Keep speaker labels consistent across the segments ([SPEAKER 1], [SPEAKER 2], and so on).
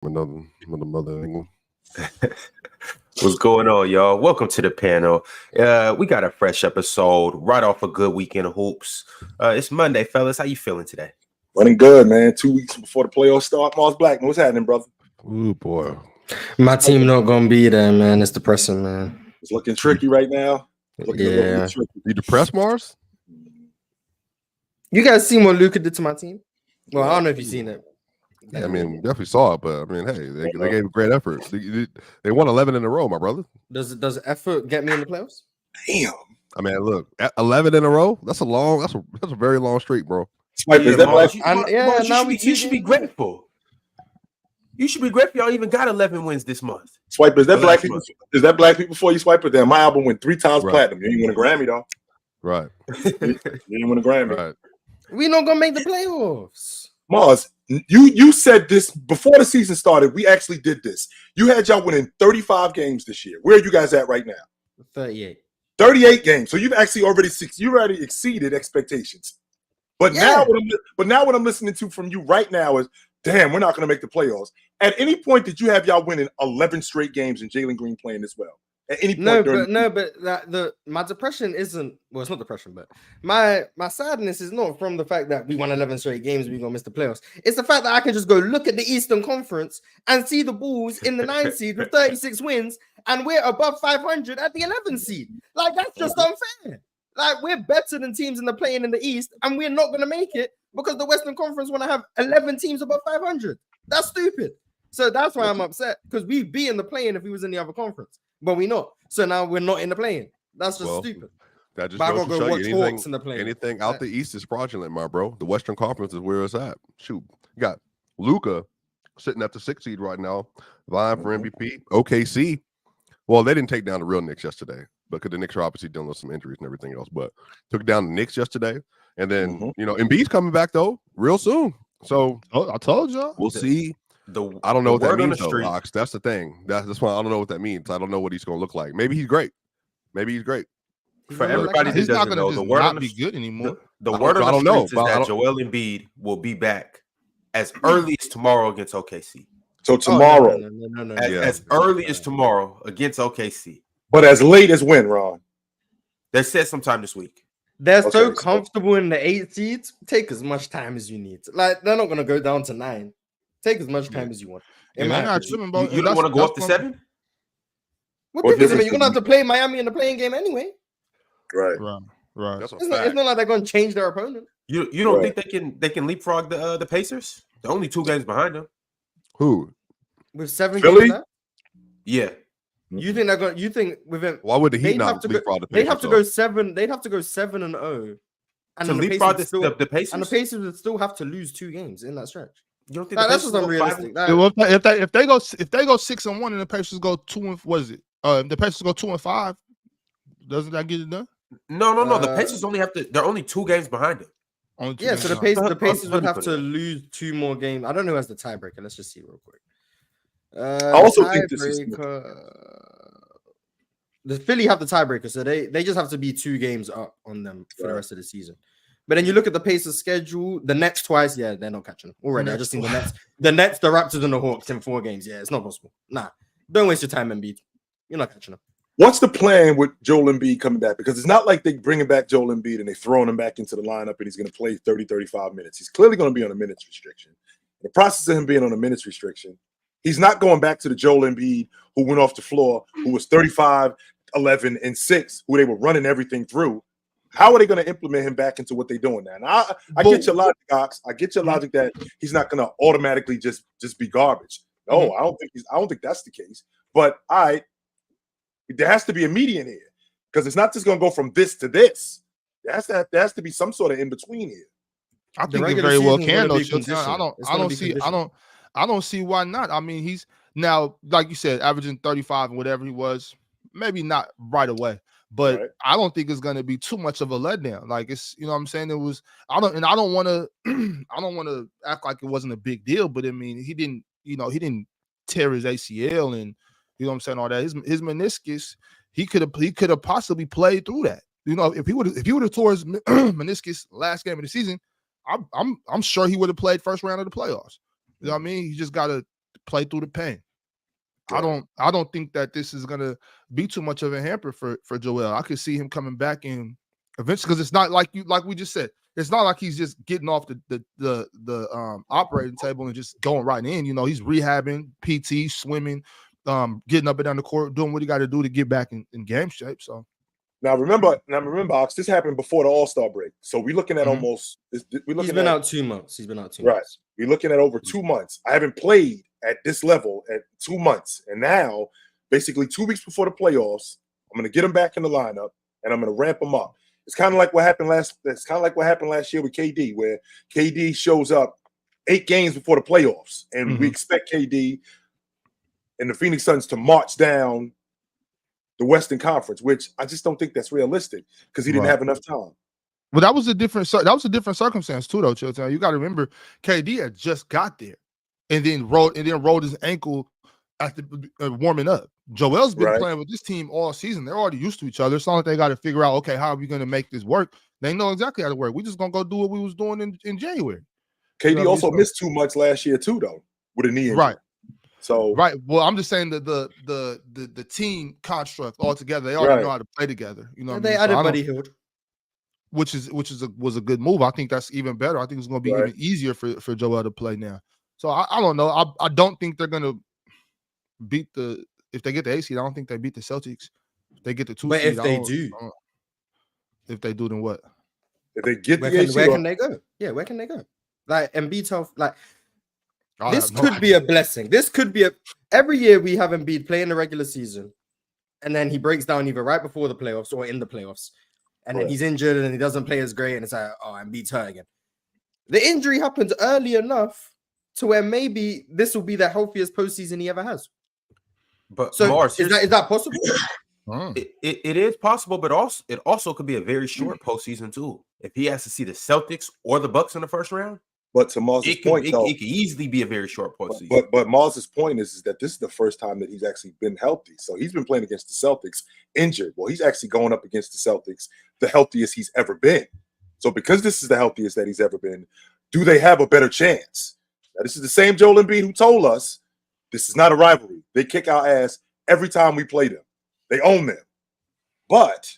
[SPEAKER 1] Another mother angle.
[SPEAKER 2] What's going on, y'all? Welcome to the panel. We got a fresh episode right off a good weekend of hoops. It's Monday, fellas. How you feeling today?
[SPEAKER 3] Running good, man. 2 weeks before the playoffs start. Mars Blackman, what's happening, brother?
[SPEAKER 1] Ooh, boy.
[SPEAKER 4] My team not gonna be there, man. It's depressing, man.
[SPEAKER 3] It's looking tricky right now.
[SPEAKER 4] Yeah.
[SPEAKER 1] You depressed, Mars?
[SPEAKER 4] You guys seen what Luka did to my team? Well, I don't know if you've seen it.
[SPEAKER 1] Yeah, I mean, definitely saw it, but I mean, hey, they gave a great effort. They won 11 in a row, my brother.
[SPEAKER 4] Does effort get me in the playoffs?
[SPEAKER 3] Damn.
[SPEAKER 1] I mean, look, 11 in a row. That's a very long streak, bro.
[SPEAKER 3] Swipe, is that
[SPEAKER 2] Mars,
[SPEAKER 3] black?
[SPEAKER 2] you should be grateful. You should be grateful y'all even got 11 wins this month.
[SPEAKER 3] Swipe, is that black people? Is that black people before you swipe it? Then my album went 3 times
[SPEAKER 1] Right.
[SPEAKER 3] platinum. You didn't win a Grammy though.
[SPEAKER 1] Right.
[SPEAKER 3] You didn't win a Grammy.
[SPEAKER 1] Right.
[SPEAKER 4] We not gonna make the playoffs.
[SPEAKER 3] Mars, you said this before the season started. We actually did this. You had y'all winning 35 games this year. Where are you guys at right now?
[SPEAKER 4] 38.
[SPEAKER 3] 38 games. So you've actually already exceeded expectations. But
[SPEAKER 4] Yeah.
[SPEAKER 3] now what I'm listening to from you right now is, damn, we're not going to make the playoffs. At any point did you have y'all winning 11 straight games and Jalen Green playing as well? At any point
[SPEAKER 4] My depression isn't, well, it's not depression, but my sadness is not from the fact that we won 11 straight games and we're gonna miss the playoffs. It's the fact that I can just go look at the Eastern Conference and see the Bulls in the 9th seed with 36 wins, and we're above 500 at the 11th seed. Like, that's just unfair. Like, we're better than teams in the play-in in the East, and we're not gonna make it because the Western Conference want to have 11 teams above 500. That's stupid. So that's why I'm upset, because we'd be in the play-in if we was in the other conference. But we're not. So now we're not in the play-in. That's just stupid.
[SPEAKER 1] That just
[SPEAKER 4] But I
[SPEAKER 1] goes
[SPEAKER 4] gotta
[SPEAKER 1] to
[SPEAKER 4] go
[SPEAKER 1] show you
[SPEAKER 4] watch Hawks in the play-in.
[SPEAKER 1] anything out the East is fraudulent, my bro. The Western Conference is where it's at. Shoot. You got Luka sitting at the 6th seed right now, vying for MVP. OKC. Well, they didn't take down the real Knicks yesterday because the Knicks are obviously dealing with some injuries and everything else, but took down the Knicks yesterday. And then, Embiid's coming back, though, real soon. So
[SPEAKER 5] I told y'all.
[SPEAKER 1] We'll see. I don't know what that means, though, Ox. That's the thing. That's why I don't know what that means. I don't know what he's going to look like. Maybe he's great.
[SPEAKER 2] For everybody
[SPEAKER 5] He's
[SPEAKER 2] that
[SPEAKER 5] not
[SPEAKER 2] doesn't
[SPEAKER 5] going
[SPEAKER 2] know,
[SPEAKER 5] to
[SPEAKER 2] the word
[SPEAKER 5] not be good anymore.
[SPEAKER 2] The word on the streets is that Joel Embiid will be back as early as tomorrow against OKC.
[SPEAKER 3] So tomorrow.
[SPEAKER 4] No.
[SPEAKER 2] As early as tomorrow against OKC.
[SPEAKER 3] But as late as when, Ron?
[SPEAKER 2] They said sometime this week.
[SPEAKER 4] They're so comfortable in the 8th seeds. Take as much time as you need. Like, they're not going to go down to 9. Take as much time as you want.
[SPEAKER 2] You don't want to go up to 7?
[SPEAKER 4] What difference? You're going to have to play Miami in the playing game anyway.
[SPEAKER 3] Right.
[SPEAKER 4] It's not like they're going to change their opponent.
[SPEAKER 2] You don't think they can leapfrog the Pacers? They're only 2 games behind them.
[SPEAKER 1] Who?
[SPEAKER 4] With 7
[SPEAKER 3] Philly?
[SPEAKER 4] games left?
[SPEAKER 2] Yeah.
[SPEAKER 4] You think they're going? You think within?
[SPEAKER 1] Why would the Heat not leapfrog the Pacers?
[SPEAKER 4] They'd have to go 7. They'd have to go 7-0, and
[SPEAKER 2] to leapfrog the Pacers.
[SPEAKER 4] And the Pacers would still have to lose 2 games in that stretch.
[SPEAKER 2] You don't think
[SPEAKER 4] that's just unrealistic?
[SPEAKER 5] If they go 6-1 and the Pacers go 2 and what is it? The Pacers go 2-5. Doesn't that get it done?
[SPEAKER 2] No. The Pacers only have to. They're only 2 games behind them.
[SPEAKER 4] Yeah, so the Pacers would have to lose 2 more games. I don't know who has the tiebreaker. Let's just see real quick.
[SPEAKER 3] I also think this is
[SPEAKER 4] the Philly have the tiebreaker, so they just have to be 2 games up on them for the rest of the season. But then you look at the Pacers schedule, the Nets twice, they're not catching them already. I just think the Nets, the Raptors, and the Hawks in 4 games. Yeah, it's not possible. Nah, don't waste your time, Embiid. You're not catching them.
[SPEAKER 3] What's the plan with Joel Embiid coming back? Because it's not like they bringing back Joel Embiid and they throwing him back into the lineup and he's going to play 30, 35 minutes. He's clearly going to be on a minutes restriction. In the process of him being on a minutes restriction, he's not going back to the Joel Embiid who went off the floor, who was 35, 11, and 6, who they were running everything through. How are they going to implement him back into what they're doing now? And I get your logic, Ox. I get your logic that he's not going to automatically just be garbage. No, I don't think that's the case. But there has to be a median here because it's not just going to go from this to this. There has to be some sort of in between here.
[SPEAKER 5] I think it very well can though. I don't see why not. I mean, he's now, like you said, averaging 35 and whatever he was, maybe not right away, but I don't think it's going to be too much of a letdown. Like, it's, you know what I'm saying? It was, I don't want to act like it wasn't a big deal, but I mean, he didn't tear his ACL and, you know what I'm saying, all that. His meniscus, he could have possibly played through that. You know, if he would have tore his meniscus last game of the season, I'm sure he would have played first round of the playoffs. You know what I mean? He just got to play through the pain.
[SPEAKER 3] Right.
[SPEAKER 5] I don't think that this is gonna be too much of a hamper for Joel. I could see him coming back in eventually, because it's not like we just said. It's not like he's just getting off the operating table and just going right in. You know, he's rehabbing, PT, swimming, getting up and down the court, doing what he got to do to get back in game shape. So
[SPEAKER 3] Now remember, Ox, this happened before the All-Star break. So we're looking at almost.
[SPEAKER 4] He's been out 2 months. He's been out 2
[SPEAKER 3] right.
[SPEAKER 4] months.
[SPEAKER 3] We're looking at over 2 months. I haven't played at this level at 2 months, and now basically 2 weeks before the playoffs, I'm going to get him back in the lineup and I'm going to ramp him up. It's kind of like what happened last. It's kind of like what happened last year with KD, where KD shows up 8 games before the playoffs, and we expect KD and the Phoenix Suns to march down the Western Conference, which I just don't think that's realistic because he didn't have enough time.
[SPEAKER 5] Well, that was a different circumstance too, though, Chitchat. You got to remember, KD had just got there, and then rolled his ankle after warming up. Joel's been playing with this team all season. They're already used to each other. It's not like they got to figure out, okay, how are we going to make this work? They know exactly how to work. We just gonna go do what we was doing in January.
[SPEAKER 3] KD also missed 2 months last year too, though, with a knee injury.
[SPEAKER 5] Right.
[SPEAKER 3] So
[SPEAKER 5] Well, I'm just saying that the team construct altogether, they already know how to play together. You know,
[SPEAKER 4] They added Buddy Hield,
[SPEAKER 5] which was a good move. I think that's even better. I think it's going to be even easier for Joel to play now. So I don't know. I don't think they're going to beat if they get the 8 seed. I don't think they beat the Celtics. If they get the 2
[SPEAKER 4] but
[SPEAKER 5] seed,
[SPEAKER 4] if they do,
[SPEAKER 5] then what?
[SPEAKER 3] If they get
[SPEAKER 4] where can they go? Yeah, where can they go? Like Embiid health, like this could be a blessing. This could be every year we have Embiid play in the regular season, and then he breaks down either right before the playoffs or in the playoffs, and then he's injured and he doesn't play as great, and it's like, oh, Embiid's hurt again. The injury happened early enough to where maybe this will be the healthiest postseason he ever has.
[SPEAKER 2] But
[SPEAKER 4] so
[SPEAKER 2] Mars,
[SPEAKER 4] is that possible?
[SPEAKER 2] It is possible, but it also could be a very short postseason too. If he has to see the Celtics or the Bucks in the first round.
[SPEAKER 3] But to Mars's point,
[SPEAKER 2] it could easily be a very short postseason.
[SPEAKER 3] But Mars's point is that this is the first time that he's actually been healthy. So he's been playing against the Celtics injured. Well, he's actually going up against the Celtics, the healthiest he's ever been. So because this is the healthiest that he's ever been, do they have a better chance? Now, this is the same Joel Embiid who told us this is not a rivalry. They kick our ass every time we play them. They own them. But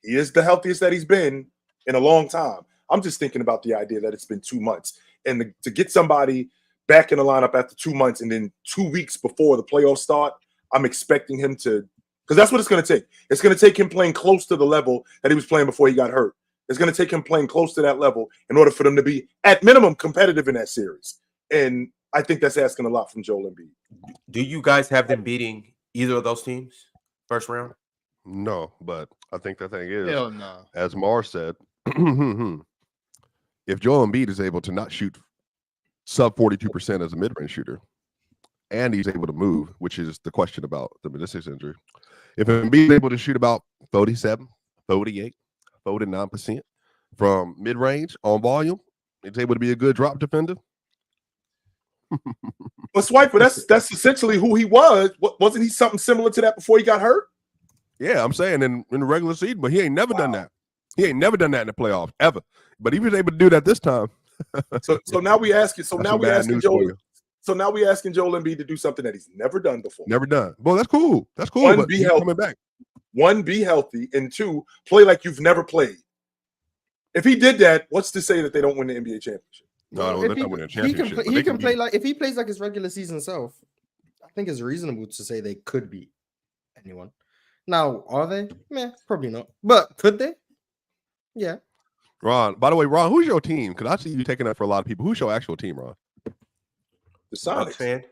[SPEAKER 3] he is the healthiest that he's been in a long time. I'm just thinking about the idea that it's been 2 months. And to get somebody back in the lineup after 2 months and then 2 weeks before the playoffs start, I'm expecting him to, because that's what it's going to take. It's going to take him playing close to the level that he was playing before he got hurt. It's going to take him playing close to that level in order for them to be, at minimum, competitive in that series. And I think that's asking a lot from Joel Embiid.
[SPEAKER 2] Do you guys have them beating either of those teams first round?
[SPEAKER 1] No, but I think the thing is,
[SPEAKER 5] hell no.
[SPEAKER 1] As Mars said, if Joel Embiid is able to not shoot sub 42% as a mid-range shooter, and he's able to move, which is the question about the meniscus injury, if Embiid is able to shoot about 47, 48, 49% from mid-range on volume, he's able to be a good drop defender.
[SPEAKER 3] But Swiper, that's essentially who he was. Wasn't he something similar to that before he got hurt?
[SPEAKER 1] Yeah, I'm saying in the regular season, but he ain't never done that. He ain't never done that in the playoffs ever. But he was able to do that this time.
[SPEAKER 3] So now we asking. So now we asking Joel. So now we asking Joel Embiid to do something that he's never done before.
[SPEAKER 1] Never done. Well, that's cool. That's cool.
[SPEAKER 3] One,
[SPEAKER 1] but
[SPEAKER 3] be healthy.
[SPEAKER 1] Coming back.
[SPEAKER 3] One, be healthy, and 2, play like you've never played. If he did that, what's to say that they don't win the NBA championship?
[SPEAKER 1] No, they're not winning a championship.
[SPEAKER 4] He can play like if he plays like his regular season self. I think it's reasonable to say they could beat anyone. Now, are they? Meh, probably not. But could they? Yeah.
[SPEAKER 1] Ron, by the way, Ron, who's your team? Because I see you taking that for a lot of people. Who's your actual team, Ron?
[SPEAKER 3] The Sonics.
[SPEAKER 2] Bucks fan.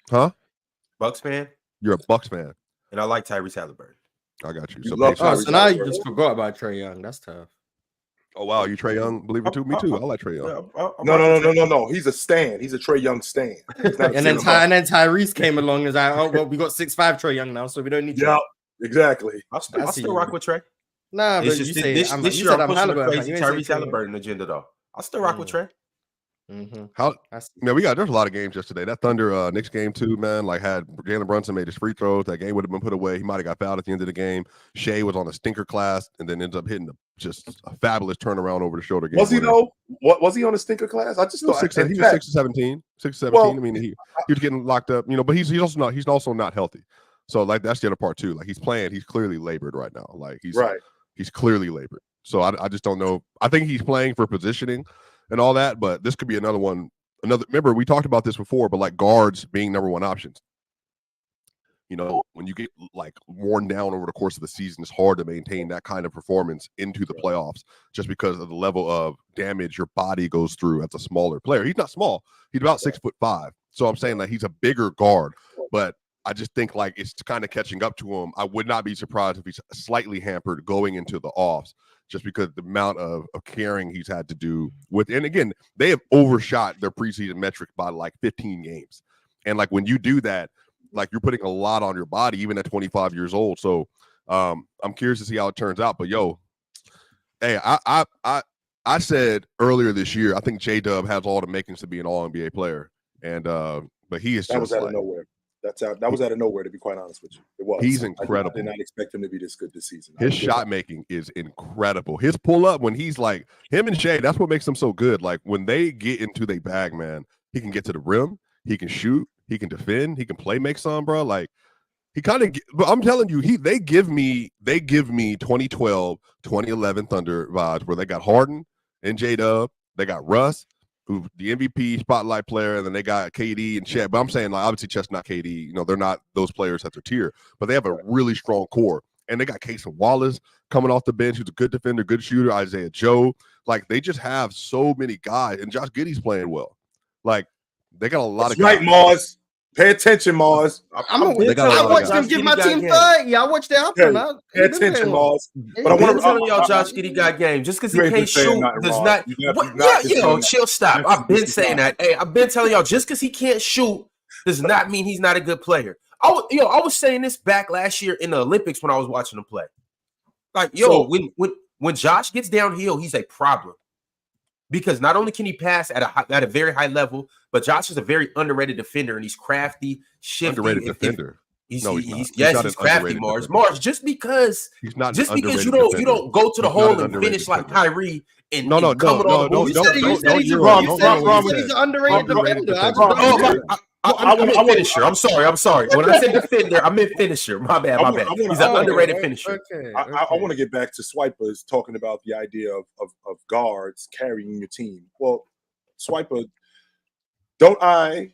[SPEAKER 1] Huh?
[SPEAKER 2] Bucks fan.
[SPEAKER 1] You're a Bucks fan.
[SPEAKER 2] And I like Tyrese Halliburton.
[SPEAKER 1] I got you.
[SPEAKER 3] You
[SPEAKER 1] So,
[SPEAKER 3] love
[SPEAKER 4] So now you just forgot about Trae Young. That's tough.
[SPEAKER 1] oh wow, you Trae Young believer too? Me too. I like Trae Young.
[SPEAKER 3] No. He's a stan. He's a Trae Young stan.
[SPEAKER 4] And then Tyrese came along and was like, oh well, we got 6'5" Trae Young now, so we don't need to.
[SPEAKER 3] Yeah, exactly.
[SPEAKER 2] I'll still rock with Trae.
[SPEAKER 4] Nah, but
[SPEAKER 2] It's
[SPEAKER 4] you
[SPEAKER 2] just
[SPEAKER 4] say
[SPEAKER 2] this
[SPEAKER 4] you
[SPEAKER 2] year
[SPEAKER 4] said
[SPEAKER 2] I'm pushing the
[SPEAKER 4] Halliburton,
[SPEAKER 2] crazy
[SPEAKER 4] you ain't say
[SPEAKER 2] Tyrese
[SPEAKER 4] Trae.
[SPEAKER 2] Halliburton agenda though. I'll still rock with Trae.
[SPEAKER 1] How man, there's a lot of games yesterday. That Thunder Knicks game too, man. Like had Jalen Brunson made his free throws, that game would have been put away. He might have got fouled at the end of the game. Shea was on a stinker class and then ends up hitting just a fabulous turnaround over the shoulder game.
[SPEAKER 3] Was he though? What was he on a stinker class? I just thought
[SPEAKER 1] 6 to 17. 6 to 17.
[SPEAKER 3] Well,
[SPEAKER 1] I mean, he was getting locked up, but he's also not healthy. So like that's the other part too. Like he's clearly labored right now. Like he's clearly labored. So I just don't know. I think he's playing for positioning and all that, but this could be another one. Remember, we talked about this before, but like guards being number one options. When you get like worn down over the course of the season, it's hard to maintain that kind of performance into the playoffs just because of the level of damage your body goes through as a smaller player. He's not small. He's about 6'5". So I'm saying that he's a bigger guard, but I just think like it's kind of catching up to him. I would not be surprised if he's slightly hampered going into the offs just because the amount of carrying he's had to do with. And again, they have overshot their preseason metrics by like 15 games. And like when you do that, like you're putting a lot on your body, even at 25 years old. So I'm curious to see how it turns out. But hey, I said earlier this year, I think J-Dub has all the makings to be an all-NBA player. And but he is
[SPEAKER 3] that was out of nowhere. That was out of nowhere, to be quite honest with you. It was.
[SPEAKER 1] He's incredible.
[SPEAKER 3] I did not expect him to be this good this season.
[SPEAKER 1] His shot making is incredible. His pull up when he's like him and Shea, that's what makes them so good. Like when they get into their bag, man, he can get to the rim, he can shoot, he can defend, he can play make some, bro. Like he kind of. But I'm telling you, they give me 2012, 2011 Thunder vibes where they got Harden and J-Dub, they got Russ, who the MVP spotlight player, and then they got KD and Chet. But I'm saying, like, obviously, Chet's not KD. They're not those players at their tier, but they have a really strong core. And they got Casey Wallace coming off the bench, who's a good defender, good shooter. Isaiah Joe, like they just have so many guys, and Josh Giddey's playing well. Like they got a lot of guys.
[SPEAKER 3] Right, Mars. Pay attention, Mars.
[SPEAKER 4] I watched him give my team 30. I watched it happen.
[SPEAKER 3] Pay attention, Mars.
[SPEAKER 2] But I want to tell y'all Josh Giddey got game. Just because he can't shoot does not. Chill, stop. I've been saying that. Hey, I've been telling y'all just because he can't shoot does not mean he's not a good player. I was saying this back last year in the Olympics when I was watching him play. Like, when Josh gets downhill, he's a problem. Because not only can he pass at a very high level, but Josh is a very underrated defender, and he's crafty, shifty.
[SPEAKER 1] Underrated defender.
[SPEAKER 2] He's crafty, Mars. Mars, just because you don't go to the hole and finish like Kyrie and
[SPEAKER 1] no.
[SPEAKER 4] You said he's an underrated defender.
[SPEAKER 2] I meant finisher. I'm sorry. When I said defender, I meant finisher. My bad. He's an underrated finisher.
[SPEAKER 3] I want to get back to Swiper's talking about the idea of guards carrying your team. Well, Swiper, don't I,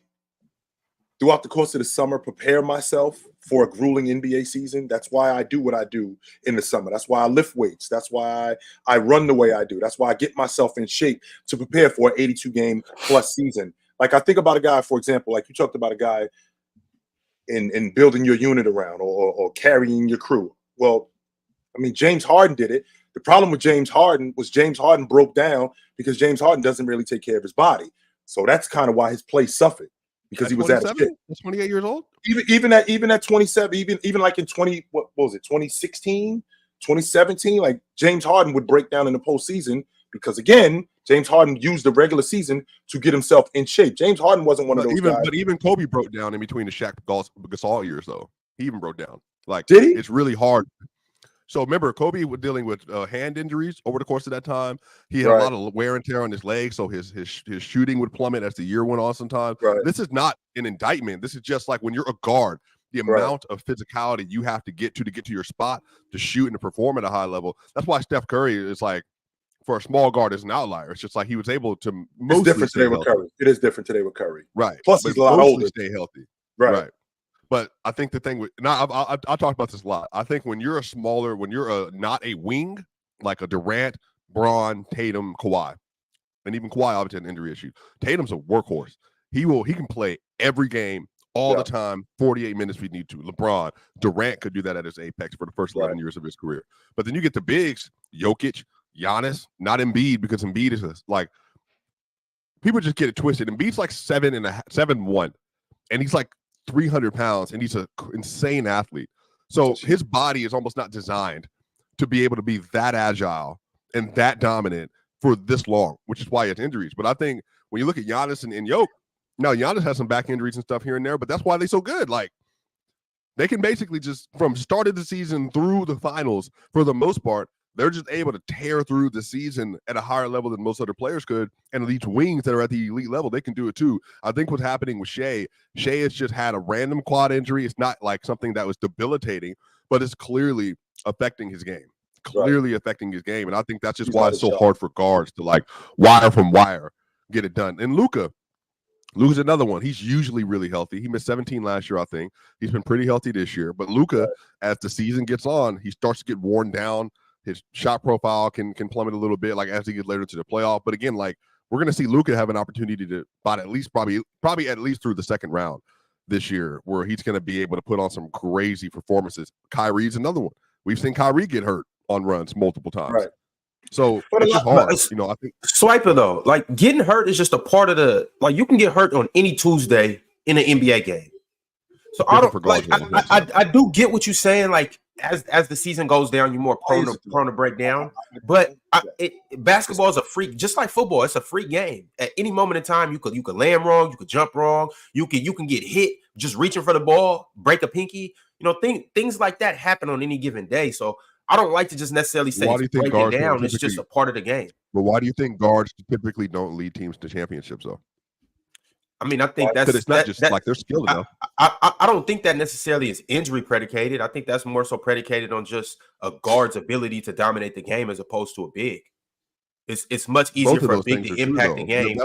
[SPEAKER 3] throughout the course of the summer, prepare myself for a grueling NBA season? That's why I do what I do in the summer. That's why I lift weights. That's why I run the way I do. That's why I get myself in shape to prepare for an 82-game plus season. Like I think about a guy, for example, like you talked about a guy in building your unit around or carrying your crew. Well, I mean, James Harden did it. The problem with James Harden was James Harden broke down because James Harden doesn't really take care of his body. So that's kind of why his play suffered because he was at his peak.
[SPEAKER 1] He's 28 years old.
[SPEAKER 3] Even at 27, even like in 2016, 2017, like James Harden would break down in the postseason because again, James Harden used the regular season to get himself in shape. James Harden wasn't one of those guys.
[SPEAKER 1] But even Kobe broke down in between the Shaq Gasol years, though. He even broke down. Like,
[SPEAKER 3] did he?
[SPEAKER 1] It's really hard. So remember, Kobe was dealing with hand injuries over the course of that time. He had a lot of wear and tear on his legs, so his shooting would plummet as the year went on sometimes.
[SPEAKER 3] Right.
[SPEAKER 1] This is not an indictment. This is just like when you're a guard, the amount of physicality you have to get to your spot to shoot and to perform at a high level. That's why Steph Curry is like, for a small guard, is an outlier. It's just like he was able to mostly
[SPEAKER 3] different today with Curry. It is different today with Curry.
[SPEAKER 1] Right.
[SPEAKER 3] Plus, he's a lot older.
[SPEAKER 1] Stay healthy.
[SPEAKER 3] Right.
[SPEAKER 1] But I think the thing with I talked about this a lot. I think when you're not a wing like a Durant, Braun, Tatum, Kawhi, and even Kawhi obviously had an injury issue. Tatum's a workhorse. He can play every game all the time, 48 minutes if he need to. LeBron, Durant could do that at his apex for the first 11 years of his career. But then you get the bigs, Jokic, Giannis, not Embiid, because Embiid is like, people just get it twisted. Embiid's like 7'1", and he's like 300 pounds, and he's an insane athlete. So his body is almost not designed to be able to be that agile and that dominant for this long, which is why he has injuries. But I think when you look at Giannis and Yoke, now Giannis has some back injuries and stuff here and there, but that's why they're so good. Like, they can basically just from start of the season through the finals, for the most part, they're just able to tear through the season at a higher level than most other players could. And these wings that are at the elite level, they can do it too. I think what's happening with Shea has just had a random quad injury. It's not like something that was debilitating, but it's clearly affecting his game. Affecting his game. And I think that's just why it's so hard for guards to like wire from wire get it done. And Luka's another one. He's usually really healthy. He missed 17 last year, I think. He's been pretty healthy this year. But Luka, as the season gets on, he starts to get worn down. His shot profile can plummet a little bit, like as he gets later to the playoff. But again, like we're gonna see Luka have an opportunity to about at least probably at least through the second round this year, where he's gonna be able to put on some crazy performances. Kyrie's another one. We've seen Kyrie get hurt on runs multiple times.
[SPEAKER 3] Right.
[SPEAKER 1] So it's just hard. I think
[SPEAKER 2] Swiper though, like getting hurt is just a part of the like you can get hurt on any Tuesday in an NBA game. So I don't like I do get what you're saying. Like as the season goes down, you're more prone to break down. But basketball is a freak, just like football. It's a free game. At any moment in time, you could land wrong, you could jump wrong, you can get hit just reaching for the ball, break a pinky. Things like that happen on any given day. So I don't like to just necessarily say it's breaking down. It's just a part of the game.
[SPEAKER 1] But why do you think guards typically don't lead teams to championships, though?
[SPEAKER 2] I mean, I think that's
[SPEAKER 1] it's not just like they're skilled enough.
[SPEAKER 2] I don't think that necessarily is injury predicated. I think that's more so predicated on just a guard's ability to dominate the game as opposed to a big. It's much easier for a big to impact the game.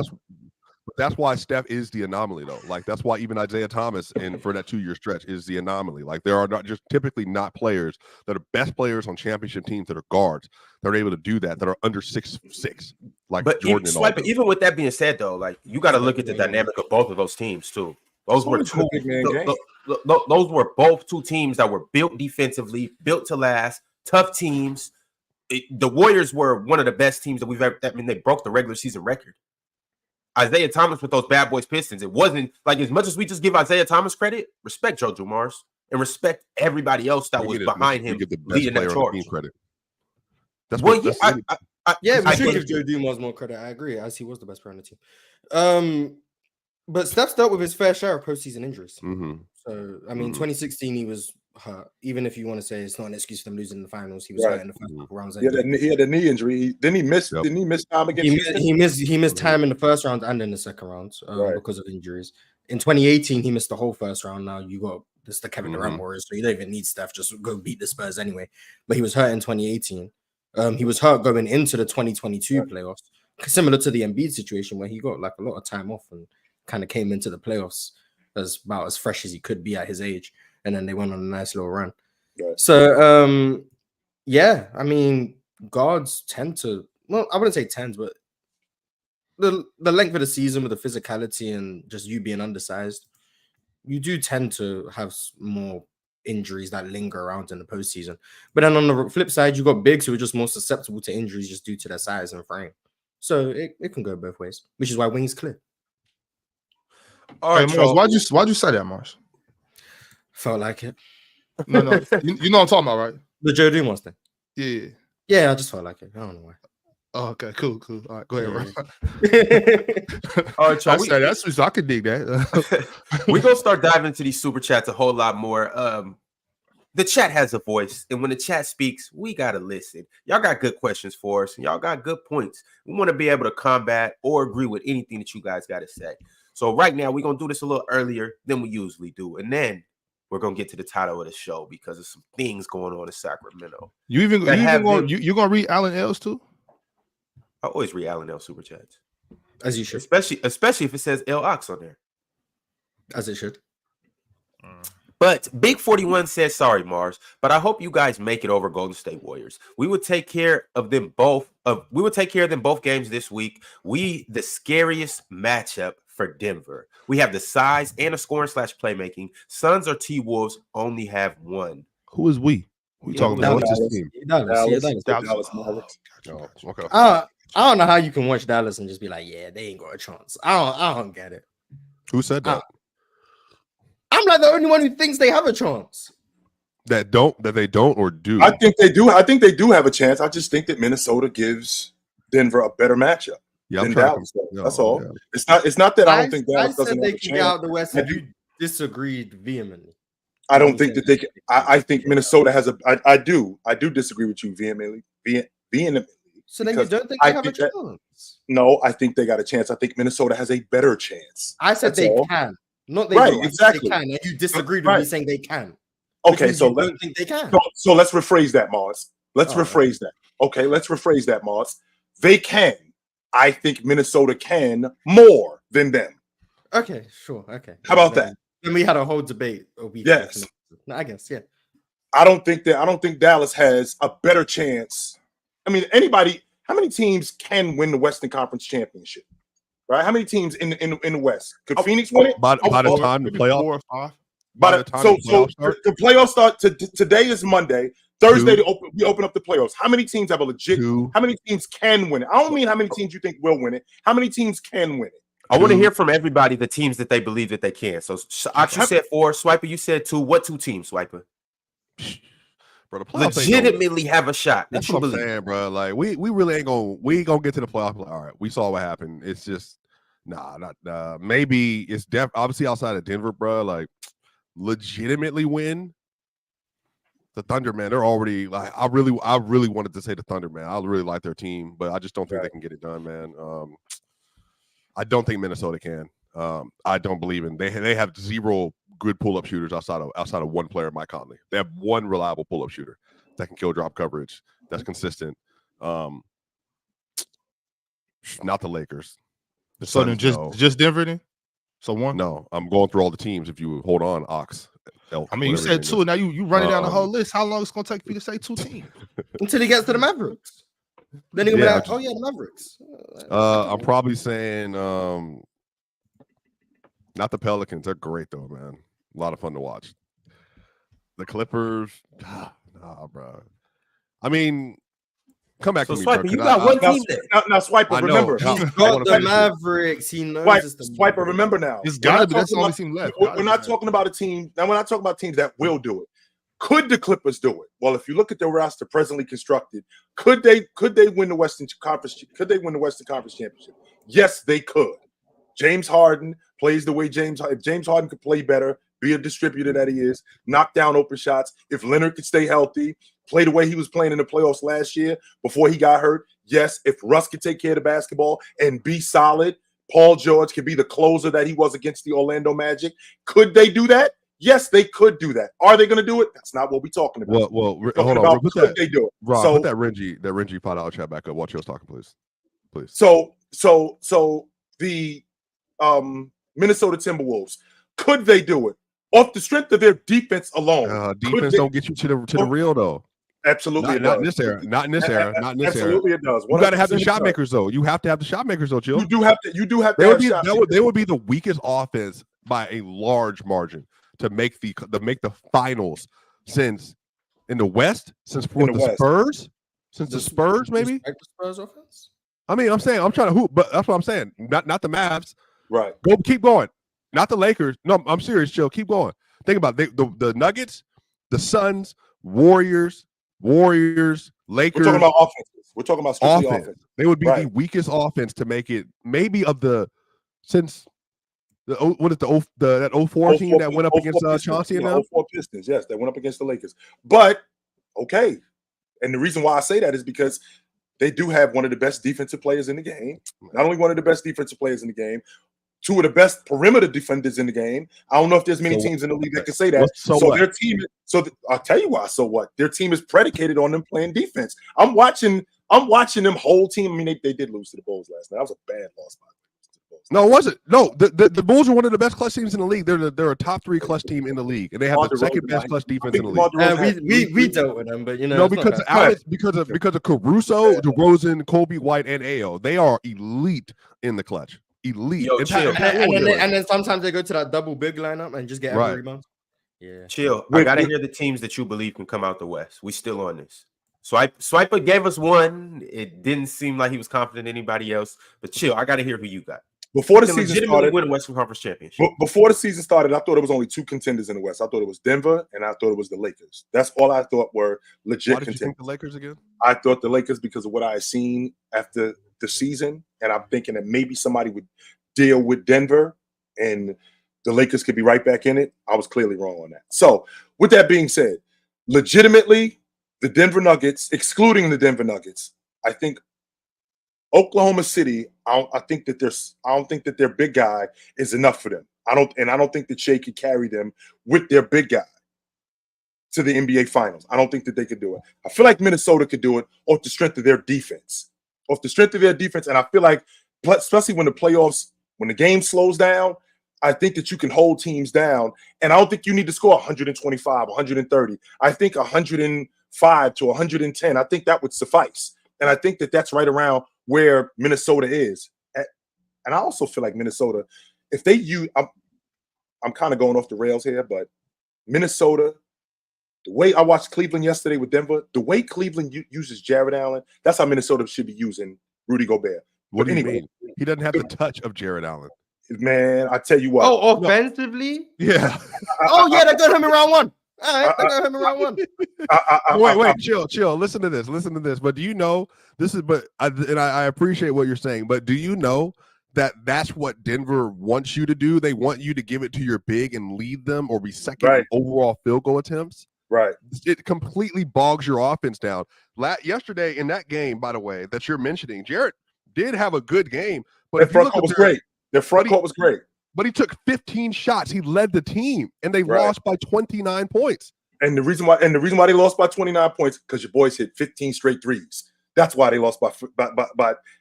[SPEAKER 1] That's why Steph is the anomaly, though. Like that's why even Isaiah Thomas, and for that 2-year stretch, is the anomaly. Like there are not just typically not players that are best players on championship teams that are guards that are able to do that are under 6'6", like Jordan.
[SPEAKER 2] Even with that being said, though, like you got to look at the dynamic of both of those teams too. Those were both two teams that were built defensively, built to last, tough teams. The Warriors were one of the best teams that we've ever. I mean, they broke the regular season record. Isaiah Thomas with those bad boys Pistons. It wasn't like as much as we just give Isaiah Thomas credit, respect Joe Dumars and respect everybody else that was behind him leading that charge.
[SPEAKER 1] Credit.
[SPEAKER 4] We should give Joe Dumars more credit. I agree, as he was the best player on the team. But Steph's dealt with his fair share of postseason injuries.
[SPEAKER 1] Mm-hmm.
[SPEAKER 4] So I mean, 2016 he was hurt. Even if you want to say it's not an excuse for them losing in the finals, he was hurt in the first couple rounds.
[SPEAKER 3] He had a knee injury. Didn't he miss time against?
[SPEAKER 4] He missed time in the first round and in the second round because of injuries. In 2018, he missed the whole first round. Now you got the Kevin Durant Warriors, so you don't even need Steph. Just go beat the Spurs anyway. But he was hurt in 2018. He was hurt going into the 2022 playoffs, similar to the Embiid situation where he got like a lot of time off and kind of came into the playoffs as about as fresh as he could be at his age, and then they went on a nice little run. Right. So, I mean, guards tend to, well, I wouldn't say tends, but the length of the season with the physicality and just you being undersized, you do tend to have more injuries that linger around in the postseason. But then on the flip side, you got bigs who are just more susceptible to injuries just due to their size and frame. So it can go both ways, which is why wings clear.
[SPEAKER 5] All right, Mars, why'd you say that, Mars?
[SPEAKER 4] Felt like it.
[SPEAKER 5] No. you know what I'm talking about, right?
[SPEAKER 4] The Joe Dumars thing. Yeah, I just felt like it. I don't know why.
[SPEAKER 5] Oh, okay, cool. All right, go ahead, Ron.
[SPEAKER 2] All right, y'all.
[SPEAKER 5] That's I could dig that.
[SPEAKER 2] We're gonna start diving into these super chats a whole lot more. The chat has a voice, and when the chat speaks, we gotta listen. Y'all got good questions for us, and y'all got good points. We want to be able to combat or agree with anything that you guys got to say. So right now, we're gonna do this a little earlier than we usually do, and then we're gonna get to the title of the show because there's some things going on in Sacramento.
[SPEAKER 5] You gonna read Allen L's too?
[SPEAKER 2] I always read Allen L super chats,
[SPEAKER 4] as you should,
[SPEAKER 2] especially if it says L Ox on there,
[SPEAKER 4] as it should.
[SPEAKER 2] But Big 41 says, "Sorry, Mars, but I hope you guys make it over Golden State Warriors. We would take care of them both. We would take care of them both games this week. The scariest matchup for Denver. We have the size and the scoring / playmaking. Suns or T-Wolves only have one."
[SPEAKER 5] Who is we? We talking about what's this team?
[SPEAKER 3] Dallas Mavericks.
[SPEAKER 1] Oh, okay.
[SPEAKER 4] I don't know how you can watch Dallas and just be like, yeah, they ain't got a chance. I don't get it.
[SPEAKER 1] Who said that?
[SPEAKER 4] I'm like the only one who thinks they have a chance.
[SPEAKER 1] That they don't or do?
[SPEAKER 3] I think they do. I think they do have a chance. I just think that Minnesota gives Denver a better matchup. than Dallas. That's all. Yeah. It's not that I don't think Dallas doesn't have a chance. Get out
[SPEAKER 4] the West. You disagreed vehemently.
[SPEAKER 3] I don't think that they can. I think Minnesota has a. I do disagree with you vehemently.
[SPEAKER 4] So then you don't think they have a chance?
[SPEAKER 3] No, I think they got a chance. I think Minnesota has a better chance.
[SPEAKER 4] I said they can, not they
[SPEAKER 3] right.
[SPEAKER 4] do.
[SPEAKER 3] Exactly.
[SPEAKER 4] They can. And you disagreed with me saying they can.
[SPEAKER 3] Okay, so
[SPEAKER 4] don't think they can.
[SPEAKER 3] So let's rephrase that, Mars. Let's rephrase that. Okay, let's rephrase that, Mars. They can. I think Minnesota can more than them.
[SPEAKER 4] Okay, sure. Okay.
[SPEAKER 3] How about that?
[SPEAKER 4] Then we had a whole debate a week.
[SPEAKER 3] Yes.
[SPEAKER 4] I guess, yeah.
[SPEAKER 3] I don't think Dallas has a better chance. I mean, how many teams can win the Western Conference Championship? Right? How many teams in the West? Could Phoenix win it?
[SPEAKER 1] By the time the playoff
[SPEAKER 5] 4 or 5.
[SPEAKER 3] The playoffs start. Today is Monday. Thursday we open up the playoffs. How many teams have a legit? How many teams can win it? I don't mean how many teams you think will win it. How many teams can win it?
[SPEAKER 2] I want to hear from everybody the teams that they believe that they can. So Akshu said 4. Swiper, you said 2. What 2 teams, Swiper?
[SPEAKER 1] Bro, the playoffs
[SPEAKER 2] legitimately have a shot.
[SPEAKER 1] That's what I'm saying, bro. Like we really ain't gonna get to the playoffs. Like, all right, we saw what happened. It's just not maybe it's obviously outside of Denver, bro. Like legitimately win. The Thunder, man, they're already like I really wanted to say the Thunder, man. I really like their team, but I just don't think they can get it done, man. I don't think Minnesota can. I don't believe in they have 0 good pull-up shooters outside of one player, Mike Conley. They have one reliable pull-up shooter that can kill drop coverage, that's consistent. Not the Lakers.
[SPEAKER 5] So then just Denver then? So 1?
[SPEAKER 1] No, I'm going through all the teams. If you hold on, Ox.
[SPEAKER 5] I mean, you said 2. Now you running down the whole list. How long is it going to take for you to say 2 teams?
[SPEAKER 4] Until he gets to the Mavericks. Then he'll be like, oh, yeah, the Mavericks.
[SPEAKER 1] I'm probably saying not the Pelicans. They're great, though, man. A lot of fun to watch. The Clippers, nah, bro. I mean, come back to me,
[SPEAKER 2] Swiper,
[SPEAKER 1] bro.
[SPEAKER 2] You got one team there.
[SPEAKER 3] Now, Swiper, remember.
[SPEAKER 4] He's got the Mavericks. He knows
[SPEAKER 3] Swiper, remember now.
[SPEAKER 5] It's got to be. That's the only team left.
[SPEAKER 3] We're not talking about a team. Now, we're not talking about teams that will do it. Could the Clippers do it? Well, if you look at their roster presently constructed, could they win the Western Conference? Could they win the Western Conference Championship? Yes, they could. James Harden plays the way if James Harden could play better, be a distributor that he is, knock down open shots. If Leonard could stay healthy, play the way he was playing in the playoffs last year before he got hurt. Yes, if Russ could take care of the basketball and be solid, Paul George could be the closer that he was against the Orlando Magic. Could they do that? Yes, they could do that. Are they going to do it? That's not what we're talking about.
[SPEAKER 1] Well, hold on.
[SPEAKER 3] Could they do it?
[SPEAKER 1] Rob, put that Renji $5 chat back up. Watch us talking, please.
[SPEAKER 3] So the Minnesota Timberwolves, could they do it off the strength of their defense alone?
[SPEAKER 1] Defense don't get you to the real though.
[SPEAKER 3] Absolutely,
[SPEAKER 1] not in this era.
[SPEAKER 3] Absolutely, it does.
[SPEAKER 1] You got to have the shot makers though. You have to have the shot makers though, Jill.
[SPEAKER 3] You do have to.
[SPEAKER 1] They would be the weakest offense by a large margin to make the finals since in the West since the Spurs. Since the Spurs, maybe.
[SPEAKER 4] The Spurs offense.
[SPEAKER 1] I mean, I'm trying to hoop, but that's what I'm saying. Not the Mavs.
[SPEAKER 3] Right.
[SPEAKER 1] Keep going. Not the Lakers. No, I'm serious, Chill. Keep going. Think about the Nuggets, the Suns, Warriors, Lakers.
[SPEAKER 3] We're talking about offenses. We're talking about strictly offense.
[SPEAKER 1] They would be the weakest offense to make it maybe since that 04 team that went up against Chauncey and them.
[SPEAKER 3] 04 Pistons, yes, that went up against the Lakers. But okay. And the reason why I say that is because they do have one of the best defensive players in the game. Not only one of the best defensive players in the game, 2 of the best perimeter defenders in the game. I don't know if there's many teams in the league that can say that. Their team. I'll tell you why. So what? Their team is predicated on them playing defense. I'm watching them whole team. I mean, they did lose to the Bulls last night. That was a bad loss by the Bulls.
[SPEAKER 1] No, it wasn't. No, the Bulls are one of the best clutch teams in the league. They're a top 3 clutch team in the league, and they have the second best clutch defense in the league.
[SPEAKER 4] We dealt with them, but
[SPEAKER 1] because of Caruso, DeRozan, Kobe White, and Ayo, they are elite in the clutch. Elite.
[SPEAKER 2] Yo,
[SPEAKER 4] and then sometimes they go to that double big lineup and just get every rebound. Yeah.
[SPEAKER 2] Chill. I gotta hear the teams that you believe can come out the West. We still on this. Swiper gave us one. It didn't seem like he was confident in anybody else. But chill. I gotta hear who you got.
[SPEAKER 3] Before the season started,
[SPEAKER 2] win Western Conference Championship.
[SPEAKER 3] Before the season started, I thought it was only 2 contenders in the West. I thought it was Denver and I thought it was the Lakers. That's all I thought were legit contenders.
[SPEAKER 1] You think the Lakers again?
[SPEAKER 3] I thought the Lakers because of what I had seen after the season, and I'm thinking that maybe somebody would deal with Denver and the Lakers could be right back in it. I was clearly wrong on that. So with that being said, legitimately, the Denver Nuggets, excluding the Denver Nuggets, I think Oklahoma City, I don't think that their big guy is enough for them. I don't think that Shea could carry them with their big guy to the NBA Finals. I don't think that they could do it. I feel like Minnesota could do it off the strength of their defense. And I feel like, especially when the playoffs, when the game slows down, I think that you can hold teams down. And I don't think you need to score 125, 130. I think 105 to 110. I think that would suffice. And I think that that's right around where Minnesota is. And I also feel like Minnesota, if they use, I'm kind of going off the rails here, but Minnesota, the way I watched Cleveland yesterday with Denver, the way Cleveland uses Jared Allen, that's how Minnesota should be using Rudy Gobert.
[SPEAKER 1] What do you mean? He doesn't have the touch of Jared Allen.
[SPEAKER 3] Man, I tell you what.
[SPEAKER 4] Oh, offensively?
[SPEAKER 1] Yeah.
[SPEAKER 4] Yeah, they got him in round one. All right, they got him in round one.
[SPEAKER 1] Wait, chill. Listen to this. But do you know this is? But I appreciate what you're saying. But do you know that that's what Denver wants you to do? They want you to give it to your big and lead them, or be second in overall field goal attempts.
[SPEAKER 3] Right.
[SPEAKER 1] It completely bogs your offense down. Yesterday in that game, by the way, that you're mentioning, Jared did have a good game, but
[SPEAKER 3] their front court was great. Their front court was great.
[SPEAKER 1] But he took 15 shots. He led the team, and they lost by 29 points.
[SPEAKER 3] And the reason why they lost by 29 points, because your boys hit 15 straight threes. That's why they lost by.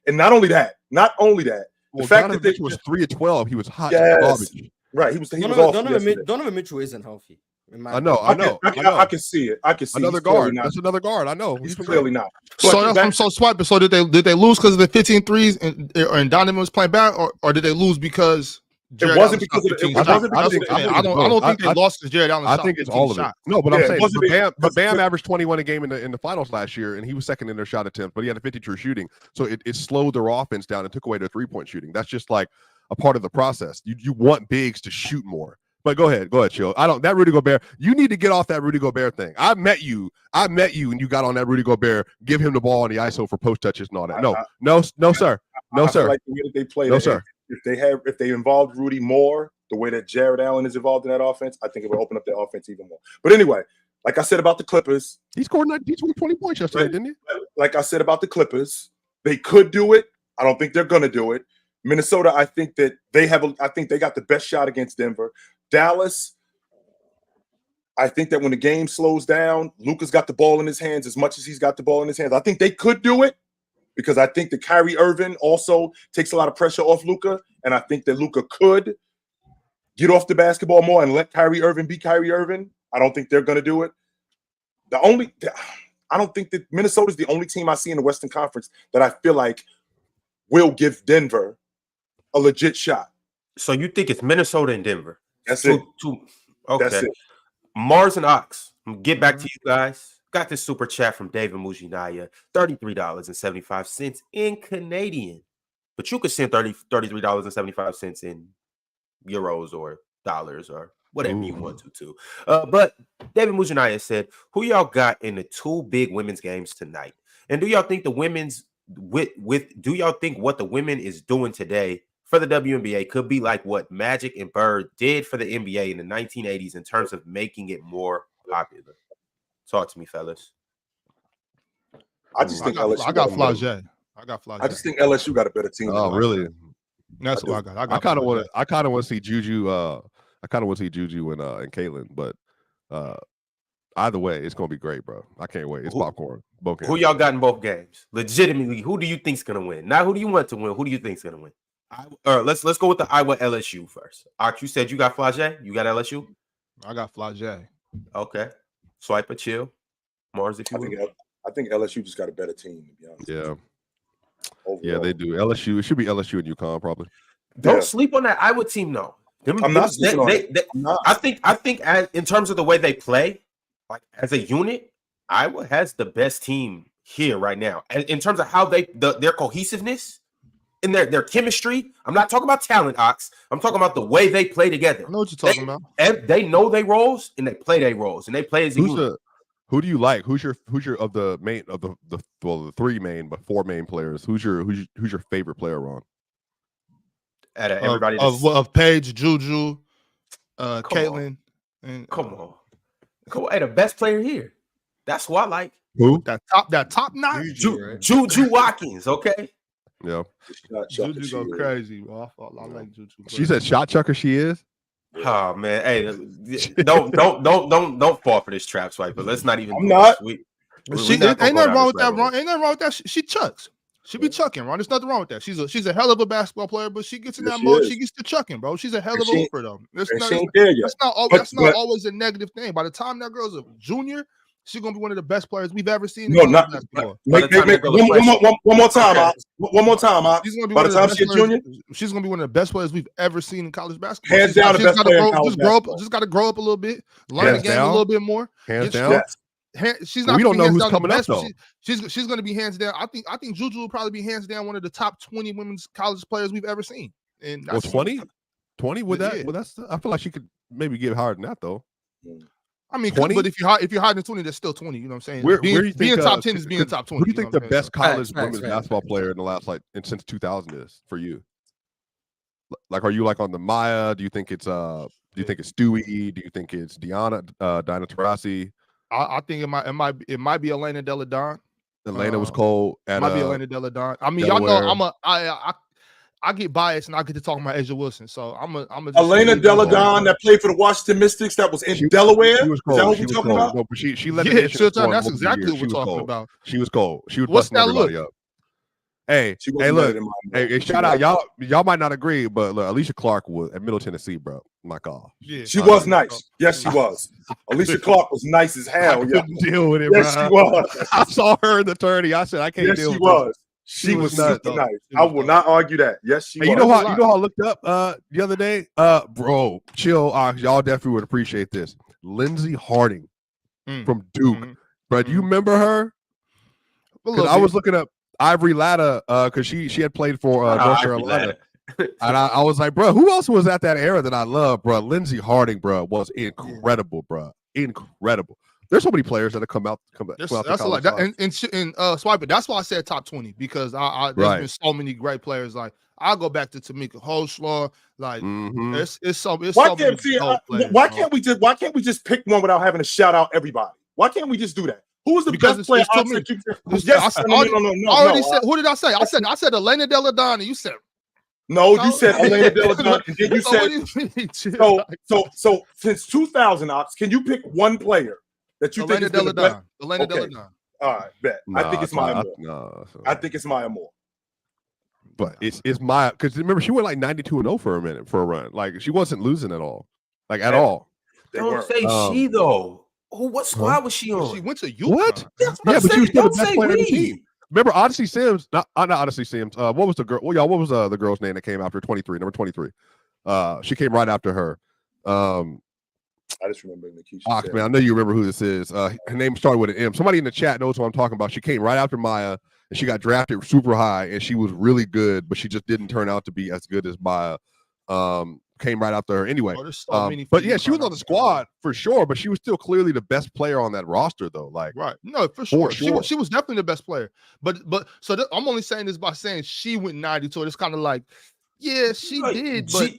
[SPEAKER 3] And not only that.
[SPEAKER 1] The fact that Mitchell was 3 of 12, he was hot. Garbage.
[SPEAKER 3] Right. He was
[SPEAKER 4] Donovan Mitchell isn't healthy.
[SPEAKER 1] I know.
[SPEAKER 3] I can see it.
[SPEAKER 1] Another guard. That's another guard. I know.
[SPEAKER 3] He's clearly not.
[SPEAKER 5] So I'm so swiping. So did they lose because of the 15 threes and Donovan was playing bad, or did they lose because
[SPEAKER 3] Jared Allen because of
[SPEAKER 5] I don't think they lost because Jared Allen.
[SPEAKER 1] I think it's all of it. No, but I'm saying Bam averaged 21 a game in the finals last year, and he was second in their shot attempts, but he had a 50 true shooting, so it slowed their offense down and took away their 3-point shooting. That's just like a part of the process. You want bigs to shoot more. But go ahead, chill. That Rudy Gobert. You need to get off that Rudy Gobert thing. I met you, and you got on that Rudy Gobert. Give him the ball on the ISO for post touches and all that. No, sir. Like
[SPEAKER 3] the way that they play.
[SPEAKER 1] No, sir.
[SPEAKER 3] If they involved Rudy more, the way that Jared Allen is involved in that offense, I think it would open up their offense even more. But anyway, like I said about the Clippers,
[SPEAKER 1] he scored 20 points yesterday, didn't he?
[SPEAKER 3] Like I said about the Clippers, they could do it. I don't think they're gonna do it. Minnesota, I think that they got the best shot against Denver. Dallas, I think that when the game slows down, Luka's got the ball in his hands as much as he's got the ball in his hands. I think they could do it because I think that Kyrie Irving also takes a lot of pressure off Luka, and I think that Luka could get off the basketball more and let Kyrie Irving be Kyrie Irving. I don't think they're going to do it. I don't think that Minnesota's the only team I see in the Western Conference that I feel like will give Denver a legit shot.
[SPEAKER 2] So you think it's Minnesota and Denver?
[SPEAKER 3] That's it.
[SPEAKER 2] Okay.
[SPEAKER 3] That's it.
[SPEAKER 2] Mars and Ox. Get back to you guys. Got this super chat from David Mujinaya, $33.75 in Canadian. But you could send $33.75 in euros or dollars or whatever you want to too. But David Mujinaya said, who y'all got in the 2 big women's games tonight? And do y'all think the women's do y'all think what the women is doing today for the WNBA could be like what Magic and Bird did for the NBA in the 1980s in terms of making it more popular? Talk to me, fellas.
[SPEAKER 3] I just think
[SPEAKER 5] I got Flagey.
[SPEAKER 3] I just think LSU got a better team.
[SPEAKER 1] Oh, really?
[SPEAKER 5] That's what I got.
[SPEAKER 1] I kind of want to see Juju. I kind of want to see Juju and Caitlin, but either way, it's gonna be great, bro. I can't wait. It's popcorn.
[SPEAKER 2] Who y'all got in both games? Legitimately, who do you think's gonna win? Not who do you want to win. Who do you think's gonna win? Let's go with the Iowa LSU first. Arch, you said you got Flagey. You got LSU.
[SPEAKER 5] I got Flagey.
[SPEAKER 2] Okay. Swipe a chill. Mars, if you will.
[SPEAKER 3] I think LSU just got a better team, to be honest.
[SPEAKER 1] Yeah.
[SPEAKER 3] Overall.
[SPEAKER 1] Yeah, they do. LSU. It should be LSU and UConn, probably.
[SPEAKER 2] Don't sleep on that Iowa team, though.
[SPEAKER 3] I'm not sleeping on it.
[SPEAKER 2] I think in terms of the way they play, like as a unit, Iowa has the best team here right now. In terms of how their cohesiveness and their chemistry. I'm not talking about talent, Ox. I'm talking about the way they play together.
[SPEAKER 5] I know what you're talking about.
[SPEAKER 2] And they know their roles and they play their roles and they play as a unit.
[SPEAKER 1] Who do you like? Who's your of the main of the three main but four main players? Who's your favorite player, Ron?
[SPEAKER 2] Out of everybody
[SPEAKER 5] of Paige, Juju, Caitlin, and
[SPEAKER 2] come on. Hey, the best player here. That's who I like.
[SPEAKER 1] Who?
[SPEAKER 5] That top notch?
[SPEAKER 2] Juju Watkins, okay?
[SPEAKER 1] Yeah.
[SPEAKER 5] Juju go crazy. Bro. I like Juju.
[SPEAKER 1] She said shot chucker she is.
[SPEAKER 2] Oh man, hey, don't fall for this trap swipe, but let's not even.
[SPEAKER 3] I'm not.
[SPEAKER 5] Ain't nothing wrong with that, Ron. Ain't nothing wrong with that. She chucks. She be chucking, Ron. There's nothing wrong with that. She's a hell of a basketball player, but she gets in that mode. She gets to chucking, bro. She's a hell of a hooper, though. That's not always a negative thing. By the time that girl's a junior, she's gonna be one of the best players we've ever seen.
[SPEAKER 3] No, not one more time, Ops. One more time, Ops.
[SPEAKER 5] She's gonna be
[SPEAKER 3] by the time she's a junior,
[SPEAKER 5] she's gonna be one of the best players we've ever seen in college basketball.
[SPEAKER 3] Hands down, the best player in college basketball.
[SPEAKER 5] Just got to grow up a little bit, learn the game a little bit more.
[SPEAKER 1] Hands down.
[SPEAKER 5] She's not.
[SPEAKER 1] We don't know who's coming up though.
[SPEAKER 5] She's going to be hands down. I think Juju will probably be hands down one of the top 20 women's college players we've ever seen. And
[SPEAKER 1] 20 with that. Well, I feel like she could maybe get higher than that though.
[SPEAKER 5] I mean, 20? But if you're higher than 20, that's still 20. You know what I'm saying?
[SPEAKER 1] Where do you think,
[SPEAKER 5] being top 10 is being top 20.
[SPEAKER 1] Who do you think the best college women's basketball player in the last since 2000 is for you? Like, are you like on the Maya? Do you think it's Stewie? Do you think it's Diana Taurasi?
[SPEAKER 5] I think it might be Elena Delle Donne.
[SPEAKER 1] Elena was cold.
[SPEAKER 5] It might be Elena Delle Donne. I mean,
[SPEAKER 1] Delaware.
[SPEAKER 5] Y'all know I get biased and I get to talk about Asia Wilson. So I'm a
[SPEAKER 3] Elena Delle Donne that played for the Washington Mystics that was in Delaware.
[SPEAKER 1] She was cold.
[SPEAKER 3] Is that what we're talking about?
[SPEAKER 1] No, but she led
[SPEAKER 5] the nation. That's exactly what we're talking about.
[SPEAKER 1] She was cold. She was
[SPEAKER 5] busting
[SPEAKER 1] everybody up. Hey, look. Hey, shout out. Y'all might not agree, but look, Alicia Clark was at Middle Tennessee, bro. My God.
[SPEAKER 3] Yeah, she was nice. Yes, she was. Alicia Clark was nice as hell.
[SPEAKER 1] I couldn't deal with it,
[SPEAKER 3] yes,
[SPEAKER 1] bro.
[SPEAKER 3] She was.
[SPEAKER 1] I saw her in the 30. I said, I can't deal with it.
[SPEAKER 3] She was super nice. I will not argue that. Yes, she was.
[SPEAKER 1] You know how I looked up the other day? Bro, chill. Y'all definitely would appreciate this. Lindsey Harding from Duke. Bro, do you remember her? Because I was looking up Ivory Latta because she had played for North Carolina. And I was like, bro, who else was at that era that I love, bro? Lindsey Harding, bro, was incredible, bro. Incredible. There's so many players that have come out.
[SPEAKER 5] That's a lot. And Swipe it. That's why I said top 20 because there's been so many great players. Like I'll go back to Tamika Holschlaw. Like
[SPEAKER 3] why can't we just pick one without having to shout out everybody? Why can't we just do that? Who was the best player?
[SPEAKER 5] Who did I say? I said Elena Delle Donne. You said
[SPEAKER 3] no. You said Elena Delle Donne, and then you said so. Since 2000, Ops, can you pick one player that you think is the best?
[SPEAKER 5] Elena Delle Donne.
[SPEAKER 3] All right, bet. I think it's Maya Moore. I think it's Maya Moore.
[SPEAKER 1] But it's Maya because remember she went like 92-0 for a run. Like she wasn't losing at all, at all.
[SPEAKER 2] Don't say she though. What squad was she on?
[SPEAKER 5] She went to UConn.
[SPEAKER 1] What? Yeah, but she was still the best player on the team. Remember Odyssey Sims? Not Odyssey Sims. What was the girl? Well, y'all, what was the girl's name that came after 23? Number 23. She came right after her.
[SPEAKER 3] I just remember Nikisha.
[SPEAKER 1] Man, I know you remember who this is. Her name started with an M. Somebody in the chat knows what I'm talking about. She came right after Maya, and she got drafted super high, and she was really good, but she just didn't turn out to be as good as Maya. Came right after her anyway. But yeah, she was on the squad for sure, but she was still clearly the best player on that roster, though. Like,
[SPEAKER 5] right? No, for sure. She was definitely the best player. But I'm only saying this by saying she went 92. It's kind of like, yeah, she did, but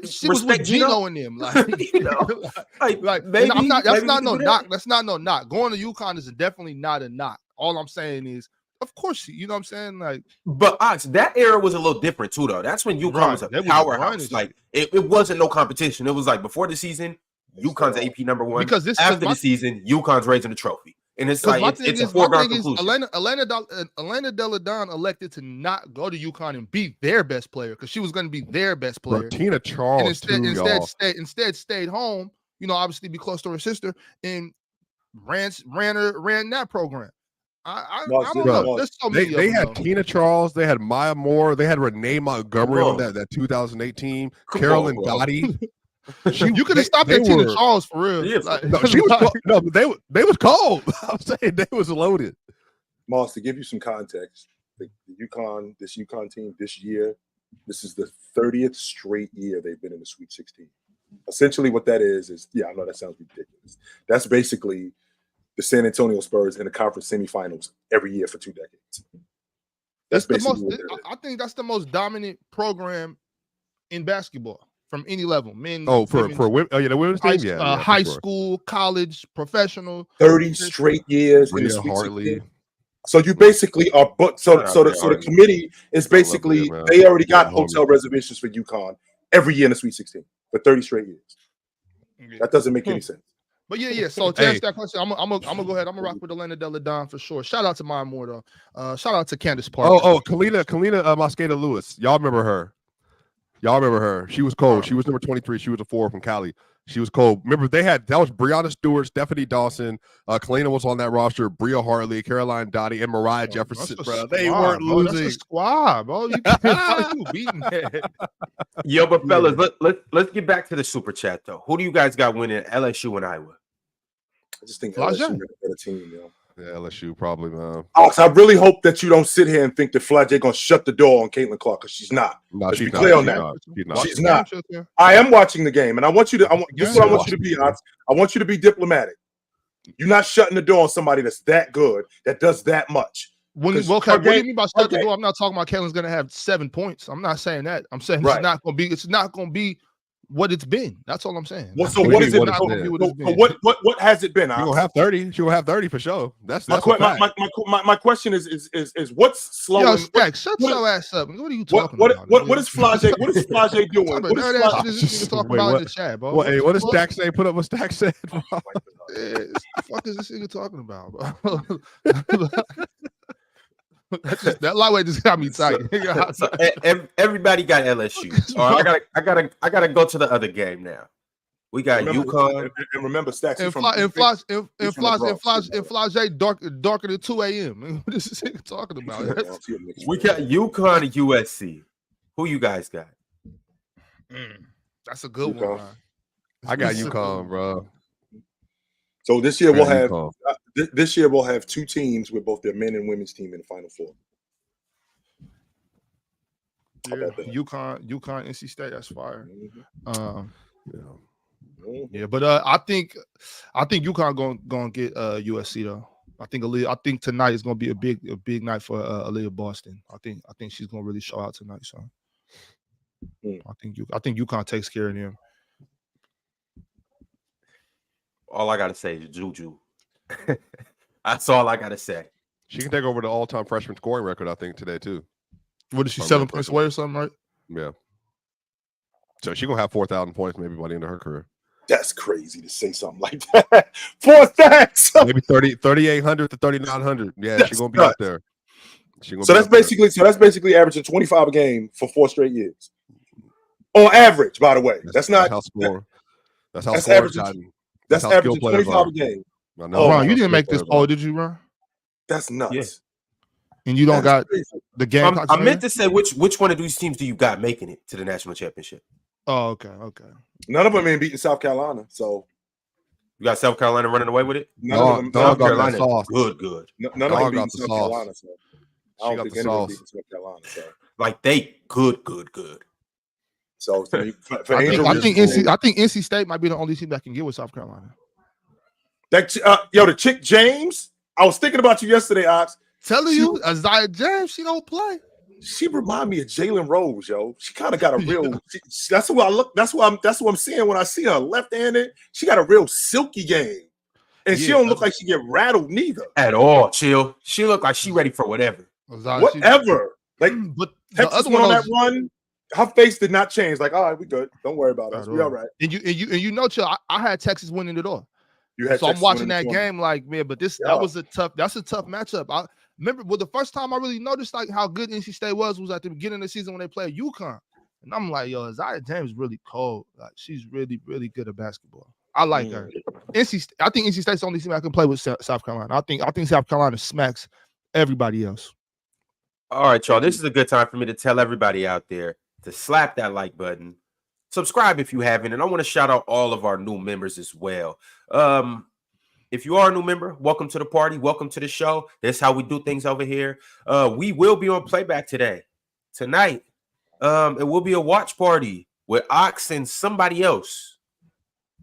[SPEAKER 5] she was with Gino and them. Like, maybe that's not no knock. That's not no knock. Going to UConn is definitely not a knock. All I'm saying is, of course, you know what I'm saying? Like,
[SPEAKER 2] but Ox, that era was a little different too, though. That's when UConn was a powerhouse. Like, it wasn't no competition. It was like before the season, UConn's AP number one. Because after the season, UConn's raising the trophy, and it's like it's a foregone conclusion.
[SPEAKER 5] Elena Delle Donne elected to not go to UConn and be their best player because she was going to be their best player.
[SPEAKER 1] Bro, Tina Charles,
[SPEAKER 5] and instead stayed home. You know, obviously be close to her sister and ran that program. I don't know. There's so many
[SPEAKER 1] they had Tina Charles, they had Maya Moore, they had Renee Montgomery on that 2008 team, Carolyn Dottie.
[SPEAKER 5] You could have stopped at Tina Charles for real.
[SPEAKER 1] Yeah, no, she was no, they was cold. I'm saying they was loaded.
[SPEAKER 3] Moss, to give you some context, this UConn team this year, this is the 30th straight year they've been in the Sweet 16. Essentially, what that is I know that sounds ridiculous. That's basically the San Antonio Spurs in the conference semifinals every year for 2 decades. That's basically what
[SPEAKER 5] I think that's the most dominant program in basketball from any level. Men,
[SPEAKER 1] for women, the women's team,
[SPEAKER 5] high school, college, professional.
[SPEAKER 3] 30 straight years in the Sweet
[SPEAKER 1] Hartley.
[SPEAKER 3] 16. So you basically are, but so the committee is basically they already got hotel reservations for UConn every year in the Sweet 16 for 30 straight years. That doesn't make any sense.
[SPEAKER 5] But yeah. So to answer that question, I'm gonna go ahead. I'm gonna rock with Elena Delle Donne for sure. Shout out to Maya Moore though. Shout out to Candace Parker.
[SPEAKER 1] Kalina Mosqueda Lewis. Y'all remember her? She was cold. She was number 23. She was a 4 from Cali. She was cold. Remember that was Breonna Stewart, Stephanie Dawson, Kalina was on that roster. Bria Hartley, Caroline Dottie, and Mariah Jefferson. Bro, they weren't losing.
[SPEAKER 5] That's a squad, bro. You beating that.
[SPEAKER 2] Yo, but fellas, let's get back to the super chat though. Who do you guys got winning LSU and Iowa?
[SPEAKER 3] I just think LSU is a better team, yo.
[SPEAKER 1] Yeah, LSU probably, man.
[SPEAKER 3] Alex, I really hope that you don't sit here and think that Flagey gonna shut the door on Caitlin Clark, because she's not.
[SPEAKER 1] No,
[SPEAKER 3] she's clear on that. She's not.
[SPEAKER 5] Not.
[SPEAKER 3] I am watching the game, and I want you to. This is what I want you to be, Alex. I want you to be diplomatic. You're not shutting the door on somebody that's that good, that does that much.
[SPEAKER 5] What do you mean by shut the door? I'm not talking about Caitlin's gonna have 7 points. I'm not saying that. I'm saying it's not gonna be what it's been. That's all I'm saying.
[SPEAKER 3] Well, so what is it? What has it been?
[SPEAKER 1] She's gonna have 30. She'll have 30 for sure. That's
[SPEAKER 3] my question is what's slowing?
[SPEAKER 5] Yo, Stack, shut your ass up. What are you talking about?
[SPEAKER 3] What is Flagey? What is Flagey doing?
[SPEAKER 5] What is talking about in the chat, bro?
[SPEAKER 1] What does Stack say? Put up what Stack said.
[SPEAKER 5] What the fuck is this nigga talking about, bro? That lightweight just got me tight.
[SPEAKER 2] So everybody got LSU. All right, I gotta go to the other game now. We got UConn.
[SPEAKER 3] And remember, Stacks
[SPEAKER 5] and Flagey darker than 2 a.m. What is this nigga talking about?
[SPEAKER 2] We got UConn and USC. Who you guys got?
[SPEAKER 5] That's a good one.
[SPEAKER 1] I got UConn, bro.
[SPEAKER 3] So this year we'll have 2 teams with both their men and women's team in the Final Four.
[SPEAKER 5] UConn, NC State, that's fire.
[SPEAKER 3] Yeah,
[SPEAKER 5] but I think UConn gonna get USC though. I think tonight is gonna be a big night for Aaliyah Boston. I think she's gonna really show out tonight. So I think UConn takes care of them.
[SPEAKER 2] All I gotta say is Juju. That's all I gotta say.
[SPEAKER 1] She can take over the all-time freshman scoring record, I think, today too.
[SPEAKER 5] What is she, 7 points away or something, right?
[SPEAKER 1] Yeah. So she's gonna have 4,000 points maybe by the end of her career.
[SPEAKER 3] That's crazy to say something like that. 4,000,
[SPEAKER 1] maybe 3,800 to 3,900. Yeah, she's gonna be up there.
[SPEAKER 3] So that's basically averaging 25 a game for 4 straight years. On average, by the way. That's how averaging. That's averaging 25 a game.
[SPEAKER 5] Ron, you didn't make this poll, did you, Ron?
[SPEAKER 3] That's nuts.
[SPEAKER 2] Yeah.
[SPEAKER 5] And you don't got the game.
[SPEAKER 2] I meant to say which one of these teams do you got making it to the national championship?
[SPEAKER 5] Oh, okay.
[SPEAKER 3] None of them ain't beating South Carolina. So
[SPEAKER 2] you got South Carolina running away with it?
[SPEAKER 3] None of them.
[SPEAKER 2] South Carolina, good.
[SPEAKER 3] None of them beating South Carolina. So I don't think anyone beating South Carolina. So
[SPEAKER 2] like they good.
[SPEAKER 3] So
[SPEAKER 5] I think NC State might be the only team that can get with South Carolina.
[SPEAKER 3] The chick James. I was thinking about you yesterday, Ox.
[SPEAKER 5] Telling you, Isaiah James, she don't play.
[SPEAKER 3] She remind me of Jalen Rose, yo. She kind of got a real. That's what I look. That's what I'm seeing when I see her left-handed. She got a real silky game, and she don't look like she get rattled neither
[SPEAKER 2] at all. Chill. She look like she ready for whatever.
[SPEAKER 3] Whatever. Like, but Texas went on that run. Her face did not change. Like, all right, we good. Don't worry about us. We all right.
[SPEAKER 5] And you know, chill. I had Texas winning it all. So I'm watching that game like, man, but that's a tough matchup. I remember the first time I really noticed like how good NC State was at the beginning of the season when they played UConn. And I'm like, yo, Isaiah James is really cold. Like, she's really, really good at basketball. I like her. I think NC State's the only team I can play with South Carolina. I think South Carolina smacks everybody else.
[SPEAKER 2] All right, y'all. This is a good time for me to tell everybody out there to slap that like button. Subscribe if you haven't, and I want to shout out all of our new members as well. If you are a new member, welcome to the party. Welcome to the show. That's how we do things over here. We will be on playback tonight. It will be a watch party with Ox and somebody else.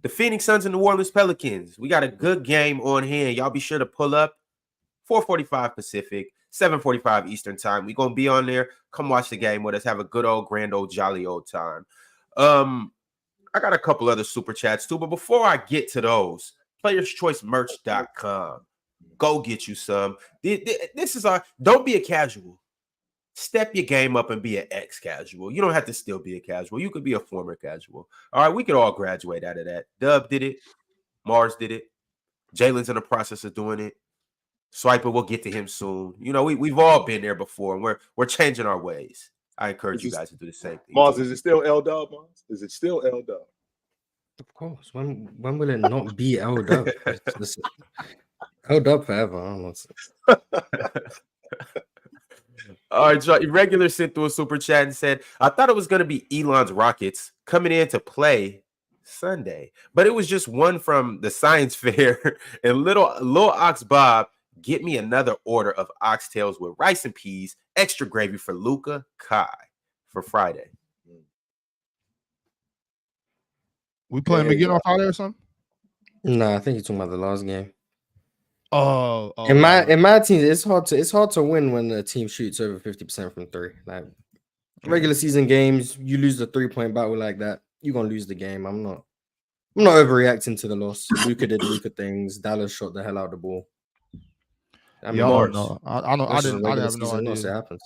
[SPEAKER 2] The Phoenix Suns and New Orleans Pelicans. We got a good game on hand. Y'all be sure to pull up. 4:45 Pacific, 7:45 Eastern time. We're gonna be on there. Come watch the game with us. Have a good old, grand old, jolly old time. I got a couple other super chats too, but before I get to those, playerschoicemerch.com. Go get you some. This is our. Don't be a casual. Step your game up and be an ex-casual. You don't have to still be a casual. You could be a former casual. All right, we could all graduate out of that. Dub did it. Mars did it. Jalen's in the process of doing it. Swiper, we'll get to him soon. You know, we've all been there before, and we're changing our ways. I encourage you guys to do the same thing.
[SPEAKER 3] Mars, is it still L-Dub, Mars? Is it still L-Dub?
[SPEAKER 4] Of course. When will it not be L-Dub? L-Dub forever. I don't know.
[SPEAKER 2] All right, John, Irregular sent through a super chat and said, I thought it was going to be Elon's Rockets coming in to play Sunday, but it was just one from the science fair. And little Ox Bob, get me another order of oxtails with rice and peas, extra gravy for Luka Kai for Friday.
[SPEAKER 5] We playing again on Friday or something?
[SPEAKER 4] No, I think you're talking about the last game.
[SPEAKER 5] Oh,
[SPEAKER 4] in my team, it's hard to win when the team shoots over 50% from three. Like regular season games, you lose the 3-point battle like that, you're gonna lose the game. I'm not overreacting to the loss. Luka did Luka things. Dallas shot the hell out of the ball.
[SPEAKER 5] I didn't have no idea.
[SPEAKER 4] It happens.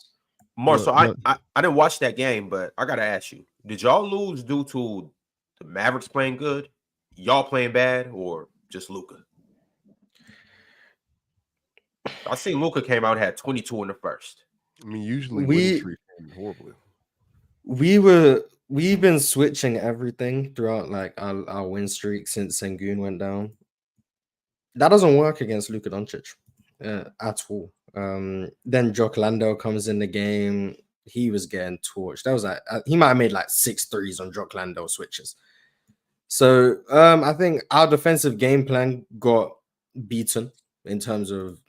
[SPEAKER 2] Mars, so I didn't watch that game, but I gotta ask you: did y'all lose due to the Mavericks playing good, y'all playing bad, or just Luka? I seen Luka came out and had 22 in the first.
[SPEAKER 1] I mean, usually we horribly.
[SPEAKER 4] We've been switching everything throughout like our win streak since Sengun went down. That doesn't work against Luka Doncic at all. Then Jock Landale comes in the game. He was getting torched. That was like he might have made like 6 threes on Jock Landale switches. So I think our defensive game plan got beaten in terms of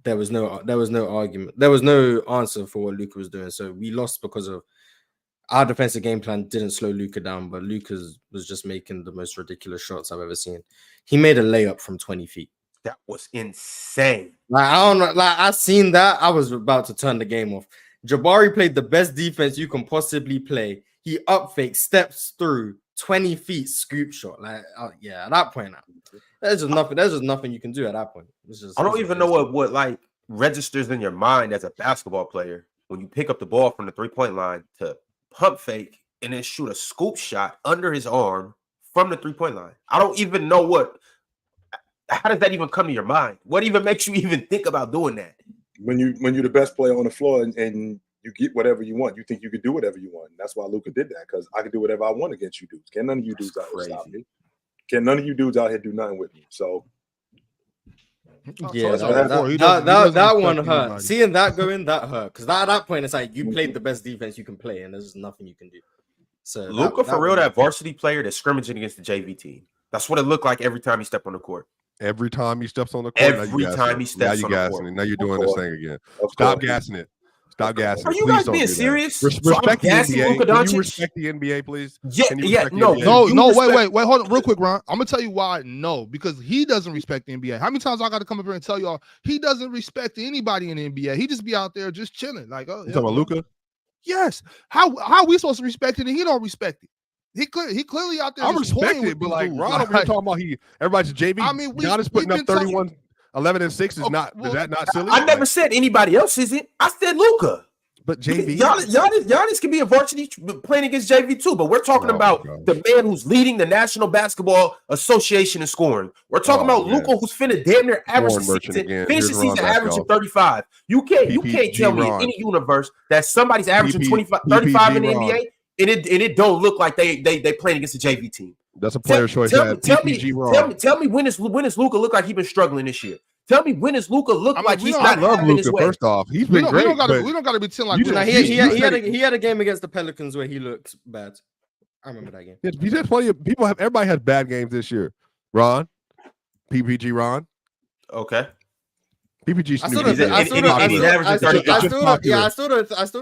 [SPEAKER 4] there was no argument. There was no answer for what Luka was doing. So we lost because of our defensive game plan didn't slow Luka down, but Luka was just making the most ridiculous shots I've ever seen. He made a layup from 20 feet.
[SPEAKER 2] That was insane.
[SPEAKER 4] Like I don't know. Like I seen that, I was about to turn the game off. Jabari played the best defense you can possibly play. He up fake, steps through 20 feet, scoop shot. Like yeah, at that point, there's just nothing. There's just nothing you can do at that point.
[SPEAKER 2] I don't even know what like registers in your mind as a basketball player when you pick up the ball from the 3-point line to pump fake and then shoot a scoop shot under his arm from the 3-point line. I don't even know how does that even come to your mind? What even makes you even think about doing that?
[SPEAKER 3] When you're the best player on the floor and you get whatever you want, you think you could do whatever you want. And that's why Luka did that, because I can do whatever I want against you dudes. Can't none of you dudes out here stop me. Can't none of you dudes out here do nothing with me. So
[SPEAKER 4] yeah, that one hurt. Seeing that go in, that hurt. Because at that point, it's like you played the best defense you can play, and there's just nothing you can do. So
[SPEAKER 2] Luka, for real, that varsity player that's scrimmaging against the JV team. That's what it looked like every time he stepped on the court.
[SPEAKER 1] Every time he steps on the court.
[SPEAKER 2] Every time he steps on the court.
[SPEAKER 1] Now you're doing this thing again. Stop gassing it. Stop gassing.
[SPEAKER 2] Are you guys being serious?
[SPEAKER 1] Respect the NBA. Can you respect the NBA, please?
[SPEAKER 2] No,
[SPEAKER 5] wait, hold on, real quick, Ron. I'm gonna tell you why. No, because he doesn't respect the NBA. How many times I got to come up here and tell y'all he doesn't respect anybody in the NBA? He just be out there just chilling. Like, oh,
[SPEAKER 1] you talking about Luka?
[SPEAKER 5] Yes. How are we supposed to respect it and he don't respect it? He clearly out there.
[SPEAKER 1] I respect it, but like Ron over here talking about everybody's JV.
[SPEAKER 5] I mean,
[SPEAKER 1] Giannis putting up 31. 11 and 6 is not. Is that not silly?
[SPEAKER 2] I never said anybody else isn't. I said Luka.
[SPEAKER 1] But JV,
[SPEAKER 2] Giannis can be a varsity playing against JV too. But we're talking about the man who's leading the National Basketball Association in scoring. We're talking about Luka, who's finna damn near average finish the season averaging 35. You can't tell me in any universe that somebody's averaging 35 in the NBA and it don't look like they playing against a JV team.
[SPEAKER 1] That's a player choice.
[SPEAKER 2] Tell me when does Luka look like he's been struggling this year? Tell me when does Luka look like he's not having his way?
[SPEAKER 1] First off, he's been great.
[SPEAKER 5] We don't got to be telling like
[SPEAKER 4] he had a game against the Pelicans where he looked bad. I remember that game.
[SPEAKER 1] He's had plenty of people. Everybody has bad games this year. Ron, PPG, Ron.
[SPEAKER 2] Okay.
[SPEAKER 1] PPG.
[SPEAKER 4] I still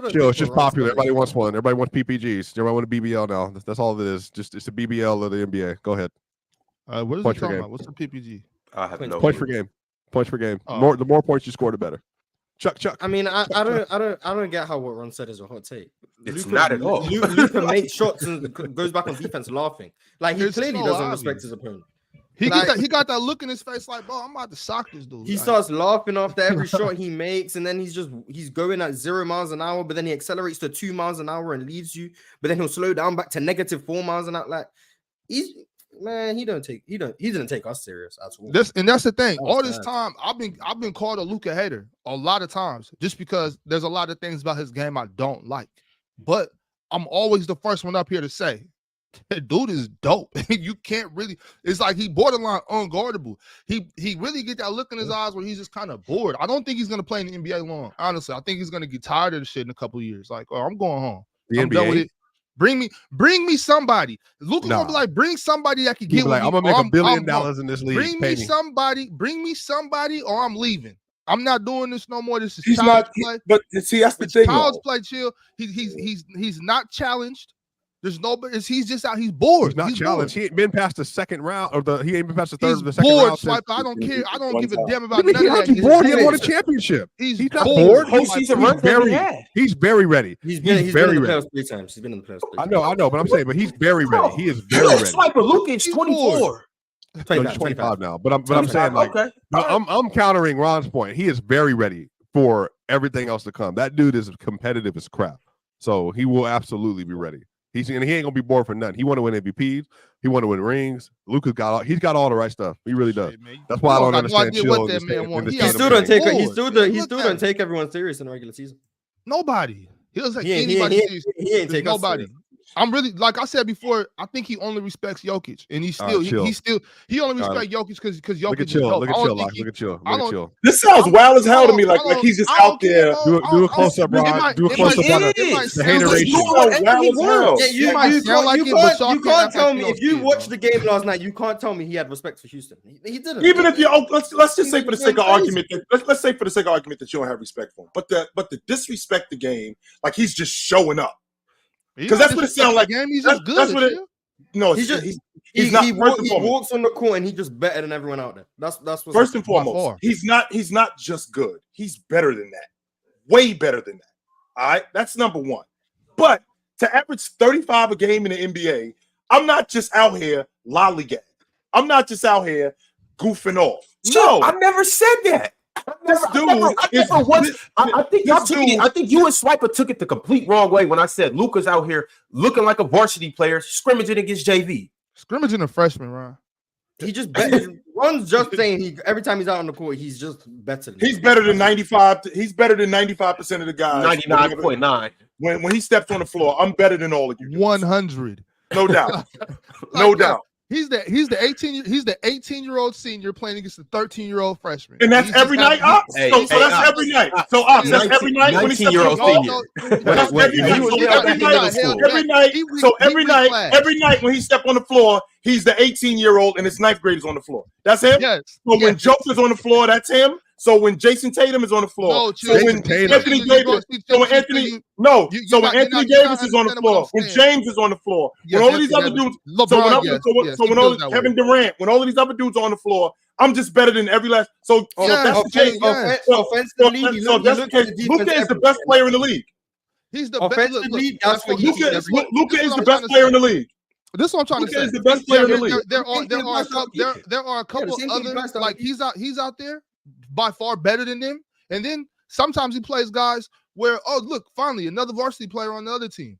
[SPEAKER 4] don't.
[SPEAKER 1] Chill, it's just popular. Everybody wants one. Everybody wants PPGs. Everybody wants a BBL now. That's all it is. Just it's a BBL of the NBA. Go ahead.
[SPEAKER 5] What is
[SPEAKER 1] Points
[SPEAKER 5] it
[SPEAKER 1] per
[SPEAKER 5] talking
[SPEAKER 1] game.
[SPEAKER 5] about? What's the PPG?
[SPEAKER 2] I have no
[SPEAKER 1] Points
[SPEAKER 2] clue.
[SPEAKER 1] per game. Points per game.
[SPEAKER 5] Oh.
[SPEAKER 1] The more points you score, the better. Chuck.
[SPEAKER 4] I mean, I don't get how what Ron said is a hot take.
[SPEAKER 2] It's not at all.
[SPEAKER 4] Luka makes shots and goes back on defense laughing. Like he
[SPEAKER 5] It's
[SPEAKER 4] clearly
[SPEAKER 5] so
[SPEAKER 4] doesn't
[SPEAKER 5] obvious.
[SPEAKER 4] respect his opponent.
[SPEAKER 5] He
[SPEAKER 4] Like-
[SPEAKER 5] got that look in his face like, bro, I'm about to sock this dude.
[SPEAKER 4] He
[SPEAKER 5] Like,
[SPEAKER 4] starts laughing after every shot he makes, and then he's going at 0 miles an hour, but then he accelerates to 2 miles an hour and leaves you, but then he'll slow down back to -4 miles an hour. Like he didn't take us serious at all.
[SPEAKER 5] That's the thing.
[SPEAKER 4] That was
[SPEAKER 5] All this
[SPEAKER 4] bad.
[SPEAKER 5] time, I've been called a Luka hater a lot of times, just because there's a lot of things about his game I don't like. But I'm always the first one up here to say, that dude is dope. You can't really. It's like he borderline unguardable. He really get that look in his eyes where he's just kind of bored. I don't think he's gonna play in the NBA long. Honestly, I think he's gonna get tired of the shit in a couple of years. Like, oh, I'm going home.
[SPEAKER 1] The
[SPEAKER 5] I'm done with
[SPEAKER 1] NBA.
[SPEAKER 5] it. Bring me somebody. Luka gonna be like, bring somebody that can get with
[SPEAKER 1] Like,
[SPEAKER 5] me.
[SPEAKER 1] I'm gonna make $1 billion
[SPEAKER 5] I'm
[SPEAKER 1] in this league.
[SPEAKER 5] Bring me somebody, or I'm leaving. I'm not doing this no more. This is
[SPEAKER 3] He's
[SPEAKER 5] child's
[SPEAKER 3] not.
[SPEAKER 5] play.
[SPEAKER 3] But see, that's the
[SPEAKER 5] It's
[SPEAKER 3] thing.
[SPEAKER 5] child's
[SPEAKER 3] though.
[SPEAKER 5] play. Chill. He's not challenged. There's nobody. He's just out. He's bored.
[SPEAKER 1] He's not challenged.
[SPEAKER 5] Bored.
[SPEAKER 1] He ain't been past the second round, he ain't been past the third
[SPEAKER 5] He's
[SPEAKER 1] of the second
[SPEAKER 5] bored,
[SPEAKER 1] round.
[SPEAKER 5] Swiper. I don't care. I don't
[SPEAKER 3] One
[SPEAKER 5] give a
[SPEAKER 3] time.
[SPEAKER 5] damn about
[SPEAKER 1] How's
[SPEAKER 5] none of that.
[SPEAKER 1] he bored? He
[SPEAKER 5] He's
[SPEAKER 1] won a championship.
[SPEAKER 5] He's
[SPEAKER 1] not
[SPEAKER 5] bored.
[SPEAKER 1] bored.
[SPEAKER 2] Postseason runs that we had.
[SPEAKER 1] He's very ready.
[SPEAKER 4] He's been in
[SPEAKER 1] very
[SPEAKER 4] the
[SPEAKER 1] ready.
[SPEAKER 4] playoffs 3 times. He's been in the playoffs 3
[SPEAKER 1] I
[SPEAKER 4] times.
[SPEAKER 1] know, but I'm saying, but he's very ready. He is very ready.
[SPEAKER 2] Swiper Luka is
[SPEAKER 5] He's
[SPEAKER 2] 24.
[SPEAKER 1] No,
[SPEAKER 4] 25,
[SPEAKER 1] he's 25
[SPEAKER 4] 25.
[SPEAKER 1] now. But I'm saying, like,
[SPEAKER 2] okay.
[SPEAKER 1] I'm countering Ron's point. He is very ready for everything else to come. That dude is competitive as crap. So he will absolutely be ready. He ain't gonna be bored for nothing. He want to win MVPs. He want to win rings. Luka's got all the right stuff. He really does. That's why I don't understand.
[SPEAKER 5] No what that man wants.
[SPEAKER 4] He still don't take
[SPEAKER 5] bored.
[SPEAKER 4] he still don't take everyone serious in the regular season.
[SPEAKER 5] Nobody. He doesn't take
[SPEAKER 4] He
[SPEAKER 5] anybody serious.
[SPEAKER 4] ain't take
[SPEAKER 5] There's
[SPEAKER 4] us
[SPEAKER 5] nobody.
[SPEAKER 4] serious.
[SPEAKER 5] I'm really, like I said before, I think he only respects Jokic, and he only respects Jokic because Jokic
[SPEAKER 1] Look at
[SPEAKER 5] is
[SPEAKER 1] chill.
[SPEAKER 5] dope.
[SPEAKER 1] Look
[SPEAKER 5] I
[SPEAKER 1] at
[SPEAKER 5] don't
[SPEAKER 1] chill.
[SPEAKER 5] think
[SPEAKER 1] Look
[SPEAKER 5] he-
[SPEAKER 1] at chill.
[SPEAKER 5] I
[SPEAKER 1] Look at
[SPEAKER 5] don't-
[SPEAKER 1] chill.
[SPEAKER 3] This sounds wild as hell to me. Like he's just out there.
[SPEAKER 1] Do a close up, Ron. Do a close up on the hateration.
[SPEAKER 4] You can't tell me if you watched the game last night. You can't tell me he had respect for Houston. He didn't.
[SPEAKER 3] Even if you let's just say for the sake of argument let's say for the sake of argument that you don't have respect for him, but the disrespect the game, like he's just showing up. Because that's what it sounds like.
[SPEAKER 5] Game, he's just good.
[SPEAKER 3] That's what it. No,
[SPEAKER 4] He's
[SPEAKER 3] not.
[SPEAKER 4] he
[SPEAKER 3] First and foremost,
[SPEAKER 4] walks on the court and he just better than everyone out there. That's what's
[SPEAKER 3] first and foremost, he's not just good. He's better than that. Way better than that. All right, that's number one. But to average 35 a game in the NBA, I'm not just out here lollygagging. I'm not just out here goofing off. No,
[SPEAKER 2] I never said that. I think you and Swiper took it the complete wrong way when I said Luka's out here looking like a varsity player scrimmaging against JV.
[SPEAKER 5] Scrimmaging a freshman, Ron.
[SPEAKER 4] He just Ron's just saying every time he's out on the court, he's just better.
[SPEAKER 3] He's better than 95. He's better than 95% of the guys.
[SPEAKER 2] 99.9.
[SPEAKER 3] When he steps on the floor, I'm better than all of you.
[SPEAKER 5] 100.
[SPEAKER 3] No doubt. No doubt.
[SPEAKER 5] He's the 18-year-old senior playing against the 13-year-old freshman.
[SPEAKER 3] And that's every night. So that's every night. So that's every night when he steps on the floor. Every night when he step on the floor, he's the 18-year-old and his ninth graders on the floor. That's him.
[SPEAKER 5] Yes.
[SPEAKER 3] So when Joker's on the floor, that's him. So when Jason Tatum is on the floor, so when Anthony Davis, so when Anthony Davis is on the floor, when James is on the floor, when all of these other dudes, Kevin Durant, when all of these other dudes are on the floor, I'm just better than every last. So that's the case. Luka is the best player in the league.
[SPEAKER 5] He's the offensively.
[SPEAKER 3] Luka is the best player in the league.
[SPEAKER 5] This is what I'm trying to say.
[SPEAKER 3] Luka is the best player in the league.
[SPEAKER 5] There are a couple other, like he's out there by far better than them. And then sometimes he plays guys where, oh, look, finally another varsity player on the other team.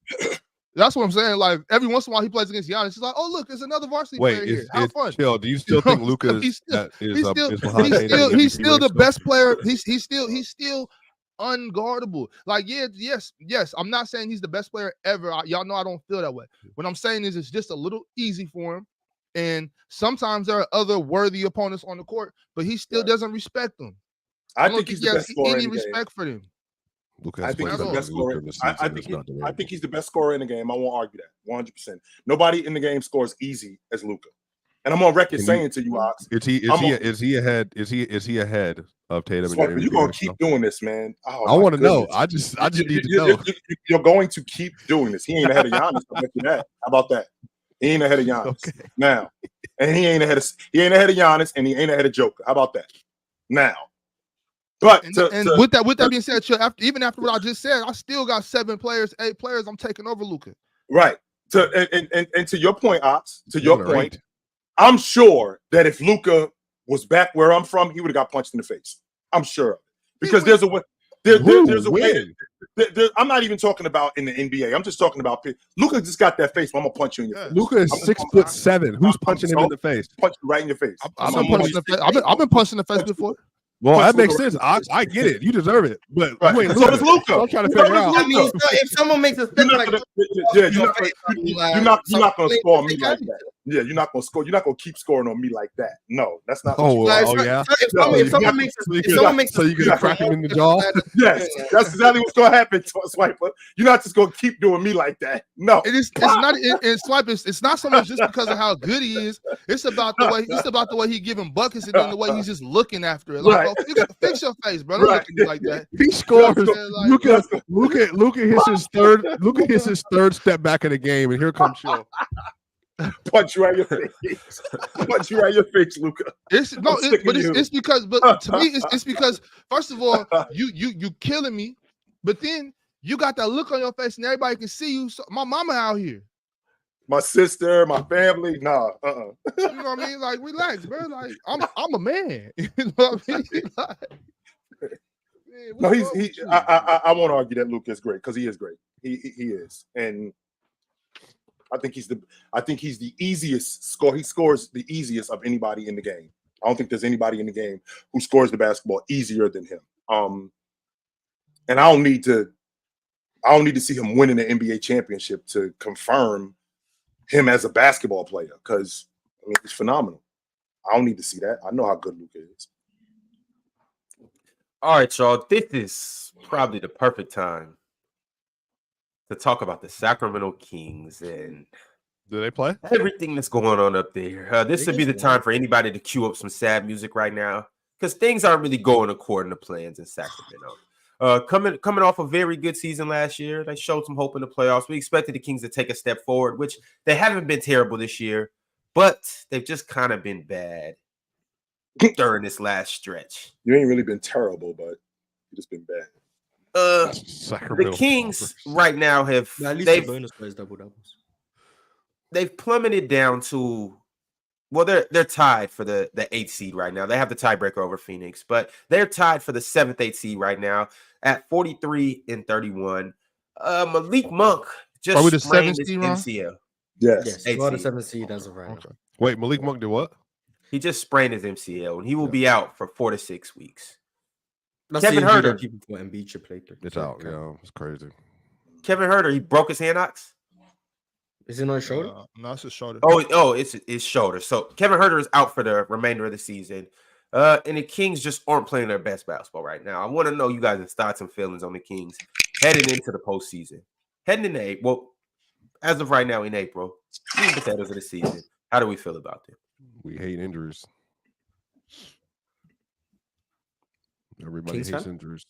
[SPEAKER 5] That's what I'm saying. Like every once in a while he plays against Giannis. He's like, oh, look, there's another varsity player here. Have fun.
[SPEAKER 1] Chill. Do you still think Luka is still
[SPEAKER 5] the best player? He's still unguardable. Like, yes. I'm not saying he's the best player ever. Y'all know I don't feel that way. What I'm saying is it's just a little easy for him. And sometimes there are other worthy opponents on the court, but he still doesn't respect them.
[SPEAKER 3] I think he's the best scorer in the
[SPEAKER 5] respect for them.
[SPEAKER 3] I think he's the best scorer. I think he's the best scorer in the game. I won't argue that 100%. Nobody in the game scores easy as Luka. And I'm on record saying to you, Ox,
[SPEAKER 1] is he ahead of Tatum?
[SPEAKER 3] You're gonna keep doing this, man.
[SPEAKER 1] I want to know. I just need to know.
[SPEAKER 3] You're going to keep doing this. He ain't ahead of Giannis. I'll bet you that. How about that? He ain't ahead of Giannis
[SPEAKER 1] Okay.
[SPEAKER 3] now, and he ain't ahead of Giannis, and he ain't ahead of Joker. How about that? Now, but
[SPEAKER 5] with that being said, even after what I just said, I still got 8 players I'm taking over Luka.
[SPEAKER 3] Right. And to your point, Ops, I'm sure that if Luka was back where I'm from, he would have got punched in the face. I'm sure, because there's a way. There's a way. I'm not even talking about in the NBA. I'm just talking about Luka just got that face. I'm gonna punch you in your face.
[SPEAKER 1] Luka is 6'7". Who's punching him in the face?
[SPEAKER 3] Punch you right in your face.
[SPEAKER 5] I've been punched in the face before.
[SPEAKER 1] Well, that makes sense. I get it. You deserve it, but you ain't
[SPEAKER 3] so does Luka.
[SPEAKER 1] I'm trying to figure out.
[SPEAKER 4] I mean, if someone makes a step
[SPEAKER 3] you're not gonna score on me like that. Yeah, you're not gonna score. You're not gonna keep scoring on me like that. No, that's not.
[SPEAKER 1] Yeah.
[SPEAKER 4] If someone makes,
[SPEAKER 1] so you're gonna crack him in the jaw.
[SPEAKER 3] Yes, that's exactly what's gonna happen to a Swiper. You're not just gonna keep doing me like that. No,
[SPEAKER 5] it's not. In Swipe, it's not so much just because of how good he is. It's about the way. It's about the way he giving buckets and then the way he's just looking after it. Like, fix your face, bro. Don't look at me like that.
[SPEAKER 1] He scores. Luka hits his third. Luka hits his third step back in the game, and here comes Chill.
[SPEAKER 3] Punch you right in your face. Punch you right in your face, Luka.
[SPEAKER 5] It's because, but to me, it's because first of all, you killing me, but then you got that look on your face, and everybody can see you. So my mama out here,
[SPEAKER 3] my sister, my family, nah,
[SPEAKER 5] You know what I mean? Like, relax, bro. Like, I'm a man. You know what I mean? Like,
[SPEAKER 3] no, I won't argue that Luka is great because he is great. He is, and I think he's the easiest score. He scores the easiest of anybody in the game. I don't think there's anybody in the game who scores the basketball easier than him. And I don't need to see him winning an NBA championship to confirm him as a basketball player, because I mean, he's phenomenal. I don't need to see that. I know how good Luka is.
[SPEAKER 2] All right, y'all. This is probably the perfect time to talk about the Sacramento Kings and
[SPEAKER 1] do they play
[SPEAKER 2] everything that's going on up there. This would be the time for anybody to cue up some sad music right now, because things aren't really going according to plans in Sacramento. Coming off a very good season last year, they showed some hope in the playoffs. We expected the Kings to take a step forward, which they haven't been terrible this year, but they've just kind of been bad during this last stretch.
[SPEAKER 3] You ain't really been terrible, but you just been bad.
[SPEAKER 2] The Kings right now have they've plummeted down to, well, they're tied for the 8th seed right now. They have the tiebreaker over Phoenix, but they're tied for the 7th, 8th seed right now at 43-31. Malik Monk just sprained his MCL.
[SPEAKER 3] Yes,
[SPEAKER 4] the 7th seed as of right now.
[SPEAKER 1] Wait, Malik Monk did what?
[SPEAKER 2] He just sprained his MCL, and he will be out for 4 to 6 weeks.
[SPEAKER 4] That's
[SPEAKER 2] Kevin Huerter,
[SPEAKER 4] people for Embiid should play through.
[SPEAKER 1] It's out. Yeah, it's crazy.
[SPEAKER 2] Kevin Huerter, he broke his hand, Ox?
[SPEAKER 4] Is it on his shoulder?
[SPEAKER 5] No, it's his shoulder.
[SPEAKER 2] Oh, it's his shoulder. So Kevin Huerter is out for the remainder of the season. And the Kings just aren't playing their best basketball right now. I want to know you guys' thoughts and feelings on the Kings heading into the postseason. Heading into April, well, as of right now in April, potatoes of the season. How do we feel about them?
[SPEAKER 1] We hate injuries. Everybody
[SPEAKER 4] Kings
[SPEAKER 1] hates
[SPEAKER 4] fan?
[SPEAKER 1] injuries.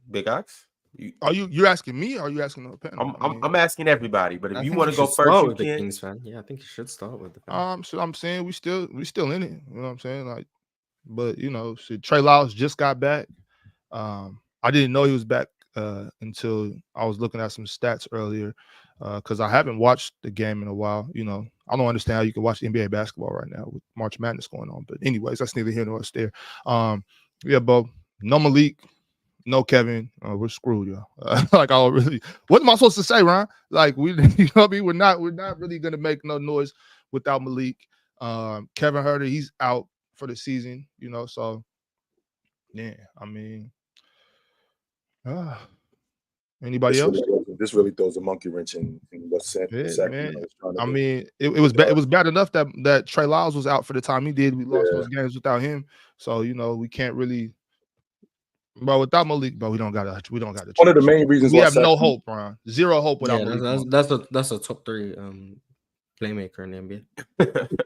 [SPEAKER 2] Big Ox?
[SPEAKER 5] You're asking me, or are you asking the panel?
[SPEAKER 2] I'm asking everybody, but if you want to go first, you can.
[SPEAKER 4] Kings fan. Yeah, I think you should start with the
[SPEAKER 5] fan. So I'm saying we still in it. You know what I'm saying? Like, but you know, Trey Lyles just got back. I didn't know he was back until I was looking at some stats earlier, because I haven't watched the game in a while. You know, I don't understand how you can watch NBA basketball right now with March Madness going on. But anyways, that's neither here nor there. Yeah, but no Malik. No, Kevin, we're screwed, y'all. Like, what am I supposed to say, Ron? Like, you know what I mean? We're not really gonna make no noise without Malik. Kevin Huerter, he's out for the season, you know. So, yeah, I mean, anybody else?
[SPEAKER 3] This really throws a monkey wrench in what's said.
[SPEAKER 5] I mean, it was bad. It was bad enough that Trey Lyles was out for the time he did. We lost those games without him, so you know we can't really. But without Malik, but we don't got to.
[SPEAKER 3] One of the main reasons
[SPEAKER 5] we have no hope, Ron. Zero hope without
[SPEAKER 4] Malik. That's a top 3 playmaker in the NBA.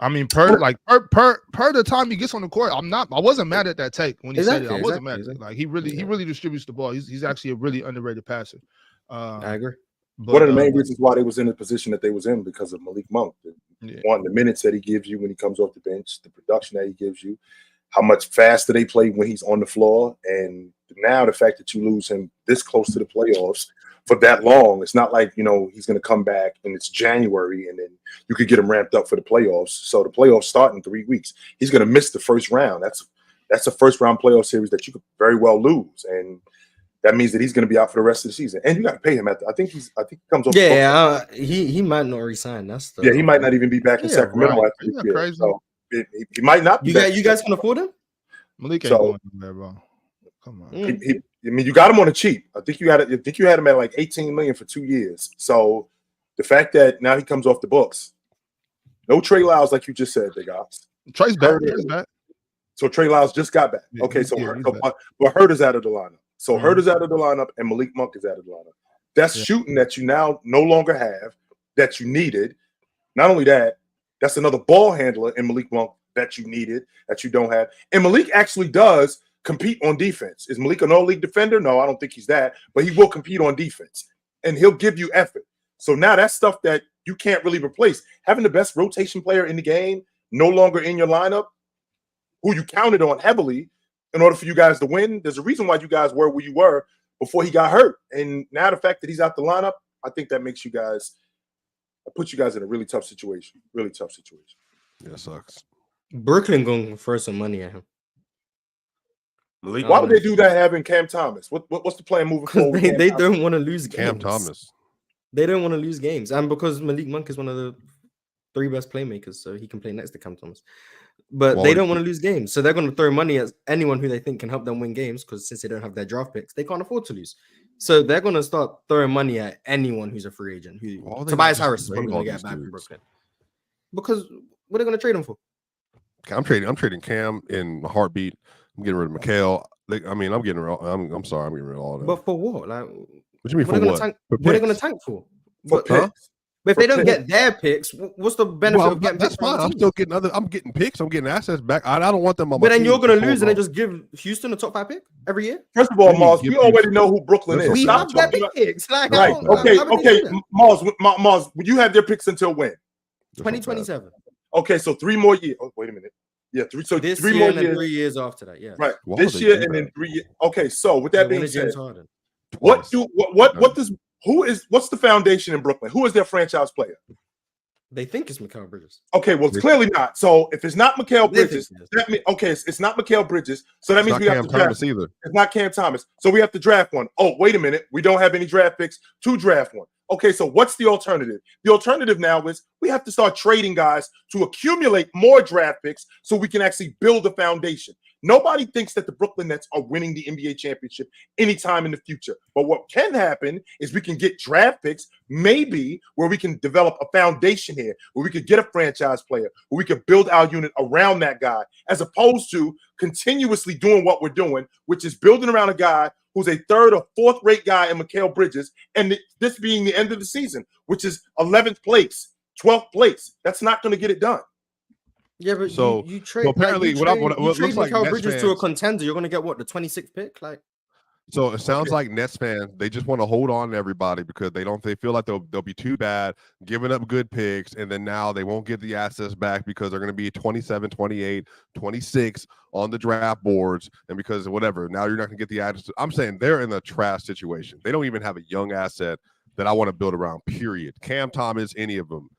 [SPEAKER 5] I mean, per the time he gets on the court, I wasn't mad at that take when he said it. I wasn't mad. Like he really distributes the ball. He's actually a really underrated passer.
[SPEAKER 4] I agree.
[SPEAKER 5] But,
[SPEAKER 3] one of the main reasons why they was in the position that they was in because of Malik Monk.
[SPEAKER 5] Yeah.
[SPEAKER 3] One, the minutes that he gives you when he comes off the bench, the production that he gives you, how much faster they play when he's on the floor, and now the fact that you lose him this close to the playoffs for that long, it's not like, you know, he's going to come back and it's January and then you could get him ramped up for the playoffs. So the playoffs start in 3 weeks. He's going to miss the first round. That's a first round playoff series that you could very well lose, and that means that he's going to be out for the rest of the season. And you got to pay him I think he comes off.
[SPEAKER 4] Yeah, he might not resign. That's the
[SPEAKER 3] he might not even be back in Sacramento after this year.
[SPEAKER 5] Crazy.
[SPEAKER 3] So he might not.
[SPEAKER 4] You guys can afford him?
[SPEAKER 5] Malik ain't going there, bro. Come on.
[SPEAKER 3] I mean, you got him on a cheap. I think you had him at like 18 million for 2 years. So the fact that now he comes off the books, no Trey Lyles, like you just said, big ops.
[SPEAKER 5] Trey's back.
[SPEAKER 3] So Trey Lyles just got back.
[SPEAKER 5] Yeah,
[SPEAKER 3] okay, so
[SPEAKER 5] back.
[SPEAKER 3] but Herder's out of the lineup. So Herder's out of the lineup, and Malik Monk is out of the lineup. That's shooting that you now no longer have, that you needed. Not only that, that's another ball handler in Malik Monk that you needed, that you don't have. And Malik actually does compete on defense. Is Malik an all-league defender? No, I don't think he's that, but he will compete on defense, and he'll give you effort. So now that's stuff that you can't really replace. Having the best rotation player in the game no longer in your lineup, who you counted on heavily in order for you guys to win. There's a reason why you guys were where you were before he got hurt. And now the fact that he's out the lineup, I think that makes you guys, put you guys in a really tough situation. Really tough situation.
[SPEAKER 1] Yeah, it sucks.
[SPEAKER 4] Brooklyn going to throw some money at him.
[SPEAKER 3] Why would they do that having Cam Thomas? What's the plan moving forward?
[SPEAKER 4] They don't want to lose games.
[SPEAKER 1] Cam Thomas.
[SPEAKER 4] They don't want to lose games. And because Malik Monk is one of the 3 best playmakers, so he can play next to Cam Thomas. But they don't want to lose games. So they're going to throw money at anyone who they think can help them win games, because since they don't have their draft picks, they can't afford to lose. So they're going to start throwing money at anyone who's a free agent. Tobias Harris is probably going to get back from Brooklyn. Because what are they going to trade him for?
[SPEAKER 1] I'm trading Cam in a heartbeat. I'm getting rid of Mikal. I'm getting rid. I'm sorry, I'm getting rid of all that.
[SPEAKER 4] But for what? Like,
[SPEAKER 1] what do you mean for what?
[SPEAKER 4] What are they going to tank for? But if they don't get their picks, what's the benefit of getting
[SPEAKER 1] that's
[SPEAKER 4] picks?
[SPEAKER 1] Fine. I'm still getting I'm getting picks. I'm getting assets back. I don't want them on my
[SPEAKER 4] But then
[SPEAKER 1] team.
[SPEAKER 4] you're going to lose and then just give Houston a top 5 pick every year?
[SPEAKER 3] First of all, Mars, we already know who Brooklyn is.
[SPEAKER 4] We have their picks. Like,
[SPEAKER 3] right. Okay. Mars, you have their picks until when?
[SPEAKER 4] 2027.
[SPEAKER 3] Okay, so 3 more years. Oh, wait a minute. Yeah,
[SPEAKER 4] this
[SPEAKER 3] 3
[SPEAKER 4] year
[SPEAKER 3] more
[SPEAKER 4] and then
[SPEAKER 3] years.
[SPEAKER 4] 3 years after that. Yeah.
[SPEAKER 3] Right. This year and then 3 years. Okay, so with that being said, what's the foundation in Brooklyn? Who is their franchise player?
[SPEAKER 4] They think it's Mikal Bridges.
[SPEAKER 3] Okay, well, it's clearly not. So if it's not Mikal Bridges, that means it's not Mikal Bridges. So that means we have to draft. Either. It's not Cam Thomas. So we have to draft one. Oh, wait a minute. We don't have any draft picks to draft one. Okay, so what's the alternative? The alternative now is we have to start trading guys to accumulate more draft picks so we can actually build a foundation. Nobody thinks that the Brooklyn Nets are winning the NBA championship anytime in the future. But what can happen is we can get draft picks, maybe where we can develop a foundation here, where we could get a franchise player, where we could build our unit around that guy, as opposed to continuously doing what we're doing, which is building around a guy who's a 3rd or 4th rate guy in Mikal Bridges, and this being the end of the season, which is 11th place, 12th place. That's not going to get it done.
[SPEAKER 4] Yeah, but
[SPEAKER 1] so
[SPEAKER 4] you trade.
[SPEAKER 1] Apparently,
[SPEAKER 4] you
[SPEAKER 1] what
[SPEAKER 4] trade
[SPEAKER 1] looks like
[SPEAKER 4] Mikal
[SPEAKER 1] Nets
[SPEAKER 4] Bridges
[SPEAKER 1] fans,
[SPEAKER 4] to a contender, you're going to get what, the 26th pick? Like,
[SPEAKER 1] so it sounds like Nets fans, they just want to hold on to everybody because they feel like they'll be too bad, giving up good picks, and then now they won't get the assets back because they're going to be 27, 28, 26 on the draft boards, and because of whatever, now you're not going to get the assets. I'm saying they're in a trash situation. They don't even have a young asset that I want to build around, period. Cam Thomas, any of them.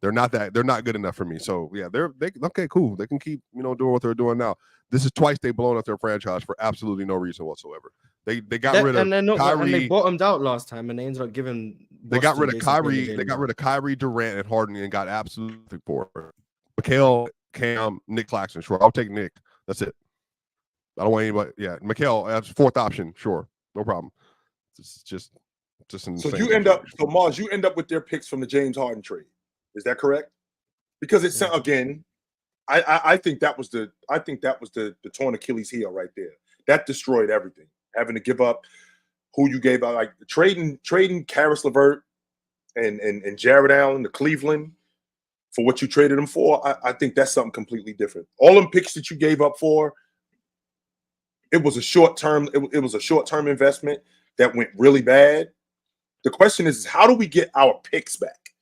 [SPEAKER 1] They're not good enough for me. So yeah, they okay, cool. They can keep doing what they're doing now. This is twice they've blown up their franchise for absolutely no reason whatsoever. They got rid of Kyrie.
[SPEAKER 4] And they bottomed out last time, and they ended up giving.
[SPEAKER 1] They got rid of Kyrie. They got rid of Kyrie, Durant, and Harden, and got absolutely for Mikal, Cam, Nick Claxton. Sure, I'll take Nick. That's it. I don't want anybody. Yeah, Mikal, that's 4th option. Sure, no problem. It's just insane.
[SPEAKER 3] So Mars, you end up with their picks from the James Harden trade. Is that correct? Because it's again, I think that was the torn Achilles heel right there. That destroyed everything. Having to give up who you gave out, like trading Karis LeVert and Jared Allen to Cleveland for what you traded them for. I think that's something completely different. All them picks that you gave up for, it was a short term. It was a short term investment that went really bad. The question is how do we get our picks back?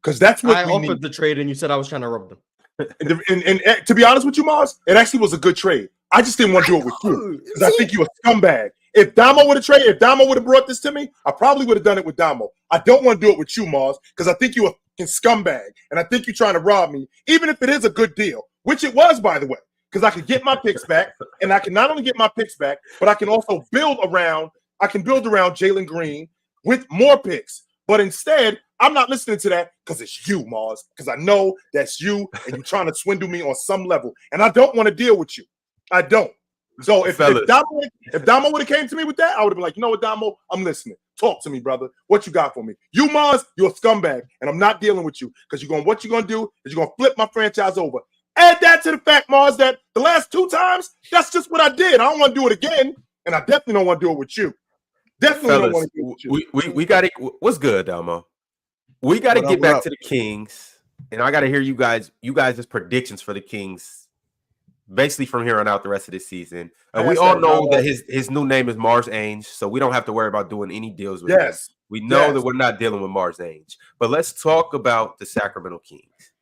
[SPEAKER 3] Because that's what
[SPEAKER 4] I
[SPEAKER 3] we
[SPEAKER 4] offered
[SPEAKER 3] need.
[SPEAKER 4] the trade, and you said I was trying to rob them.
[SPEAKER 3] And to be honest with you, Mars, it actually was a good trade. I just didn't want to do it with you because I think you're a scumbag. If Damo would have brought this to me, I probably would have done it with Damo. I don't want to do it with you, Mars, because I think you're a fucking scumbag, and I think you're trying to rob me, even if it is a good deal, which it was, by the way, because I could get my picks back, and I can not only get my picks back, but I can also build around Jalen Green with more picks. But instead, I'm not listening to that because it's you, Mars, because I know that's you and you're trying to swindle me on some level. And I don't want to deal with you. I don't. So if Damo would have came to me with that, I would have been like, you know what, Damo, I'm listening. Talk to me, brother. What you got for me? You, Mars, you're a scumbag, and I'm not dealing with you because what you're going to do is you're going to flip my franchise over. Add that to the fact, Mars, that the last 2 times, that's just what I did. I don't want to do it again, and I definitely don't want to do it with you. Definitely don't want to do it with you.
[SPEAKER 2] We got it. What's good, Damo? We got to get back to the Kings, and I got to hear you guys' predictions for the Kings, basically from here on out the rest of this season. We all know that his new name is Mars Ainge, so we don't have to worry about doing any deals with him. We know that we're not dealing with Mars Ainge. But let's talk about the Sacramento Kings.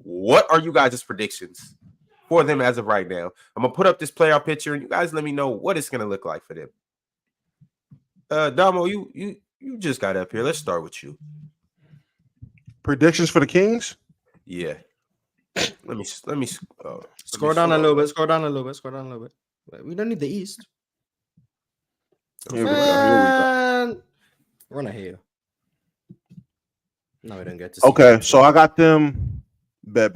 [SPEAKER 2] What are you guys' predictions for them as of right now? I'm gonna put up this playoff picture, and you guys let me know what it's gonna look like for them. Damo, you just got up here. Let's start with you.
[SPEAKER 6] Predictions for the Kings?
[SPEAKER 2] Yeah. Let me
[SPEAKER 4] Scroll down a little bit. We don't need the East.
[SPEAKER 6] Here we go.
[SPEAKER 4] We're not here. No, we don't get to.
[SPEAKER 6] Okay, so I got them. Bet.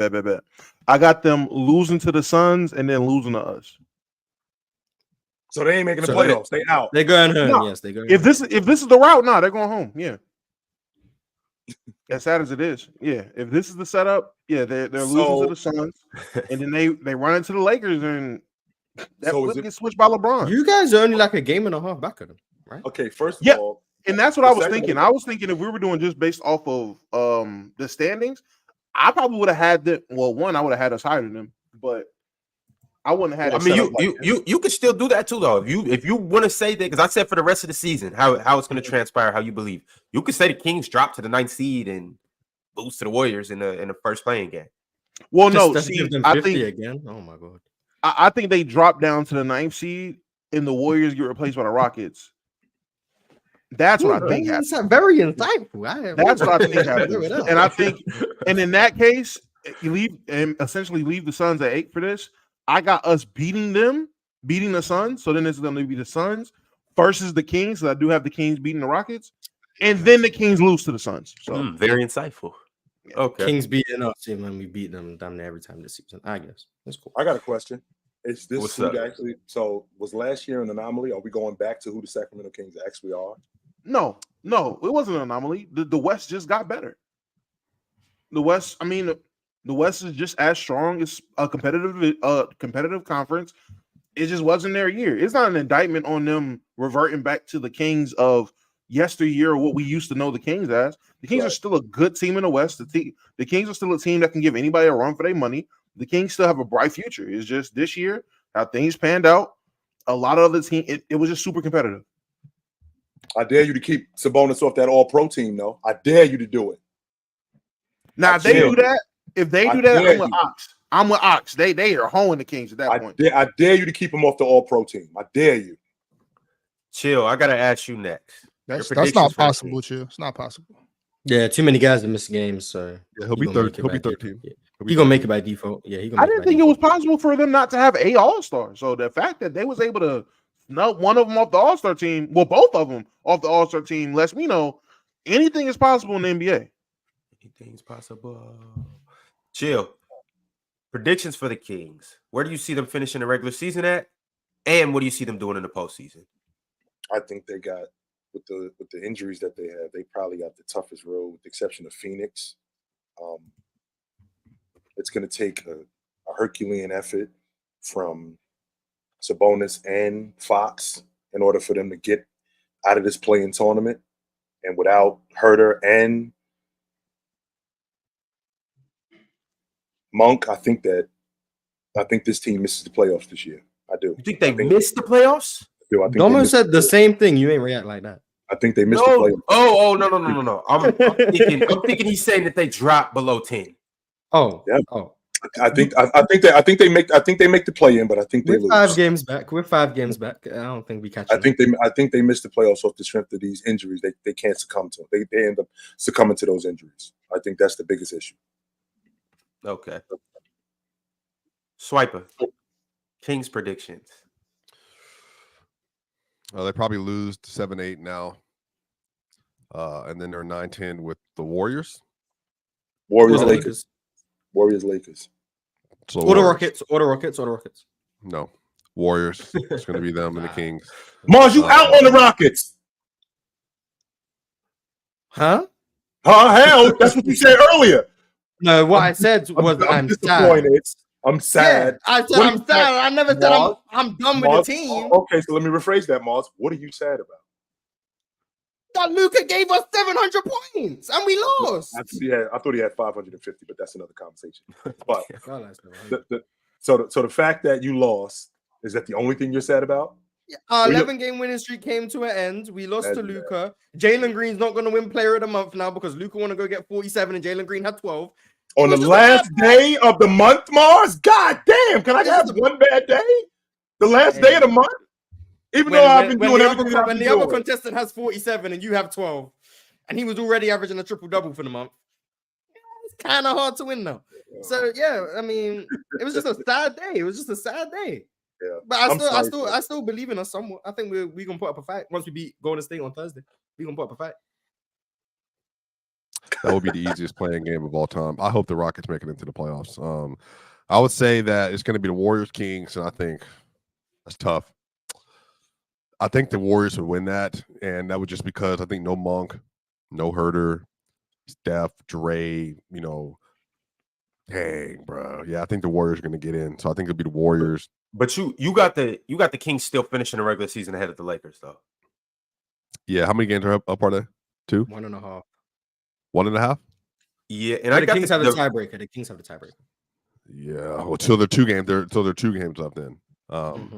[SPEAKER 6] I got them losing to the Suns and then losing to us.
[SPEAKER 3] So they ain't making the playoffs. They out.
[SPEAKER 4] They're going home.
[SPEAKER 6] No.
[SPEAKER 4] Yes, they're going.
[SPEAKER 6] If this is the route, they're going home. Yeah. As sad as it is, yeah. If this is the setup, yeah, they're losing to the Suns, and then they run into the Lakers, and that flip gets switched by LeBron.
[SPEAKER 4] You guys are only like a game and a half back of them, right?
[SPEAKER 3] Okay, first of all,
[SPEAKER 6] and that's what I was thinking. I was thinking if we were doing just based off of the standings, I probably would have had them. Well, one, I would have had us higher than them, but I wouldn't have had.
[SPEAKER 2] I mean, you could still do that too, though. If you want to say that, because I said for the rest of the season, how it's going to transpire, how you believe, you could say the Kings drop to the 9th seed and lose to the Warriors in the first playing game.
[SPEAKER 6] Well, no,
[SPEAKER 4] I think again. Oh my god,
[SPEAKER 6] I think they drop down to the 9th seed and the Warriors get replaced by the Rockets. That's what I think happens.
[SPEAKER 4] That's very insightful.
[SPEAKER 6] That's what I think happens. And I think, and in that case, you essentially leave the Suns at 8 for this. I got us beating the Suns. So then it's going to be the Suns versus the Kings. So I do have the Kings beating the Rockets. And then the Kings lose to the Suns. So
[SPEAKER 2] very insightful. Okay.
[SPEAKER 4] Kings beating us, and we beat them damn near every time this season. I guess that's cool.
[SPEAKER 3] I got a question. Is this
[SPEAKER 2] What's
[SPEAKER 3] who
[SPEAKER 2] up?
[SPEAKER 3] actually? So was last year an anomaly? Are we going back to who the Sacramento Kings actually are?
[SPEAKER 6] No, it wasn't an anomaly. The West just got better. The West is just as strong. It's a competitive conference. It just wasn't their year. It's not an indictment on them reverting back to the Kings of yesteryear or what we used to know the Kings as. The Kings are still a good team in the West. The Kings are still a team that can give anybody a run for their money. The Kings still have a bright future. It's just this year how things panned out. A lot of other teams, it was just super competitive.
[SPEAKER 3] I dare you to keep Sabonis off that All-Pro team, though. I dare you to do it.
[SPEAKER 6] Now, if they do that, I'm with Ox. They are hoeing the Kings at that point.
[SPEAKER 3] I dare you to keep him off the All-Pro team. I dare you.
[SPEAKER 2] Chill. I gotta ask you next.
[SPEAKER 5] That's not possible, Chill. It's not possible.
[SPEAKER 4] Yeah, too many guys that miss games. So
[SPEAKER 1] yeah, he'll be 13.
[SPEAKER 4] He's gonna make it by default. Yeah,
[SPEAKER 6] I didn't think it was possible for them not to have a All-Star. So the fact that they was able to snub one of them off the All-Star team, well, both of them off the All-Star team, lets me know anything is possible in the NBA.
[SPEAKER 2] Anything's possible. Chill. Predictions for the Kings. Where do you see them finishing the regular season at? And what do you see them doing in the postseason?
[SPEAKER 3] I think they got with the injuries that they have, they probably got the toughest road, with the exception of Phoenix. It's going to take a Herculean effort from Sabonis and Fox in order for them to get out of this play-in tournament. And without Herter and Monk, I think this team misses the playoffs this year. I do.
[SPEAKER 2] You think they missed the playoffs?
[SPEAKER 3] I think
[SPEAKER 4] Domo said the same thing. You ain't react like that.
[SPEAKER 3] I think they missed the playoffs.
[SPEAKER 2] No. I'm thinking he's saying that they dropped below 10.
[SPEAKER 4] Oh,
[SPEAKER 3] yeah.
[SPEAKER 4] Oh.
[SPEAKER 3] I think they make the play in, but I think they lose.
[SPEAKER 4] 5 games back. We're 5 games back. I don't think we catch.
[SPEAKER 3] I think they missed the playoffs off the strength of these injuries. They can't succumb to them. They end up succumbing to those injuries. I think that's the biggest issue.
[SPEAKER 2] Okay. Swiper. Kings predictions.
[SPEAKER 1] They probably lose 7-8 now. And then they're 9-10 with the Warriors.
[SPEAKER 3] Lakers.
[SPEAKER 1] So
[SPEAKER 4] Order Rockets.
[SPEAKER 1] No. Warriors. It's going to be them and the Kings.
[SPEAKER 3] Mars, you out on the Rockets.
[SPEAKER 4] Huh?
[SPEAKER 3] Hell, that's what you said earlier.
[SPEAKER 4] No, what I said was I'm
[SPEAKER 3] disappointed.
[SPEAKER 4] sad.
[SPEAKER 3] I'm sad.
[SPEAKER 4] Yeah, I said I'm sad. I never said I'm done with the team.
[SPEAKER 3] Okay, so let me rephrase that, Mars. What are you sad about?
[SPEAKER 4] That Luka gave us 700 points and we lost.
[SPEAKER 3] I thought he had 550, but that's another conversation. But so the fact that you lost, is that the only thing you're sad about?
[SPEAKER 4] Yeah, our 11-game winning streak came to an end. We lost to Luka. Jalen Green's not going to win Player of the Month now because Luka want to go get 47 and Jalen Green had 12.
[SPEAKER 3] On the last day of the month, Mars? God damn, can I have one bad day? The last day of the month? Even though I've been doing everything
[SPEAKER 4] when the other contestant has 47 and you have 12, and he was already averaging a triple-double for the month, it's kind of hard to win now. So, yeah, I mean, it was just a sad day. Yeah. But I still believe in us somewhat. I think we're going to put up a fight. Once we beat Golden State on Thursday, we're going to put up a fight.
[SPEAKER 1] That would be the easiest playing game of all time. I hope the Rockets make it into the playoffs. I would say that it's going to be the Warriors Kings, and I think that's tough. I think the Warriors would win that, and that would just because I think no Monk, no Herter, Steph, Dre, dang, bro. Yeah, I think the Warriors are going to get in. So I think it'll be the Warriors.
[SPEAKER 2] But you got the Kings still finishing the regular season ahead of the Lakers, though.
[SPEAKER 1] Yeah, how many games are up are they? 2?
[SPEAKER 4] 1.5.
[SPEAKER 1] 1.5?
[SPEAKER 2] Yeah, and
[SPEAKER 4] the Kings have the tiebreaker. The Kings have the tiebreaker.
[SPEAKER 1] Yeah, well, till they're 2 games. Till they're 2 games up then.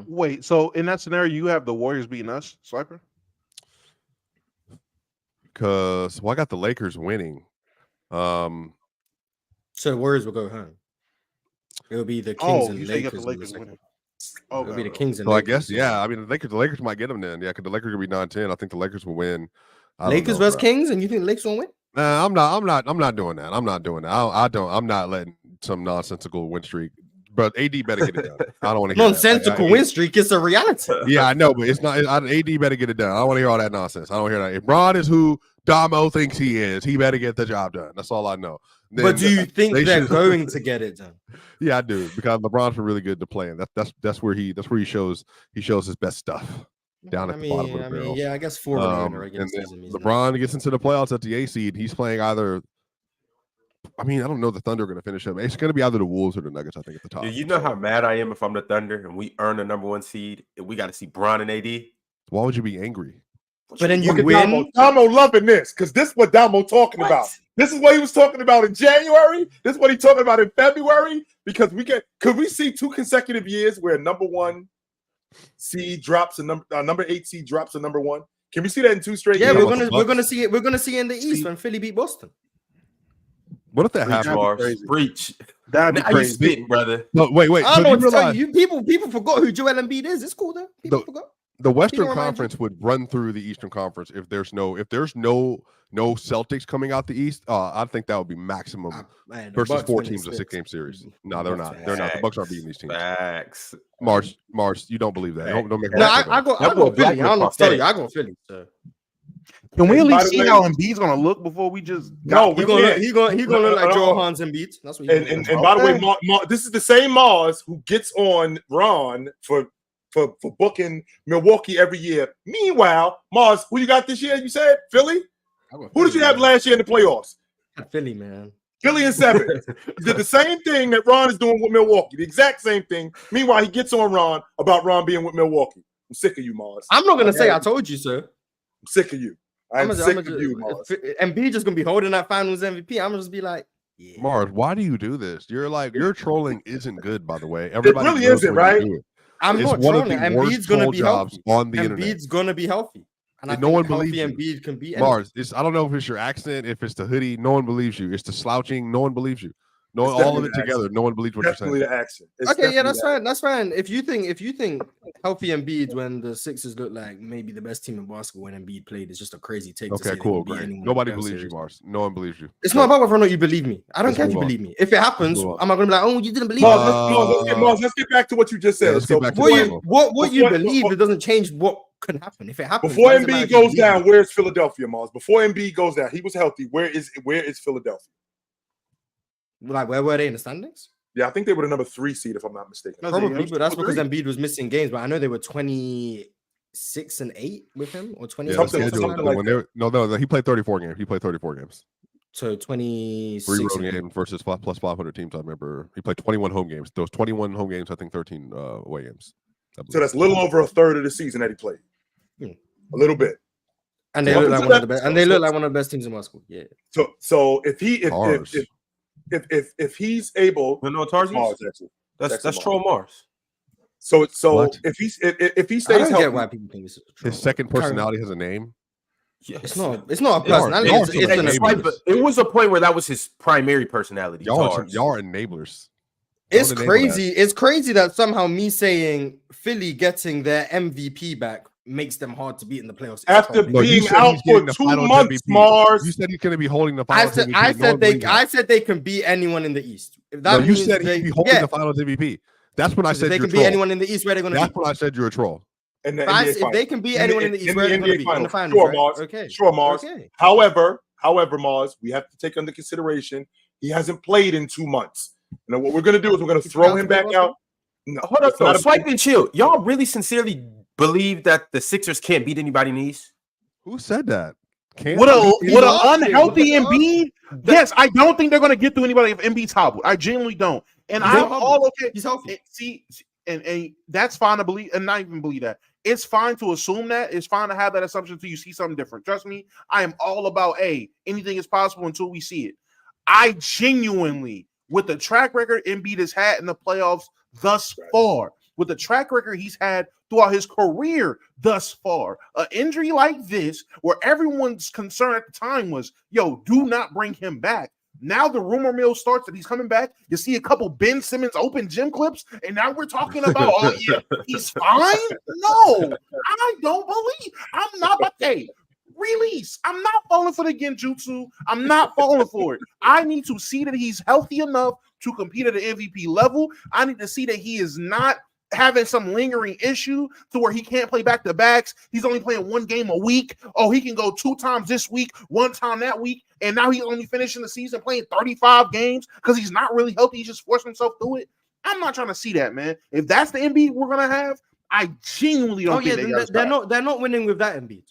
[SPEAKER 6] Wait, so in that scenario, you have the Warriors beating us, Swiper?
[SPEAKER 1] Because I got the Lakers winning.
[SPEAKER 4] So the Warriors will go home. It'll be the Kings and Lakers winning. Oh, it'll be the Kings and
[SPEAKER 1] Lakers. I guess, yeah. I mean, the Lakers might get them then. Yeah, because the Lakers will be 9-10. I think the Lakers will win.
[SPEAKER 4] Lakers versus Kings, and you think the Lakers will win?
[SPEAKER 1] Nah, I'm not doing that. I'm not letting some nonsensical win streak. But AD better get it done. I don't want to hear
[SPEAKER 4] nonsensical win streak. It's a reality.
[SPEAKER 1] Yeah, I know, but it's not. AD better get it done. I don't want to hear all that nonsense. I don't hear that. If Bron is who Damo thinks he is, he better get the job done. That's all I know. Then,
[SPEAKER 4] but do you think they're going to get it done?
[SPEAKER 1] Yeah, I do, because LeBron's been really good to play, and that's where he shows his best stuff. Down at the bottom of the barrel.
[SPEAKER 4] Yeah, I guess 4 in the regular season.
[SPEAKER 1] LeBron gets into the playoffs at the A seed. He's playing either. I mean, I don't know. The Thunder are going to finish him. It's going to be either the Wolves or the Nuggets, I think, at the top.
[SPEAKER 2] Dude, you know how mad I am if I'm the Thunder and we earn the number 1 seed and we got to see Bron and AD?
[SPEAKER 1] Why would you be angry?
[SPEAKER 4] But then you win.
[SPEAKER 3] Damo loving this because this is what Damo talking about. This is what he was talking about in January. This is what he's talking about in February. Because could we see 2 consecutive years where number 1 seed drops number 8 seed drops a number 1? Can we see that in 2 straight years?
[SPEAKER 4] Yeah, we're gonna see it. We're gonna see it in the East when Philly beat Boston.
[SPEAKER 1] What if that happens?
[SPEAKER 2] Breach.
[SPEAKER 6] That'd be crazy,
[SPEAKER 2] spitting, brother.
[SPEAKER 1] No, wait.
[SPEAKER 4] I don't know what to tell you. People forgot who Joel Embiid is. It's cool though. People forgot.
[SPEAKER 1] The Western Conference would run through the Eastern Conference if there's no Celtics coming out the East. I think that would be maximum versus 4 teams, a 6-game series. No, they're not. They're not. The Bucks aren't beating these teams.
[SPEAKER 2] Facts.
[SPEAKER 1] Mars, you don't believe that. Don't make
[SPEAKER 4] I go Philly. I don't know. Tell you, I go Philly. So.
[SPEAKER 6] Can we at least see how Embiid's gonna look before we just?
[SPEAKER 3] No,
[SPEAKER 4] he's gonna look like Joel Hans Embiid. That's what.
[SPEAKER 3] And by the way, this is the same Mars who gets on Ron for booking Milwaukee every year. Meanwhile, Mars, who you got this year? You said Philly. Who did you have last year in the playoffs?
[SPEAKER 4] Philly, man.
[SPEAKER 3] Philly in 7. He did the same thing that Ron is doing with Milwaukee. The exact same thing. Meanwhile, he gets on Ron about Ron being with Milwaukee. I'm sick of you, Mars.
[SPEAKER 4] I'm not gonna say I told you, sir.
[SPEAKER 3] I'm sick of you. I'm sick of you, Mars.
[SPEAKER 4] Embiid just gonna be holding that Finals MVP. I'm just be like,
[SPEAKER 1] yeah. Mars, why do you do this? Your trolling isn't good, by the way.
[SPEAKER 3] Everybody really isn't, right?
[SPEAKER 4] I'm not trolling. Embiid's gonna be healthy.
[SPEAKER 1] On the
[SPEAKER 4] Embiid's gonna be healthy. And I
[SPEAKER 1] no one
[SPEAKER 4] healthy
[SPEAKER 1] believes you.
[SPEAKER 4] Embiid can beat
[SPEAKER 1] Mars. I don't know if it's your accent, if it's the hoodie. No one believes you. It's the slouching. No one believes you. No, all of it together. No one believes what you're saying.
[SPEAKER 3] The accent.
[SPEAKER 4] Okay, yeah, that's fine. That's fine. If you think healthy Embiid when the Sixers look like maybe the best team in basketball when Embiid played is just a crazy take.
[SPEAKER 1] Okay, cool, great. Nobody believes you, Mars. No one believes you.
[SPEAKER 4] It's not about whether or not you believe me. I don't care if you believe me. If it happens, I'm not gonna be like, oh, you didn't believe me.
[SPEAKER 3] Mars, let's get back to what you just said.
[SPEAKER 4] What you believe, it doesn't change what can happen. If it happens,
[SPEAKER 3] before Embiid goes down, where's Philadelphia, Mars? Before Embiid goes down, he was healthy. Where is Philadelphia?
[SPEAKER 4] Like, where were they in the standings?
[SPEAKER 3] Yeah, I think they were the number 3 seed, if I'm not mistaken.
[SPEAKER 4] Probably, but that's because Embiid was missing games. But I know they were 26 and 8 with him, or 20.
[SPEAKER 1] Yeah, no, he played 34 games. He played 34 games.
[SPEAKER 4] So 26
[SPEAKER 1] 3 road games versus plus 500 teams. I remember he played 21 home games. Those 21 home games, I think 13 away games.
[SPEAKER 3] So that's a little over a third of the season that he played. A little bit.
[SPEAKER 4] And they look like one of the best. And they look like one of the best teams in basketball. Yeah.
[SPEAKER 3] So if he's able,
[SPEAKER 2] that's Troll Mars.
[SPEAKER 3] So if he stays
[SPEAKER 4] I don't
[SPEAKER 3] healthy,
[SPEAKER 4] get why people think this is
[SPEAKER 1] his second personality has a name.
[SPEAKER 4] It's not a personality.
[SPEAKER 2] It was a point where that was his primary personality.
[SPEAKER 1] Y'all are enablers.
[SPEAKER 4] It's crazy. It's crazy that somehow me saying Philly getting their MVP back makes them hard to beat in the playoffs.
[SPEAKER 3] After being out for 2 months, Mars.
[SPEAKER 1] You said he's going to be holding the finals MVP.
[SPEAKER 4] I said they can beat anyone in the East.
[SPEAKER 1] You said he'd be holding the finals MVP. That's when I said
[SPEAKER 4] they can beat anyone in the East. Where they're going to?
[SPEAKER 1] That's when I said you're a troll.
[SPEAKER 4] If they can beat anyone in the East, where they're going to be in the finals.
[SPEAKER 3] Sure, Mars. Okay. Sure, Mars. Okay. However, Mars, we have to take under consideration he hasn't played in 2 months. And what we're going to do is we're going to throw him back out.
[SPEAKER 2] No, hold up, though. Swipe and chill. Y'all really sincerely believe that the Sixers can't beat anybody in the East?
[SPEAKER 1] Who said that?
[SPEAKER 6] With an unhealthy Embiid? Yes, I don't think they're going to get through anybody if Embiid's hobbled. I genuinely don't. And I'm all okay.
[SPEAKER 4] He's healthy.
[SPEAKER 6] And that's fine to believe, and not even believe that. It's fine to assume that. It's fine to have that assumption until you see something different. Trust me, I am all about anything is possible until we see it. I genuinely, with the track record Embiid has had in the playoffs thus far, with the track record he's had throughout his career thus far, an injury like this, where everyone's concern at the time was, do not bring him back. Now the rumor mill starts that he's coming back. You see a couple Ben Simmons open gym clips, and now we're talking about, he's fine? No, I don't believe. I'm not about release. I'm not falling for the genjutsu. I'm not falling for it. I need to see that he's healthy enough to compete at the MVP level. I need to see that he is not having some lingering issue to where he can't play back-to-backs. He's only playing 1 game a week. Oh, he can go 2 times this week, 1 time that week, and now he's only finishing the season playing 35 games because he's not really healthy. He's just forcing himself through it. I'm not trying to see that, man. If that's the Embiid we're gonna have, I genuinely don't think
[SPEAKER 4] they're not winning with that Embiid.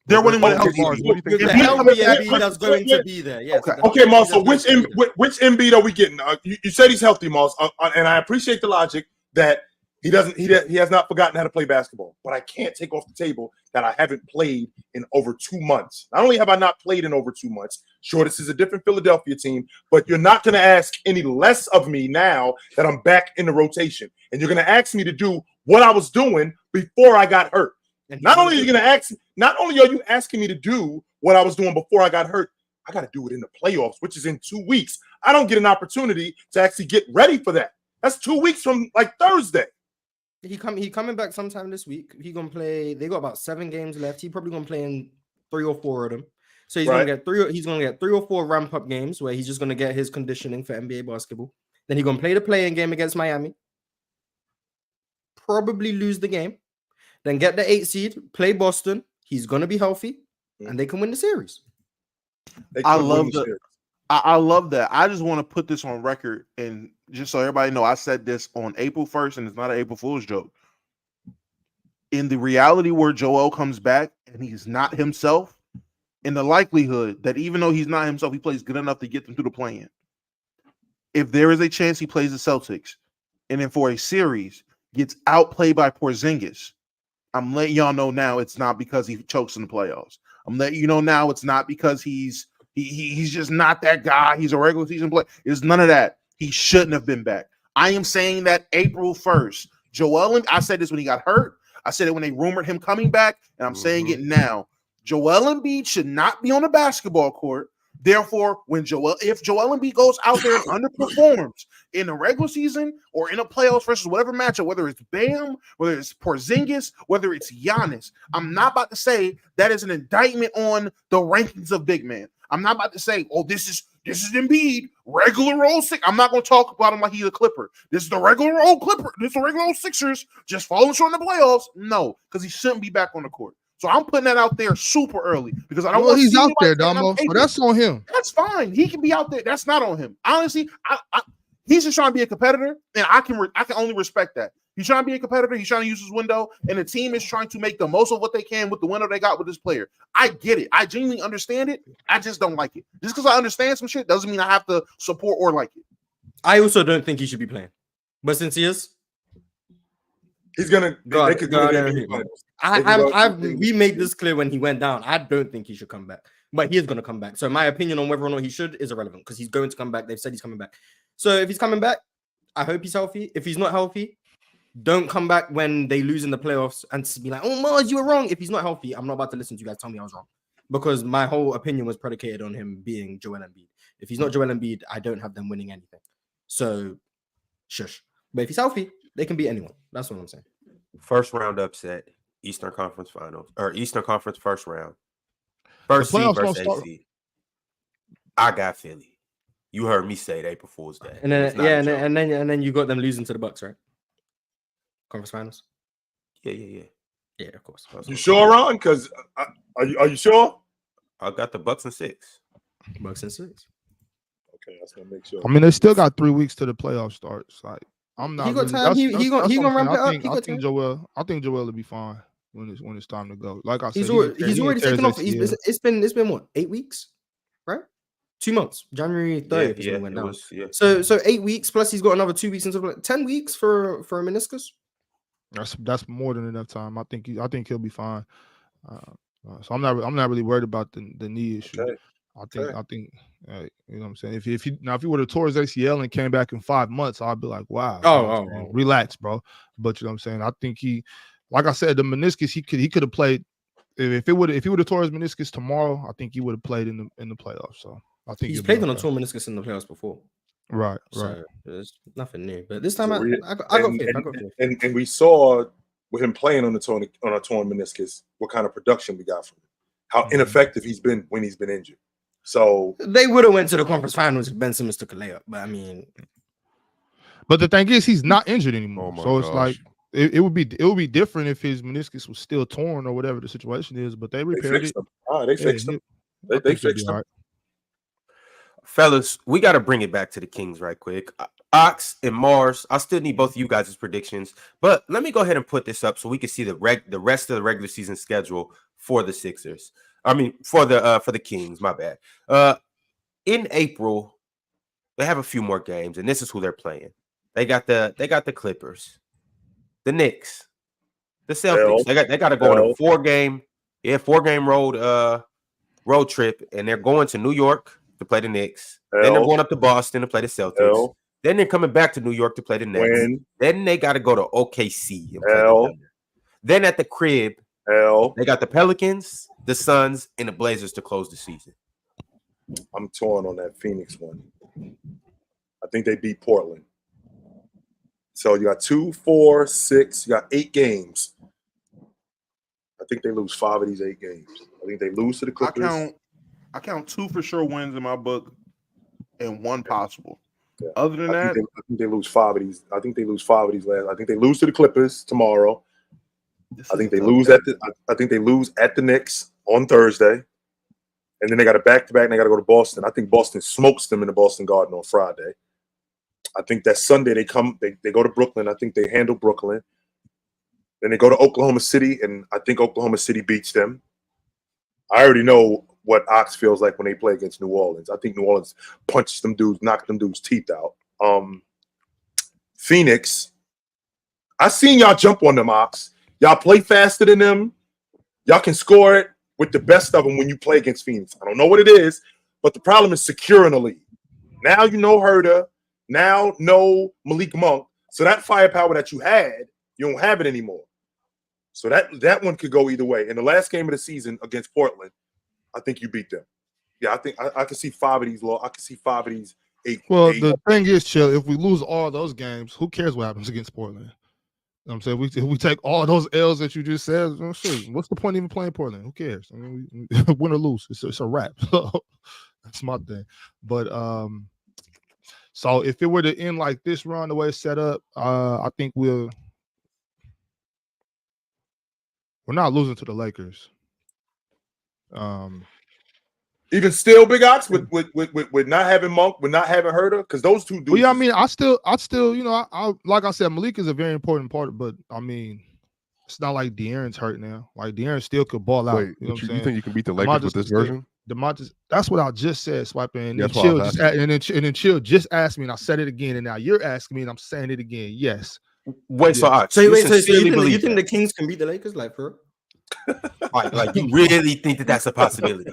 [SPEAKER 6] They're winning with
[SPEAKER 4] healthy Embiid that's going to be there. Yes.
[SPEAKER 3] Okay, Mars. So which Embiid are we getting? You said he's healthy, Mars, and I appreciate the logic that he has not forgotten how to play basketball. But I can't take off the table that I haven't played in over 2 months. Not only have I not played in over 2 months, sure, this is a different Philadelphia team, but you're not going to ask any less of me now that I'm back in the rotation, and you're going to ask me to do what I was doing before I got hurt. Not only are you asking me to do what I was doing before I got hurt, I got to do it in the playoffs, which is in 2 weeks. I don't get an opportunity to actually get ready for that. That's 2 weeks from like Thursday.
[SPEAKER 4] He coming back sometime this week. He gonna play. They got about 7 games left. He probably gonna play in 3 or 4 of them. So he's gonna get 3. He's gonna get 3 or 4 ramp up games where he's just gonna get his conditioning for NBA basketball. Then he's gonna play the play-in game against Miami. Probably lose the game. Then get the 8 seed. Play Boston. He's gonna be healthy, and they can win the series.
[SPEAKER 6] I love that. I just want to put this on record, and just so everybody know, I said this on April 1st, and it's not an April Fool's joke. In the reality where Joel comes back and he's not himself, in the likelihood that even though he's not himself, he plays good enough to get them through the play-in. If there is a chance he plays the Celtics, and then for a series gets outplayed by Porzingis, I'm letting y'all know now it's not because he chokes in the playoffs. I'm letting you know now it's not because he's just not that guy. He's a regular season player. It's none of that. He shouldn't have been back. I am saying that April 1st, Joel, and I said this when he got hurt. I said it when they rumored him coming back, and I'm saying it now. Joel Embiid should not be on the basketball court. Therefore, if Joel Embiid goes out there and underperforms in the regular season or in a playoffs versus whatever matchup, whether it's Bam, whether it's Porzingis, whether it's Giannis, I'm not about to say that is an indictment on the rankings of big man. I'm not about to say, oh, this is Embiid, regular old Sixers. I'm not going to talk about him like he's a Clipper. This is the regular old Clipper. This is the regular old Sixers just falling short in the playoffs. No, because he shouldn't be back on the court. So I'm putting that out there super early because I don't want to see
[SPEAKER 5] out there, Damo. So that's on him.
[SPEAKER 6] That's fine. He can be out there. That's not on him. Honestly, he's just trying to be a competitor, and I can only respect that. He's trying to be a competitor. He's trying to use his window, and the team is trying to make the most of what they can with the window they got with this player. I get it. I genuinely understand it. I just don't like it. Just because I understand some shit doesn't mean I have to support or like it.
[SPEAKER 4] I also don't think he should be playing, but since he is,
[SPEAKER 3] he's gonna. They could go
[SPEAKER 4] we made this clear when he went down. I don't think he should come back, but he is going to come back. So my opinion on whether or not he should is irrelevant because he's going to come back. They've said he's coming back. So if he's coming back, I hope he's healthy. If he's not healthy, don't come back when they lose in the playoffs and be like, "Oh, Mars, you were wrong." If he's not healthy, I'm not about to listen to you guys tell me I was wrong because my whole opinion was predicated on him being Joel Embiid. If he's not Joel Embiid, I don't have them winning anything. So shush. But if he's healthy, they can beat anyone. That's what I'm saying.
[SPEAKER 2] First round upset. Eastern Conference Finals or Eastern Conference first round. First seed versus 8th seed. I got Philly. You heard me say it April Fool's Day.
[SPEAKER 4] And then you got them losing to the Bucks, right? Conference Finals.
[SPEAKER 2] Yeah,
[SPEAKER 4] of course.
[SPEAKER 3] You sure, Ron? Because are you sure?
[SPEAKER 2] I got the Bucks in 6.
[SPEAKER 4] Bucks in 6.
[SPEAKER 3] Okay, that's gonna make sure.
[SPEAKER 5] I mean, they still got 3 weeks to the playoff starts. Like, I'm not.
[SPEAKER 4] He got time. He gonna ramp it up.
[SPEAKER 5] I think Joel will be fine when it's time to go. Like I said,
[SPEAKER 4] he's already taken off. It's been what, 8 weeks, right? 2 months. January 30th is when it went down. So 8 weeks plus he's got another 2 weeks until 10 weeks for a meniscus.
[SPEAKER 5] That's more than enough time. I think he'll be fine. So I'm not really worried about the knee issue.
[SPEAKER 3] Okay.
[SPEAKER 5] I think you know what I'm saying. If he would have tore his ACL and came back in 5 months, I'd be like, wow, relax, bro. But you know what I'm saying. I think like I said, the meniscus he could have played. If he would have tore his meniscus tomorrow, I think he would have played in the playoffs. So I think
[SPEAKER 4] he's played on a torn meniscus in the playoffs before.
[SPEAKER 5] Right.
[SPEAKER 4] So there's nothing new. But this time I got faith.
[SPEAKER 3] And we saw with him playing on a torn meniscus what kind of production we got from him. How ineffective he's been when he's been injured. So
[SPEAKER 4] they would have went to the conference finals if Ben Simmons took a layup. But I mean,
[SPEAKER 5] but the thing is, he's not injured anymore.
[SPEAKER 1] Oh
[SPEAKER 5] so it's
[SPEAKER 1] gosh.
[SPEAKER 5] like it would be different if his meniscus was still torn or whatever the situation is. But they repaired it.
[SPEAKER 3] They fixed him. They fixed him.
[SPEAKER 2] Right. Fellas, we got to bring it back to the Kings right quick. Ox and Mars, I still need both of you guys' predictions, but let me go ahead and put this up so we can see the rest of the regular season schedule for the Sixers. I mean, for the Kings, my bad. In April, they have a few more games, and this is who they're playing. They got the Clippers, the Knicks, the Celtics. They got to go on a 4-game road trip, and they're going to New York to play the Knicks. Then they're going up to Boston to play the Celtics. Then they're coming back to New York to play the Nets. Then they got to go to OKC. Then at the crib, they got the Pelicans, the Suns, and the Blazers to close the season.
[SPEAKER 3] I'm torn on that Phoenix one. I think they beat Portland. So you got 2, 4, 6. You got 8 games. I think they lose 5 of these 8 games. I think they lose to the Clippers.
[SPEAKER 6] I count 2 for sure wins in my book, and 1 possible.
[SPEAKER 3] Yeah.
[SPEAKER 6] Other than that,
[SPEAKER 3] I think they lose 5 of these. I think they lose 5 of these last. I think they lose to the Clippers tomorrow. I think they lose at the Knicks on Thursday, and then they got a back-to-back. And they got to go to Boston. I think Boston smokes them in the Boston Garden on Friday. I think that Sunday they go to Brooklyn. I think they handle Brooklyn. Then they go to Oklahoma City, and I think Oklahoma City beats them. I already know what Ox feels like when they play against New Orleans. I think New Orleans punches them dudes, knocks them dudes' teeth out. Phoenix, I seen y'all jump on them, Ox. Y'all play faster than them. Y'all can score it with the best of them when you play against Phoenix. I don't know what it is, but the problem is securing the lead. Now you know Herder. Now know Malik Monk. So that firepower that you had, you don't have it anymore. So that one could go either way. In the last game of the season against Portland, I think you beat them. Yeah, I think I can see 5 of these. I can see 5 of these 8.
[SPEAKER 5] Well,
[SPEAKER 3] 8.
[SPEAKER 5] the thing is, Chill, if we lose all those games, who cares what happens against Portland? You know what I'm saying? If we take all those L's that you just said, well, sure, what's the point of even playing Portland? Who cares? I mean, win or lose, it's a wrap. So that's my thing. But so if it were to end like this run, the way it's set up, I think we're not losing to the Lakers.
[SPEAKER 3] Even still, Big Ox with not having Monk, with not having Herter, because those two dudes.
[SPEAKER 5] Well, yeah, I mean, I still, you know, I like I said, Malik is a very important part, but I mean, it's not like De'Aaron's hurt now. Like De'Aaron still could ball out.
[SPEAKER 1] Wait,
[SPEAKER 5] You know what I'm saying?
[SPEAKER 1] You think you can beat the Lakers with this version?
[SPEAKER 5] That's what I just said, Swiping. And
[SPEAKER 1] That's
[SPEAKER 5] then Chill and Chill just asked me, and I said it again, and now you're asking me, and I'm saying it again. Yes.
[SPEAKER 2] Wait,
[SPEAKER 5] yeah.
[SPEAKER 2] so you
[SPEAKER 4] think the Kings can beat the Lakers, like, bro?
[SPEAKER 2] Like you really think that's a possibility?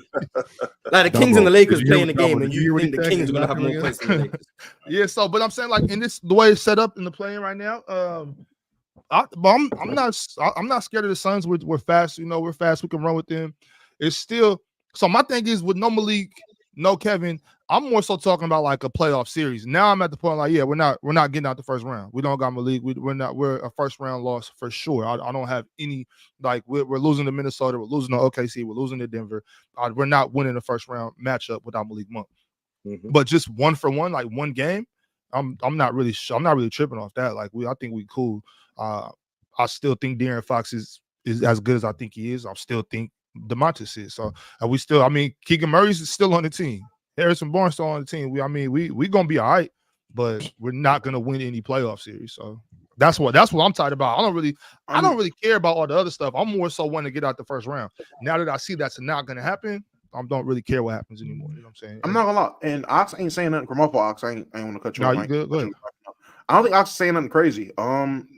[SPEAKER 4] Like the Kings and the Lakers playing the game, and you think the Kings are gonna have more points than the Lakers?
[SPEAKER 5] Yeah. So, but I'm saying, like, in this, the way it's set up in the playing right now, I'm not scared of the Suns. We're fast. You know, we're fast. We can run with them. It's still. So my thing is with no Malik, no Kevin. I'm more so talking about like a playoff series. Now I'm at the point like, yeah, we're not getting out the first round. We don't got Malik. We're a first round loss for sure. I don't have any, like, we're losing to Minnesota. We're losing to OKC. We're losing to Denver. We're not winning the first round matchup without Malik Monk. Mm-hmm. But just 1 for 1, like one game, I'm not really tripping off that. Like I think we cool. I still think De'Aaron Fox is as good as I think he is. I still think DeMontis is. So we still, I mean, Keegan Murray's still on the team. Harrison Barnes still on the team. We gonna be all right, but we're not gonna win any playoff series. So that's what I'm tired about. I don't really care about all the other stuff. I'm more so wanting to get out the first round. Now that I see that's not gonna happen, I don't really care what happens anymore. You know what I'm saying?
[SPEAKER 6] I'm not gonna lie, and Ox ain't saying nothing. From up, Ox, I ain't want to cut you off.
[SPEAKER 5] No, you good. Go ahead.
[SPEAKER 6] I don't think Ox is saying nothing crazy.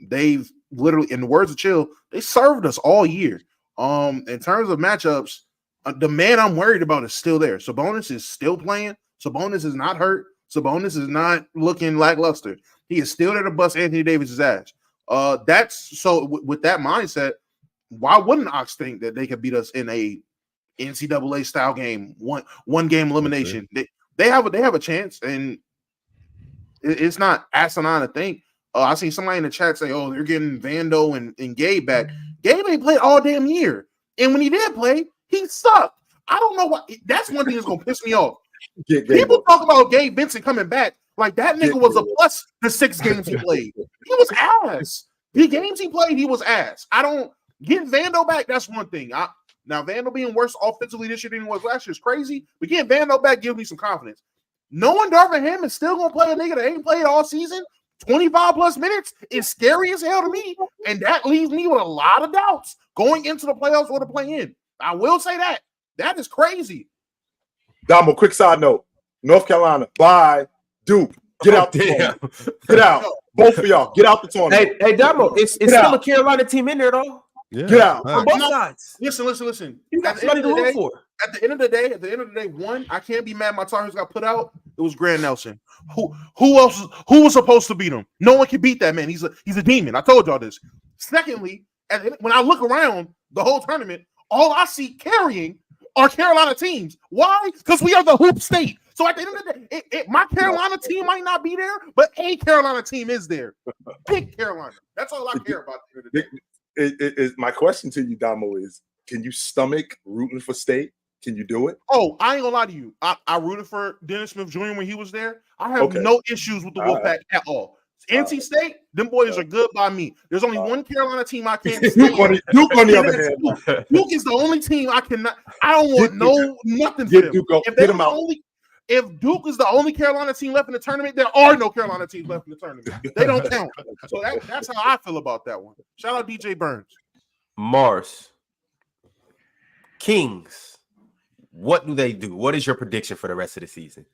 [SPEAKER 6] They've literally, in the words of Chill, they served us all year. In terms of matchups, the man I'm worried about is still there. Sabonis is still playing. Sabonis is not hurt. Sabonis is not looking lackluster. He is still there to bust Anthony Davis's ass. That's so. With that mindset, why wouldn't Ox think that they could beat us in a NCAA style game, one game elimination? Okay. They have a chance, and it's not asinine to think. I seen somebody in the chat say, "Oh, they're getting Vando and Gabe back." Gabe ain't played all damn year, and when he did play, he sucked. I don't know why. That's one thing that's gonna piss me off. People talk about Gabe Vincent coming back like that nigga was a plus the 6 games he played. He was ass. The games he played, he was ass. I don't get Vando back. That's one thing. Now Vando being worse offensively this year than he was last year is crazy. But getting Vando back gives me some confidence. Knowing Darvin Ham is still gonna play a nigga that ain't played all season, 25 plus minutes is scary as hell to me, and that leaves me with a lot of doubts going into the playoffs or the play-in. I will say that. That is crazy.
[SPEAKER 3] Damo, quick side note. North Carolina, bye. Duke, get out the tournament. Get out. Both of y'all, get out the tournament.
[SPEAKER 2] Hey, Damo, it's still a Carolina team in there, though.
[SPEAKER 3] Yeah. Get out.
[SPEAKER 2] On both sides.
[SPEAKER 6] Listen.
[SPEAKER 2] You got somebody to root for.
[SPEAKER 6] At the end of the day, one, I can't be mad my Tar Heels got put out. It was Grant Nelson. Who was supposed to beat him? No one can beat that man. He's a demon. I told y'all this. Secondly, when I look around the whole tournament, all I see carrying are Carolina teams. Why? Because we are the hoop state. So at the end of the day, my Carolina team might not be there, but a Carolina team is there. Big Carolina. That's all I care about.
[SPEAKER 3] My question to you, Damo, is: can you stomach rooting for State? Can you do it?
[SPEAKER 6] Oh, I ain't gonna lie to you. I rooted for Dennis Smith Jr. when he was there. I have no issues with the Wolfpack at all. NC State, them boys are good by me. There's only one Carolina team I can't stand.
[SPEAKER 3] Duke on the other hand.
[SPEAKER 6] Duke is the only team I cannot. I don't want nothing for them. If Duke is the only Carolina team left in the tournament, there are no Carolina teams left in the tournament. They don't count. So that's how I feel about that one. Shout out DJ Burns.
[SPEAKER 2] Mars. Kings. What do they do? What is your prediction for the rest of the season?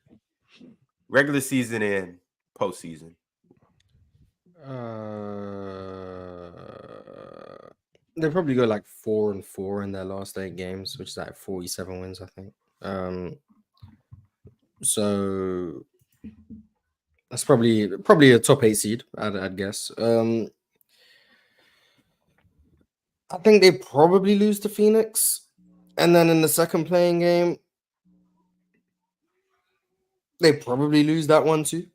[SPEAKER 2] Regular season and postseason.
[SPEAKER 4] They probably go like 4-4 in their last 8 games, which is like 47 wins, I think. So that's probably a top 8 seed, I'd guess. I think they probably lose to Phoenix, and then in the second playing game, they probably lose that one too.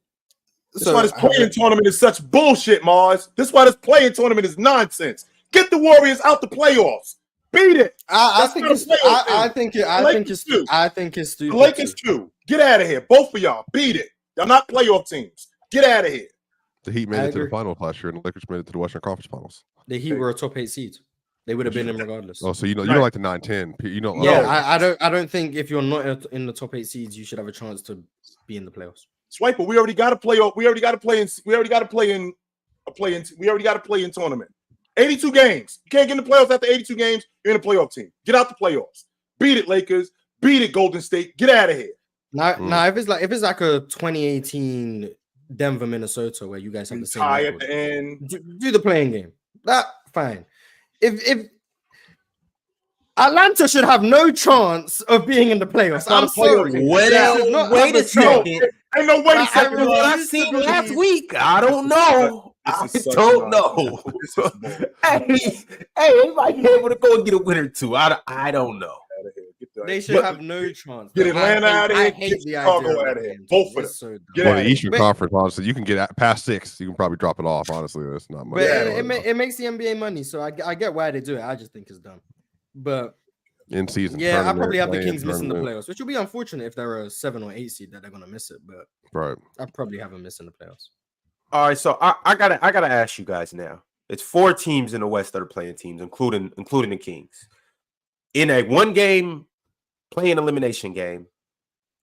[SPEAKER 3] That's why this playing tournament is such bullshit, Mars. This is why this playing tournament is nonsense. Get the Warriors out the playoffs. Beat it.
[SPEAKER 4] I think it's stupid.
[SPEAKER 3] The Lakers too. Get out of here. Both of y'all. Beat it. Y'all not playoff teams. Get out of here.
[SPEAKER 1] The Heat made it to the finals last year, and the Lakers made it to the Western Conference Finals.
[SPEAKER 4] The Heat were a top 8 seed. They would have been in regardless.
[SPEAKER 1] Oh, so you don't like the 9-10. You know.
[SPEAKER 4] Yeah, I don't think if you're not in the top 8 seeds, you should have a chance to be in the playoffs.
[SPEAKER 3] Swiper, we already got to play. We already got to play in tournament. 82 games. You can't get in the playoffs after 82 games. You're in a playoff team. Get out the playoffs. Beat it, Lakers. Beat it, Golden State. Get out of here.
[SPEAKER 4] Now, if it's like a 2018 Denver, Minnesota, where you guys have the same
[SPEAKER 3] tie at the end,
[SPEAKER 4] do the playing game. That fine. If Atlanta should have no chance of being in the playoffs. I'm sorry.
[SPEAKER 2] Well, wait a second.
[SPEAKER 3] Ain't no wait a second.
[SPEAKER 2] After what I seen last week, I don't know. I don't know. Hey, anybody able to go and get a winner too? I don't know.
[SPEAKER 4] They should have no chance.
[SPEAKER 3] Get Atlanta out of here. Get Chicago out of here. Both of them.
[SPEAKER 1] Well, the Eastern Conference, honestly, you can get past 6. You can probably drop it off. Honestly, that's not much.
[SPEAKER 4] But it makes the NBA money, so I get why they do it. I just think it's dumb. But
[SPEAKER 1] in season,
[SPEAKER 4] yeah, I probably have the Kings missing the playoffs, which will be unfortunate if they're a 7 or 8 seed that they're gonna miss it. But
[SPEAKER 1] right,
[SPEAKER 4] I probably have them missing the playoffs.
[SPEAKER 2] All right, so I gotta ask you guys now. It's 4 teams in the West that are playing teams, including the Kings. In a 1-game playing elimination game,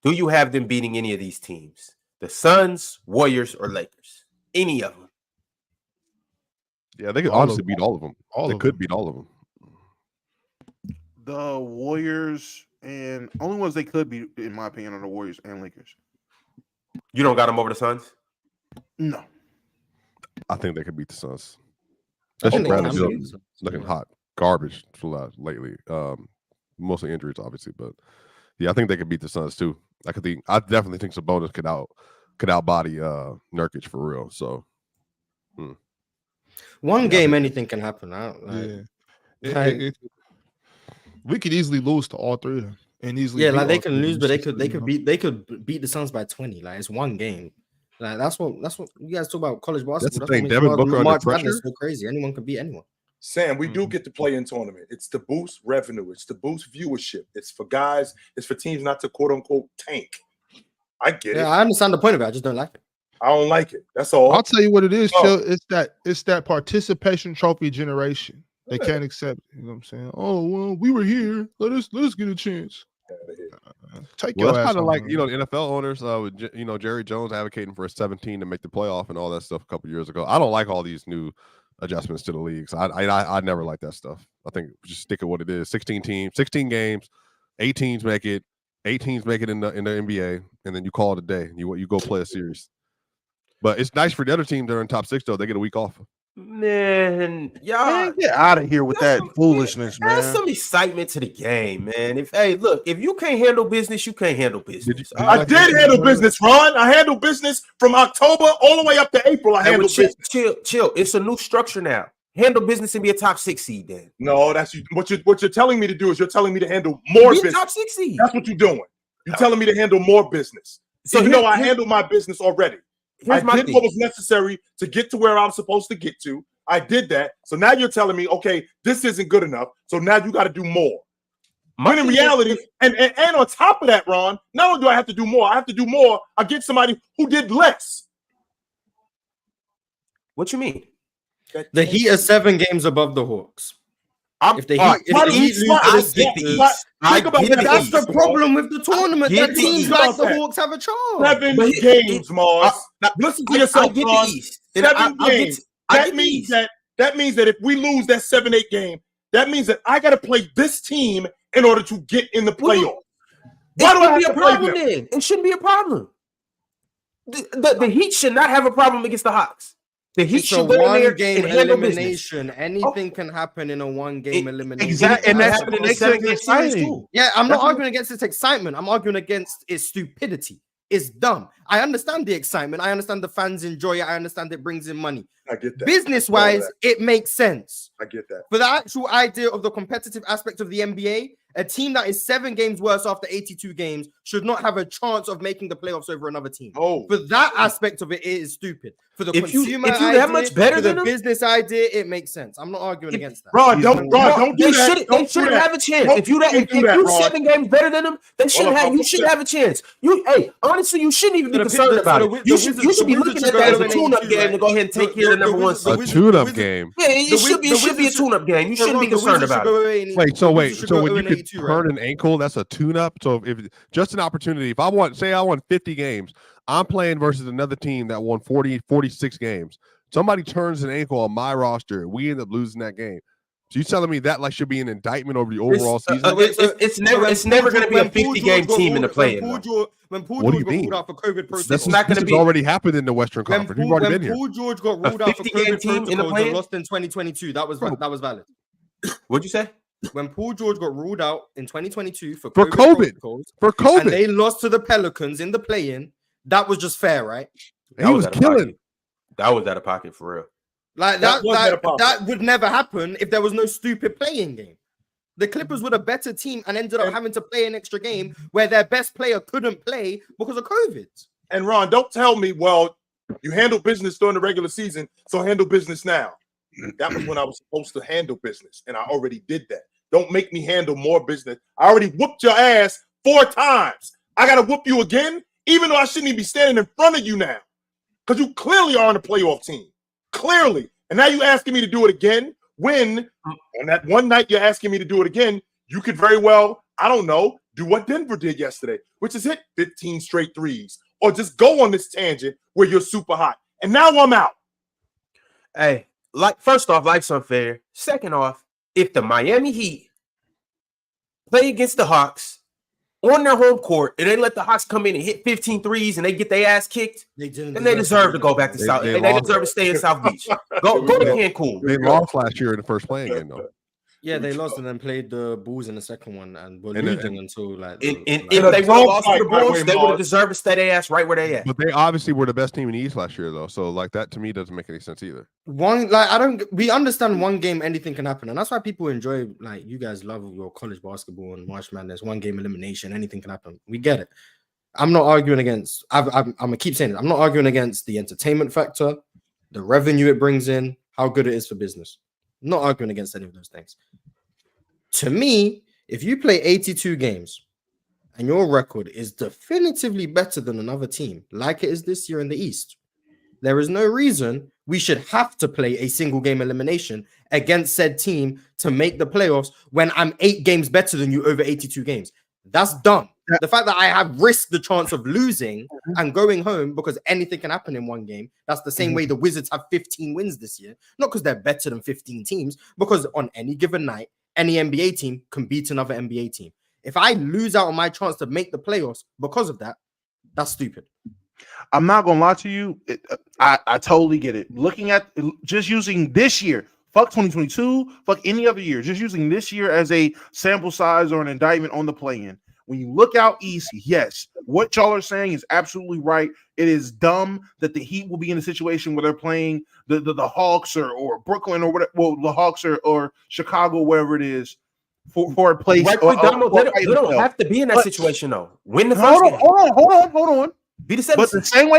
[SPEAKER 2] do you have them beating any of these teams? The Suns, Warriors, or Lakers? Any of them?
[SPEAKER 1] Yeah, they could honestly beat all of them. They could beat all of them.
[SPEAKER 6] The Warriors and only ones they could beat, in my opinion, are the Warriors and Lakers.
[SPEAKER 2] You don't got them over the Suns?
[SPEAKER 6] No.
[SPEAKER 1] I think they could beat the Suns. Especially Bradley Beal's looking hot garbage lately. Mostly injuries, obviously, but yeah, I think they could beat the Suns too. I definitely think Sabonis could outbody Nurkic for real. So,
[SPEAKER 4] one game, anything can happen.
[SPEAKER 5] We could easily lose to all 3 of them, and easily.
[SPEAKER 4] Yeah, like they can lose, but they could beat the Suns by 20. Like it's one game. Like that's what you guys talk about college basketball.
[SPEAKER 1] That's the thing. Devin Booker under pressure.
[SPEAKER 4] So crazy. Anyone can beat anyone.
[SPEAKER 3] Sam, we do get to play in tournament. It's to boost revenue. It's to boost viewership. It's for guys. It's for teams not to quote unquote tank. I get it.
[SPEAKER 4] I understand the point of it. I just don't like it.
[SPEAKER 3] I don't like it. That's all.
[SPEAKER 5] I'll tell you what it is, Chill. It's that participation trophy generation. They can't accept it. You know what I'm saying? Oh well, we were here. Let us get a chance.
[SPEAKER 1] Take your ass. Kind of like the NFL owners. Jerry Jones advocating for a 17 to make the playoff and all that stuff a couple years ago. I don't like all these new adjustments to the leagues. I never like that stuff. I think just stick at what it is. 16 teams, 16 games, 8 teams make it, 8 teams make it in the NBA, and then you call it a day. You go play a series. But it's nice for the other teams that are in top 6 though. They get a week off.
[SPEAKER 2] Man, y'all
[SPEAKER 6] get out of here with that foolishness, man.
[SPEAKER 2] There's some excitement to the game, man. If you can't handle business, you can't handle business.
[SPEAKER 3] I did handle business, Ron. I handled business from October all the way up to April. I handled business.
[SPEAKER 2] Chill. It's a new structure now. Handle business and be a top 6 seed. Then
[SPEAKER 3] no, that's what you're telling me to do. Is you're telling me to handle more business.
[SPEAKER 2] Top 6 seed.
[SPEAKER 3] That's what you're doing. You're telling me to handle more business. So I handled my business already. I did what was necessary to get to where I'm supposed to get to. I did that. So now you're telling me, okay, this isn't good enough. So now you got to do more. When in reality, and on top of that, Ron, not only do I have to do more, I have to do more against somebody who did less.
[SPEAKER 2] What you mean?
[SPEAKER 4] The Heat are 7 games above the Hawks. That's the problem with the tournament. That teams like the Hawks have a chance.
[SPEAKER 3] 7 games, Mars. Listen to yourself, Mars. 7 games. That means that if we lose that 7-8 game, that means that I got to play this team in order to get in the playoff.
[SPEAKER 2] Why do I have to play them? It shouldn't be a problem. The Heat should not have a problem against the Hawks. The Heat should go in there
[SPEAKER 4] game elimination. Anything can happen in a 1-game elimination.
[SPEAKER 6] Exactly, and that's what makes it exciting.
[SPEAKER 4] Yeah, I'm not arguing against its excitement. I'm arguing against its stupidity. is dumb. I understand the excitement. I understand the fans enjoy it. I understand it brings in money.
[SPEAKER 3] I get that.
[SPEAKER 4] Business-wise, it makes sense.
[SPEAKER 3] I get that.
[SPEAKER 4] For the actual idea of the competitive aspect of the NBA, a team that is 7 games worse after 82 games should not have a chance of making the playoffs over another team.
[SPEAKER 3] Oh,
[SPEAKER 4] For that aspect of it, it is stupid. For the
[SPEAKER 2] If you
[SPEAKER 4] consumer
[SPEAKER 2] that
[SPEAKER 4] idea,
[SPEAKER 2] much better
[SPEAKER 4] for
[SPEAKER 2] than
[SPEAKER 4] the
[SPEAKER 2] them,
[SPEAKER 4] business idea, it makes sense. I'm not arguing against that.
[SPEAKER 3] Ron, don't do that.
[SPEAKER 2] They shouldn't have a chance.
[SPEAKER 3] Don't
[SPEAKER 2] If you
[SPEAKER 3] do that, Ron.
[SPEAKER 2] 7 games better than them, they shouldn't have. You shouldn't have a chance. Honestly, you shouldn't even be concerned about it. You should be looking at that as a tune-up game to go ahead and take care of the number 1 seed.
[SPEAKER 1] A tune-up game.
[SPEAKER 2] Yeah, it should be a tune-up game. You shouldn't be concerned about it.
[SPEAKER 1] Wait, so when you could turn an ankle, that's a tune-up. So if just an opportunity, if I won 50 games, I'm playing versus another team that won 46 games. Somebody turns an ankle on my roster, we end up losing that game. So you telling me that should be an indictment over the overall season?
[SPEAKER 2] It's never going to be a 50-game team in the play-in.
[SPEAKER 4] When Paul
[SPEAKER 1] What do
[SPEAKER 4] George got
[SPEAKER 1] you mean?
[SPEAKER 4] ruled out for COVID protocol,
[SPEAKER 2] That's not going to be
[SPEAKER 1] already happened in the Western
[SPEAKER 4] when
[SPEAKER 1] Conference. We've already been here.
[SPEAKER 4] Paul George got ruled out for
[SPEAKER 2] 50-game
[SPEAKER 4] COVID
[SPEAKER 2] team in the
[SPEAKER 4] protocols
[SPEAKER 2] play-in?
[SPEAKER 4] and lost in 2022. That was valid.
[SPEAKER 2] What'd you say?
[SPEAKER 4] When Paul George got ruled out in 2022 for
[SPEAKER 1] COVID.
[SPEAKER 4] protocols,
[SPEAKER 1] For COVID.
[SPEAKER 4] and they lost to the Pelicans in the play-in, that was just fair, right?
[SPEAKER 1] He was killing.
[SPEAKER 2] That was out of pocket for real.
[SPEAKER 4] Like that would never happen if there was no stupid playing game. The Clippers were the better team and ended up having to play an extra game where their best player couldn't play because of COVID.
[SPEAKER 3] And Ron, don't tell me, well, you handle business during the regular season, so handle business now. That was when I was supposed to handle business, and I already did that. Don't make me handle more business. I already whooped your ass 4 times. I got to whoop you again, even though I shouldn't even be standing in front of you now. Because you clearly are on a playoff team. Clearly. And now you're asking me to do it again when on that one night you're asking me to do it again, you could very well, I don't know, do what Denver did yesterday, which is hit 15 straight threes or just go on this tangent where you're super hot. And now I'm out.
[SPEAKER 2] Hey, first off, life's unfair. Second off, if the Miami Heat play against the Hawks on their home court and they let the Hawks come in and hit 15 threes and they get their ass kicked, then they deserve to go back to South. They deserve to stay in South Beach. Go to Cancun.
[SPEAKER 1] They lost last year in the first playing game, though.
[SPEAKER 4] Yeah, they lost and then played the Bulls in the second one and were losing until like.
[SPEAKER 2] If they would have lost to the Bulls, they would have deserved to stay their ass right where they at.
[SPEAKER 1] But they obviously were the best team in the East last year, though. So that to me doesn't make any sense either.
[SPEAKER 4] We understand one game anything can happen, and that's why people enjoy, like, you guys love your college basketball and March Madness, one game elimination, anything can happen. We get it. I'm not arguing against. I'm gonna keep saying it. I'm not arguing against the entertainment factor, the revenue it brings in, how good it is for business. I'm not arguing against any of those things. To me, if you play 82 games and your record is definitively better than another team, like it is this year in the East, there is no reason we should have to play a single game elimination against said team to make the playoffs when I'm 8 games better than you over 82 games. That's dumb. The fact that I have risked the chance of losing and going home because anything can happen in one game. That's the same way the Wizards have 15 wins this year. Not because they're better than 15 teams, because on any given night, any NBA team can beat another NBA team. If I lose out on my chance to make the playoffs because of that, that's stupid.
[SPEAKER 6] I'm not going to lie to you. I totally get it. Looking at just using this year, fuck 2022, fuck any other year, just using this year as a sample size or an indictment on the play-in. When you look out east, yes, what y'all are saying is absolutely right. It is dumb that the Heat will be in a situation where they're playing the Hawks or Brooklyn or whatever, well, the Hawks or Chicago, wherever it is, for a place.
[SPEAKER 2] Right, they don't have to be in that situation though. Win the first game.
[SPEAKER 6] Hold on.
[SPEAKER 2] Be the
[SPEAKER 6] but the same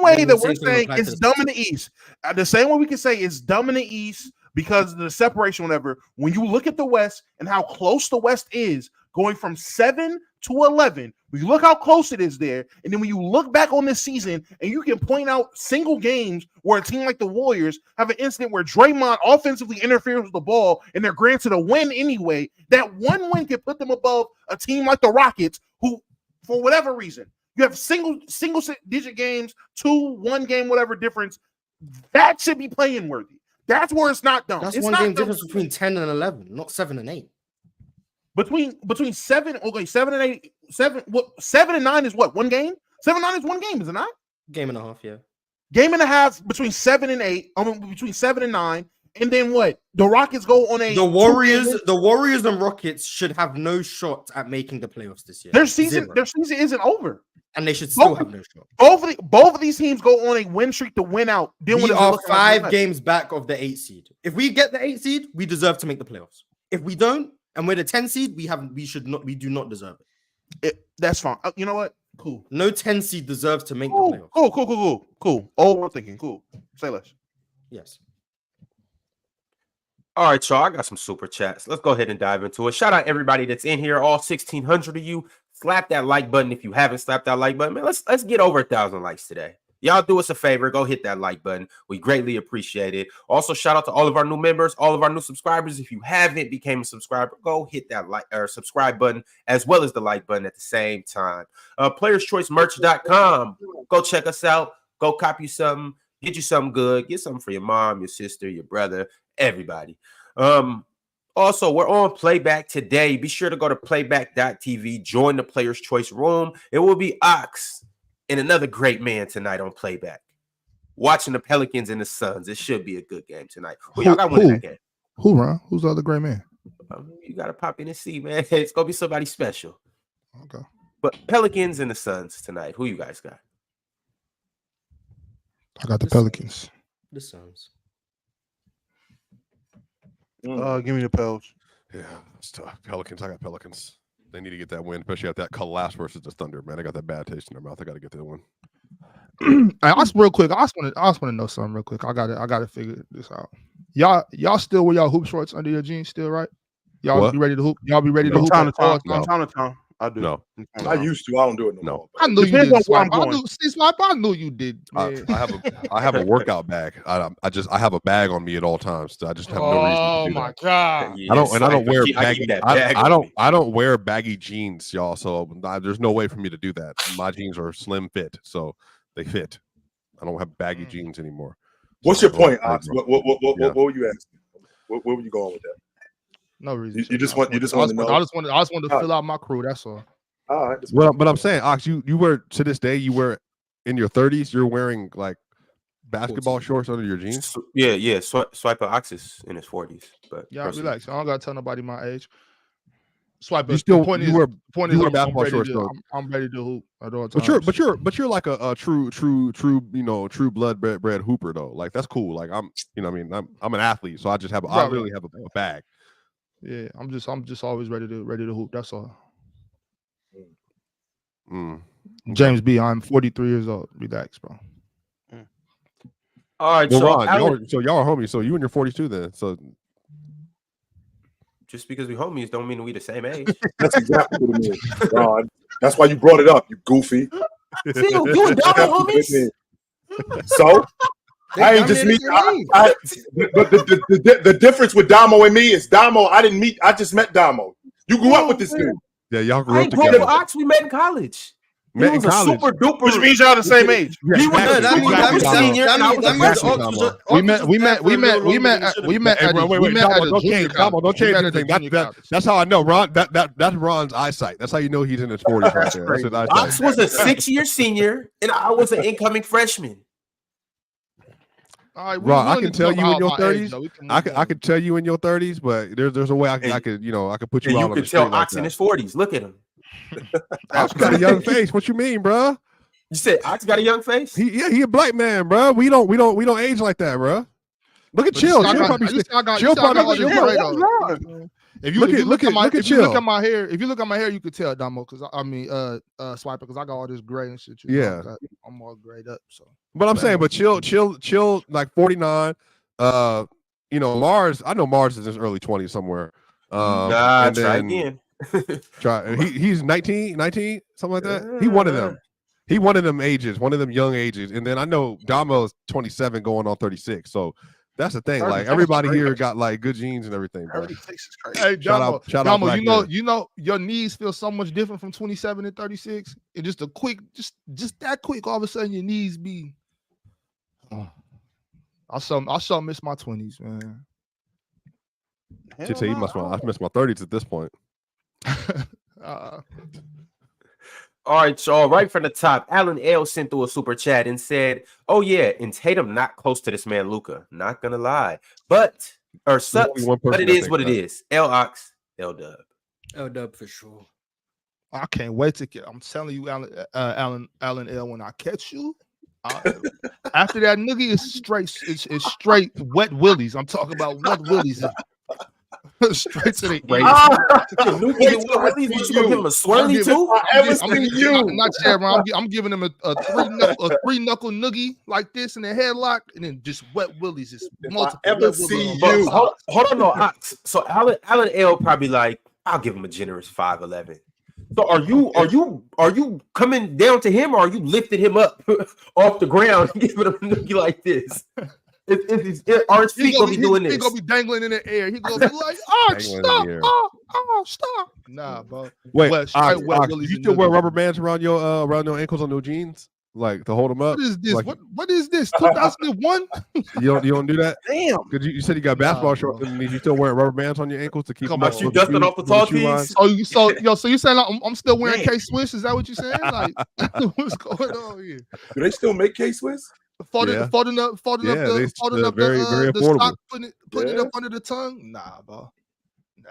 [SPEAKER 6] way that we're saying it's dumb in the East, the same way we can say it's dumb in the East because of the separation, whatever. When you look at the West and how close the West is, going from 7 to 11, when you look how close it is there, and then when you look back on this season and you can point out single games where a team like the Warriors have an incident where Draymond offensively interferes with the ball and they're granted a win anyway, that one win can put them above a team like the Rockets who, for whatever reason, you have single digit games, 2-1 game, whatever difference, that should be playing worthy. That's where it's not dumb.
[SPEAKER 4] That's
[SPEAKER 6] it's
[SPEAKER 4] one
[SPEAKER 6] not
[SPEAKER 4] game difference between 10 and 11, not 7 and 8.
[SPEAKER 6] Between 7 and 8, 7 and 9 is what? One game? 7 and 9 is one game, is it not?
[SPEAKER 4] Game and a half, yeah.
[SPEAKER 6] Game and a half between 7 and 8. Between 7 and 9. And then what? The Rockets go on a
[SPEAKER 4] the Warriors and Rockets should have no shot at making the playoffs this year.
[SPEAKER 6] Their season isn't over.
[SPEAKER 4] and they should still have no shot.
[SPEAKER 6] Both of these teams go on a win streak to win out.
[SPEAKER 4] We are 5 games back of the 8 seed. If we get the 8 seed, we deserve to make the playoffs. If we don't, and we're the 10 seed, we do not deserve it.
[SPEAKER 6] That's fine. You know what? Cool.
[SPEAKER 4] No 10 seed deserves to make the playoffs.
[SPEAKER 6] Cool. Oh, we're thinking. Cool. Say less.
[SPEAKER 4] Yes.
[SPEAKER 2] All right, y'all. I got some super chats. Let's go ahead and dive into it. Shout out everybody that's in here, all 1,600 of you. Slap that like button if you haven't slapped that like button. Man, let's get over 1,000 likes today. Y'all do us a favor. Go hit that like button. We greatly appreciate it. Also, shout out to all of our new members, all of our new subscribers. If you haven't became a subscriber, go hit that like or subscribe button as well as the like button at the same time. PlayersChoiceMerch.com. Go check us out. Go cop you something. Get you something good. Get something for your mom, your sister, your brother, everybody. Also, we're on Playback today. Be sure to go to playback.tv. Join the Players Choice room. It will be Ox and another great man tonight on Playback. Watching the Pelicans and the Suns. It should be a good game tonight. Y'all got one in that game.
[SPEAKER 5] Who, Ron? Who's the other great man?
[SPEAKER 2] You got to pop in and see, man. It's going to be somebody special.
[SPEAKER 5] Okay.
[SPEAKER 2] But Pelicans and the Suns tonight. Who you guys got?
[SPEAKER 5] I got the Pelicans.
[SPEAKER 4] The Suns.
[SPEAKER 6] Give me the Pels.
[SPEAKER 1] Yeah, it's tough. Pelicans. I got Pelicans. They need to get that win, especially at that collapse versus the Thunder. Man, I got that bad taste in their mouth. I got to get that one.
[SPEAKER 5] Real quick. I just want to know something real quick. I got to figure this out. Y'all still wear y'all hoop shorts under your jeans, still, right? Y'all be ready to hoop. Y'all be ready to hoop.
[SPEAKER 6] Time to time. I do.
[SPEAKER 1] No.
[SPEAKER 3] I used to. I don't do it no more.
[SPEAKER 5] I knew you did. I knew you did.
[SPEAKER 1] I have a workout bag. I have a bag on me at all times. So I just have no reason to do that.
[SPEAKER 5] Oh my god!
[SPEAKER 1] I don't wear baggy jeans, y'all. So there's no way for me to do that. My jeans are slim fit, so they fit. I don't have baggy jeans anymore.
[SPEAKER 3] What's your point, Ox? What were you asking? Where were you going with that?
[SPEAKER 5] No reason.
[SPEAKER 3] You just want to know.
[SPEAKER 5] I just wanted to fill out my crew. That's all.
[SPEAKER 3] All right.
[SPEAKER 1] Well, but I'm saying, Ox, you were to this day, you were in your 30s. You're wearing like basketball shorts under your jeans.
[SPEAKER 2] Yeah. Swiper Ox is in his 40s. But
[SPEAKER 5] yeah, relax. I don't gotta tell nobody my age. Swiper.
[SPEAKER 1] You wear basketball shorts though.
[SPEAKER 5] I'm ready to hoop at all times.
[SPEAKER 1] But you're like a true true blood-bred hooper though. Like that's cool. Like I'm an athlete, so I literally have a bag.
[SPEAKER 5] Yeah, I'm just always ready to hoop. That's all. James B, I'm 43 years old. Relax, bro.
[SPEAKER 2] All right,
[SPEAKER 1] well, Ron, y'all are homies. So you in your 42 then. So
[SPEAKER 2] just because we homies don't mean we the same age.
[SPEAKER 3] That's exactly what it is, Ron. That's why you brought it up, you goofy.
[SPEAKER 2] See, you and Damo homies.
[SPEAKER 3] So I ain't just meet. The difference with Damo and me is Damo. I just met Damo. You grew up with this dude.
[SPEAKER 1] Yeah, y'all grew
[SPEAKER 2] up
[SPEAKER 1] together.
[SPEAKER 2] With Ox, we met in college.
[SPEAKER 1] Met in college.
[SPEAKER 6] Super duper. Which means y'all the same age.
[SPEAKER 2] He was a senior.
[SPEAKER 1] We met. Don't change anything. That's how I know Ron. That's Ron's eyesight. That's how you know he's in his 40s right there. That's his eyesight.
[SPEAKER 2] Ox was a 6-year senior, and I was an incoming freshman.
[SPEAKER 1] All right, Ron, I can tell you in your 30s. I can tell you in your 30s, but there's a way I could put you on.
[SPEAKER 2] You can tell Ox in his 40s. Look at him.
[SPEAKER 1] Ox got a young face. What you mean, bro?
[SPEAKER 2] You said Ox got a young face?
[SPEAKER 1] He a black man, bro. We don't age like that, bro. Look at Chill. If you look at my hair, if you look at my hair, you could tell Damo because Swiper because I got all this gray and shit.
[SPEAKER 5] Yeah, I'm all grayed up. So,
[SPEAKER 1] but I'm saying, but chill, like 49. Mars. I know Mars is in his early 20s somewhere.
[SPEAKER 2] Try again.
[SPEAKER 1] He's 19, something like that. He one of them. He one of them ages, one of them young ages. And then I know Damo is 27 going on 36. So that's the thing. Like everybody here got like good genes and everything. Bro.
[SPEAKER 5] Hey, Damo, you know, your knees feel so much different from 27 and 36. And just a quick, just that quick, all of a sudden your knees be. I sure miss my 20s, man.
[SPEAKER 1] I miss my 30s at this point.
[SPEAKER 2] All right, so right from the top, Alan L sent through a super chat and said, "Oh yeah, and Tatum not close to this man Luka. Not gonna lie, but sucks. But it is what it is. L Ox, L Dub
[SPEAKER 4] for sure.
[SPEAKER 5] I can't wait to get. I'm telling you, Alan L. When I catch you, after that nigga is straight. It's straight wet willies. I'm talking about wet willies. Straight to the ear.
[SPEAKER 2] What you gonna give him a swirly too?
[SPEAKER 5] I'm not sharing. I'm giving him a three knuckle noogie like this in the headlock, and then just wet willies. Just multiple.
[SPEAKER 3] Ever see you?
[SPEAKER 2] Hold on, no. So Alan L probably like, I'll give him a generous 5'11". So are you coming down to him, or are you lifting him up off the ground and giving him a noogie like this? If his feet gonna be doing this,
[SPEAKER 5] he gonna be dangling in the air. He gonna be like, "Oh, stop! Oh, stop!" Nah, bro.
[SPEAKER 1] Wait, you still wear rubber bands around your ankles on your jeans, like to hold them up?
[SPEAKER 5] What is this?
[SPEAKER 1] Like,
[SPEAKER 5] what is this? 2001?
[SPEAKER 1] You don't do that?
[SPEAKER 6] Damn.
[SPEAKER 1] Because you said you got basketball shorts and you still wearing rubber bands on your ankles to keep them up.
[SPEAKER 2] You dusting off the tall tees?
[SPEAKER 5] So you saying I'm still wearing K-Swiss? Is that what you saying? Like, what's going on here?
[SPEAKER 3] Do they still make K-Swiss?
[SPEAKER 5] Folding up the stock, putting it up under the tongue. Nah, bro. Nah.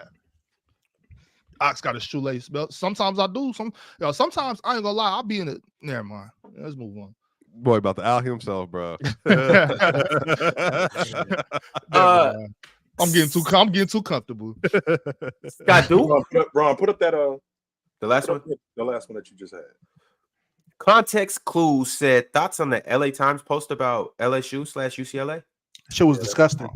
[SPEAKER 5] Ox got a shoelace belt. Sometimes I do. Sometimes I ain't gonna lie. I'll be in it. Never mind. Let's move on.
[SPEAKER 1] Boy, about to out himself, bro.
[SPEAKER 5] I'm getting too comfortable.
[SPEAKER 2] Scott,
[SPEAKER 3] Ron, put up that
[SPEAKER 2] the last one.
[SPEAKER 3] The last one that you just had.
[SPEAKER 2] Context Clues said thoughts on the LATimes post about LSU/UCLA.
[SPEAKER 6] Shit was disgusting.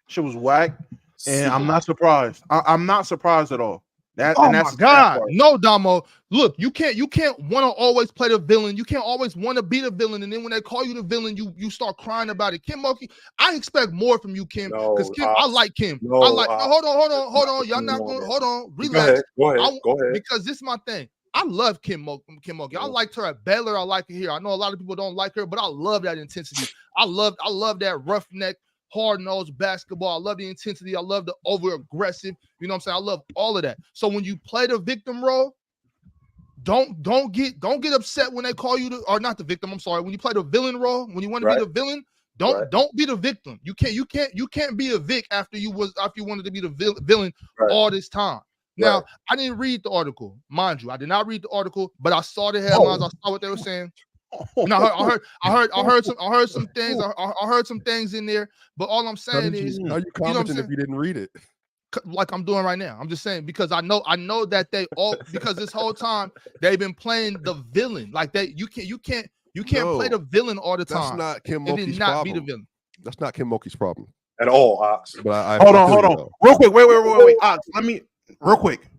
[SPEAKER 6] Shit was whack, and I'm not surprised. I'm not surprised at all. That's
[SPEAKER 5] my God, no, Damo. Look, you can't want to always play the villain. You can't always want to be the villain, and then when they call you the villain, you start crying about it. Kim Mulkey, I expect more from you, Kim, because Kim, I like Kim. Hold on. Y'all not going. Hold on, relax.
[SPEAKER 3] Go ahead.
[SPEAKER 5] Because this is my thing. I love Kim Mulkey. I liked her at Baylor. I like her here. I know a lot of people don't like her, but I love that intensity. I love that roughneck, hard-nosed basketball. I love the intensity. I love the over-aggressive. You know what I'm saying? I love all of that. So when you play the victim role, don't get upset when they call you or not the victim. I'm sorry. When you play the villain role, when you want to be the villain, don't be the victim. You can't be a Vic after you wanted to be the villain all this time. Now, I didn't read the article, mind you. I did not read the article, but I saw the headlines. I saw what they were saying. No, I heard some things. I heard some things in there. But all I'm saying is,
[SPEAKER 1] how you commenting if you didn't read it?
[SPEAKER 5] Like I'm doing right now. I'm just saying because I know that they all because this whole time they've been playing the villain. Like you can't play the villain all the time.
[SPEAKER 1] That's not Kim Mulkey's problem.
[SPEAKER 5] Be the villain.
[SPEAKER 1] That's not Kim Mulkey's problem
[SPEAKER 3] at all, Ox.
[SPEAKER 1] But
[SPEAKER 6] hold on. Real quick. Wait, Ox. Let me. Real quick.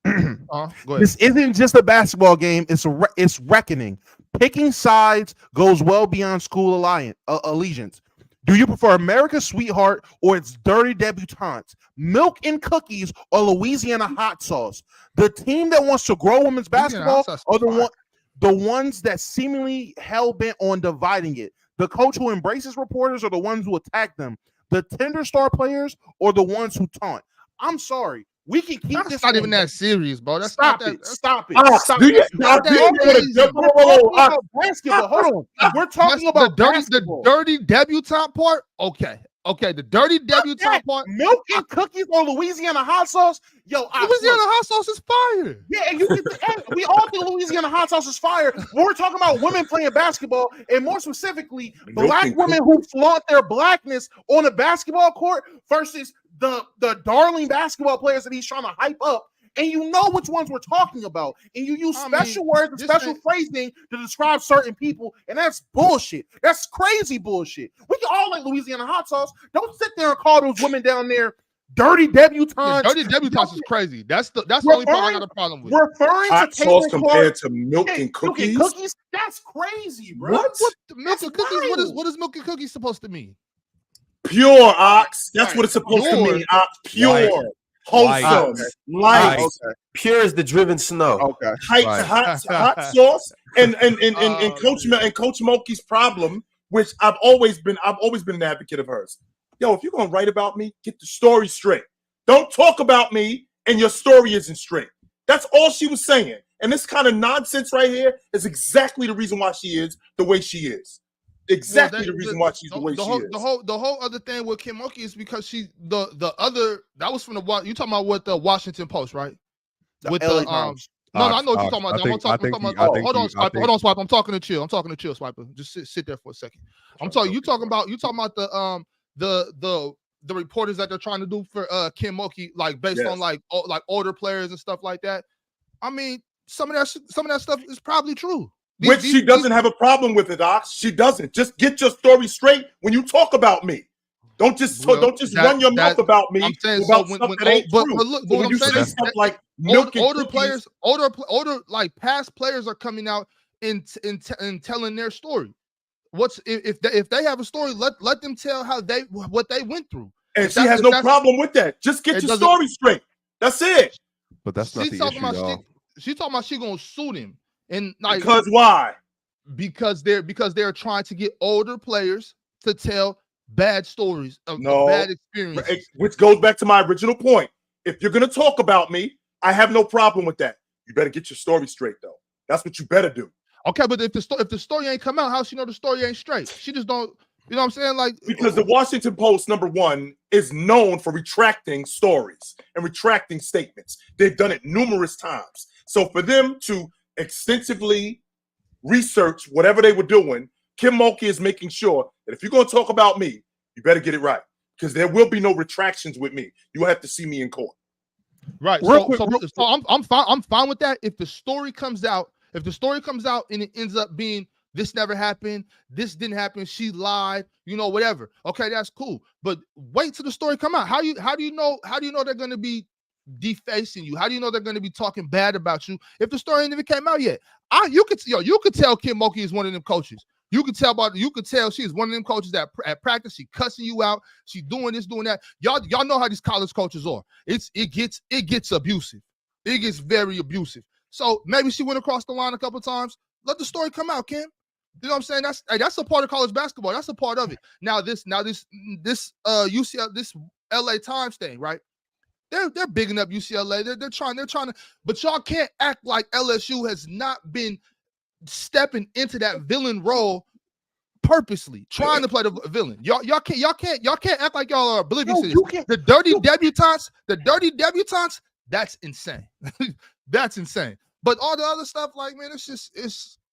[SPEAKER 5] Go ahead.
[SPEAKER 6] This isn't just a basketball game. It's reckoning. Picking sides goes well beyond school allegiance. Do you prefer America's Sweetheart or its dirty debutantes, Milk and Cookies or Louisiana Hot Sauce? The team that wants to grow women's basketball are the ones that seemingly hell-bent on dividing it. The coach who embraces reporters are the ones who attack them. The tender star players or the ones who taunt. I'm sorry. We can keep
[SPEAKER 5] that's
[SPEAKER 6] this.
[SPEAKER 5] Not even that serious, bro. That's
[SPEAKER 6] stop
[SPEAKER 5] not
[SPEAKER 6] it.
[SPEAKER 5] that.
[SPEAKER 6] Stop it.
[SPEAKER 5] Stop it.
[SPEAKER 6] Basketball. Hold on. We're talking about
[SPEAKER 5] the dirty debutante part. Okay. The dirty debutante part.
[SPEAKER 6] Milk and Cookies or Louisiana Hot Sauce. Yo,
[SPEAKER 5] Louisiana Hot Sauce is fire.
[SPEAKER 6] Yeah, we all think Louisiana Hot Sauce is fire. We're talking about women playing basketball, and more specifically, black women who flaunt their blackness on a basketball court versus the darling basketball players that he's trying to hype up, and you know which ones we're talking about, and you use special words and special phrasing to describe certain people, and that's bullshit. That's crazy bullshit. We can all like Louisiana Hot Sauce. Don't sit there and call those women down there dirty debutantes.
[SPEAKER 5] Dirty debutantes is crazy. That's the only part I got a problem with.
[SPEAKER 6] Referring
[SPEAKER 3] hot to sauce compared to Milk and Cookies.
[SPEAKER 6] That's crazy, bro.
[SPEAKER 3] What
[SPEAKER 5] Milk and Cookies? What is Milk and Cookies supposed to mean?
[SPEAKER 3] Pure, Ox. That's what it's supposed to mean. Ox. Pure. Wholesome. Light.
[SPEAKER 2] Pure as the driven snow.
[SPEAKER 3] Okay. Hot sauce. And Coach Mulkey's problem, which I've always been an advocate of hers. Yo, if you're gonna write about me, get the story straight. Don't talk about me and your story isn't straight. That's all she was saying. And this kind of nonsense right here is exactly the reason why she is the way she is. Exactly the reason why she's the way she is.
[SPEAKER 5] The whole other thing with Kim Mulkey is because she the other that was from the you talking about what the Washington Post, right?
[SPEAKER 6] With the
[SPEAKER 5] No, I know what you're talking about. Hold on, Swiper. Hold on, Swiper. I'm talking to Chill. Swiper. Just sit there for a second. I'm talking. You talking about the reporters that they're trying to do for Kim Mulkey, like based on like older players and stuff like that. I mean, some of that stuff is probably true.
[SPEAKER 3] She doesn't have a problem with it, Ox. She doesn't. Just get your story straight when you talk about me. Don't just run your mouth about me.
[SPEAKER 5] I'm saying
[SPEAKER 3] about
[SPEAKER 5] so
[SPEAKER 3] stuff that ain't true.
[SPEAKER 5] But look,
[SPEAKER 3] when you say stuff like
[SPEAKER 5] older players, older like past players are coming out and telling their story. If they have a story, let them tell what they went through.
[SPEAKER 3] And she has no problem with that. Just get your story straight. That's it.
[SPEAKER 1] But that's not the issue, y'all.
[SPEAKER 5] She's talking about she gonna sue them, and like
[SPEAKER 3] because why?
[SPEAKER 5] Because they're trying to get older players to tell bad stories of bad experiences.
[SPEAKER 3] Which goes back to my original point. If you're gonna talk about me, I have no problem with that. You better get your story straight, though. That's what you better do.
[SPEAKER 5] Okay, but if the story ain't come out, how she know the story ain't straight? She just don't. You know what I'm saying? Like,
[SPEAKER 3] because the Washington Post, number one, is known for retracting stories and retracting statements. They've done it numerous times. So for them to extensively research whatever they were doing, Kim Mulkey is making sure that if you're going to talk about me, you better get it right, because there will be no retractions with me. You will have to see me in court.
[SPEAKER 5] Right. So I'm fine. I'm fine with that. If the story comes out, and it ends up being this never happened, this didn't happen, she lied, whatever. Okay, that's cool. But wait till the story come out. How do you know they're going to be defacing you? How do you know they're going to be talking bad about you if the story ain't even came out yet? You could tell Kim Mulkey is one of them coaches. You could tell she's one of them coaches that at practice she cussing you out, she doing this, doing that. Y'all know how these college coaches are. It gets abusive. It gets very abusive. So maybe she went across the line a couple of times. Let the story come out, Kim. You know what I'm saying? That's a part of college basketball. That's a part of it. Now this UCLA, this LATimes thing, right? They're bigging up UCLA. They're trying to, but y'all can't act like LSU has not been stepping into that villain role purposely, trying to play the villain. Y'all can't act like y'all are oblivious to this. The dirty debutantes, that's insane. That's insane. But all the other stuff, like, man, it's sticks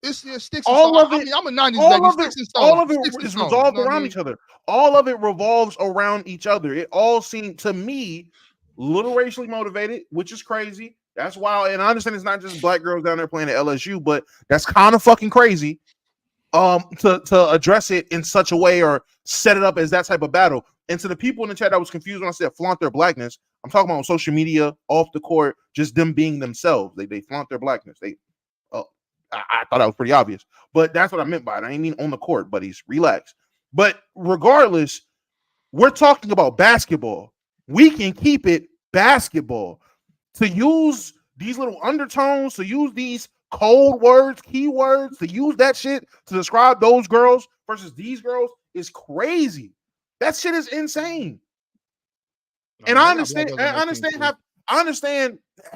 [SPEAKER 5] and stones. I mean, I'm a 90s baby.
[SPEAKER 6] All of it is revolved around each other. All of it revolves around each other. It all seemed to me a little racially motivated, which is crazy. That's wild. And I understand it's not just black girls down there playing at LSU, but that's kind of fucking crazy to address it in such a way or set it up as that type of battle. And to the people in the chat that was confused when I said flaunt their blackness, I'm talking about on social media, off the court, just them being themselves. They flaunt their blackness. I thought that was pretty obvious, but that's what I meant by it. I didn't mean on the court, buddies. Relax. But regardless, we're talking about basketball. We can keep it basketball. To use these little undertones, to use these cold words, keywords, to use that shit to describe those girls versus these girls is crazy. That shit is insane. And I understand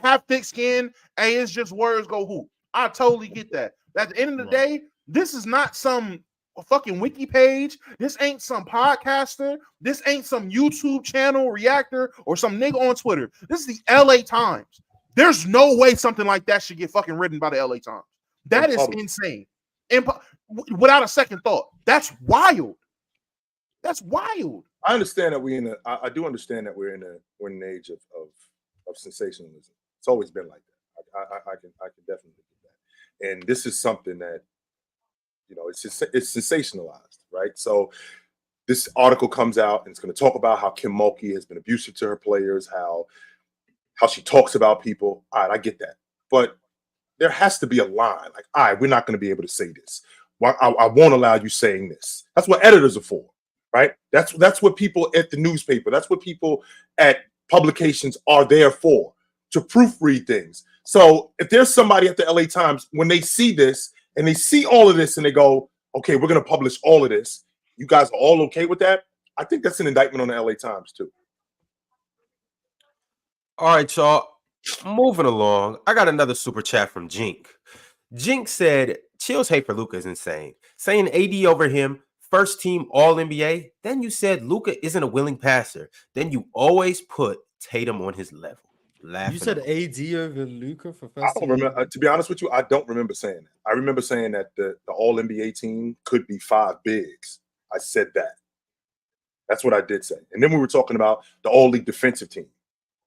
[SPEAKER 6] have thick skin. Hey, it's just words go hoop. I totally get that. At the end of the day, this is not some fucking wiki page. This ain't some podcaster. This ain't some YouTube channel reactor or some nigga on Twitter. This is the LATimes. There's no way something like that should get fucking written by the LATimes. That is insane. And without a second thought, that's wild. That's wild.
[SPEAKER 3] I understand that I do understand that we're in an age of sensationalism. It's always been like that. I can definitely get that. And this is something that, it's sensationalized, right? So this article comes out and it's going to talk about how Kim Mulkey has been abusive to her players, how she talks about people. All right, I get that. But there has to be a line. Like, all right, we're not going to be able to say this. I won't allow you saying this. That's what editors are for, right? That's what people at the newspaper, that's what people at publications are there for, to proofread things. So if there's somebody at the LATimes, when they see this and they see all of this and they go, okay, we're going to publish all of this, you guys are all okay with that? I think that's an indictment on the LATimes too.
[SPEAKER 2] All right, y'all. Moving along. I got another super chat from Jink. Jink said, Chill's hate for Luka is insane. Saying AD over him, first team All-NBA. Then you said Luka isn't a willing passer. Then you always put Tatum on his level. Laughing.
[SPEAKER 4] You said AD over Luka for first.
[SPEAKER 3] I don't remember. To be honest with you, I don't remember saying that. I remember saying that the All NBA team could be 5 bigs. I said that. That's what I did say. And then we were talking about the All League defensive team.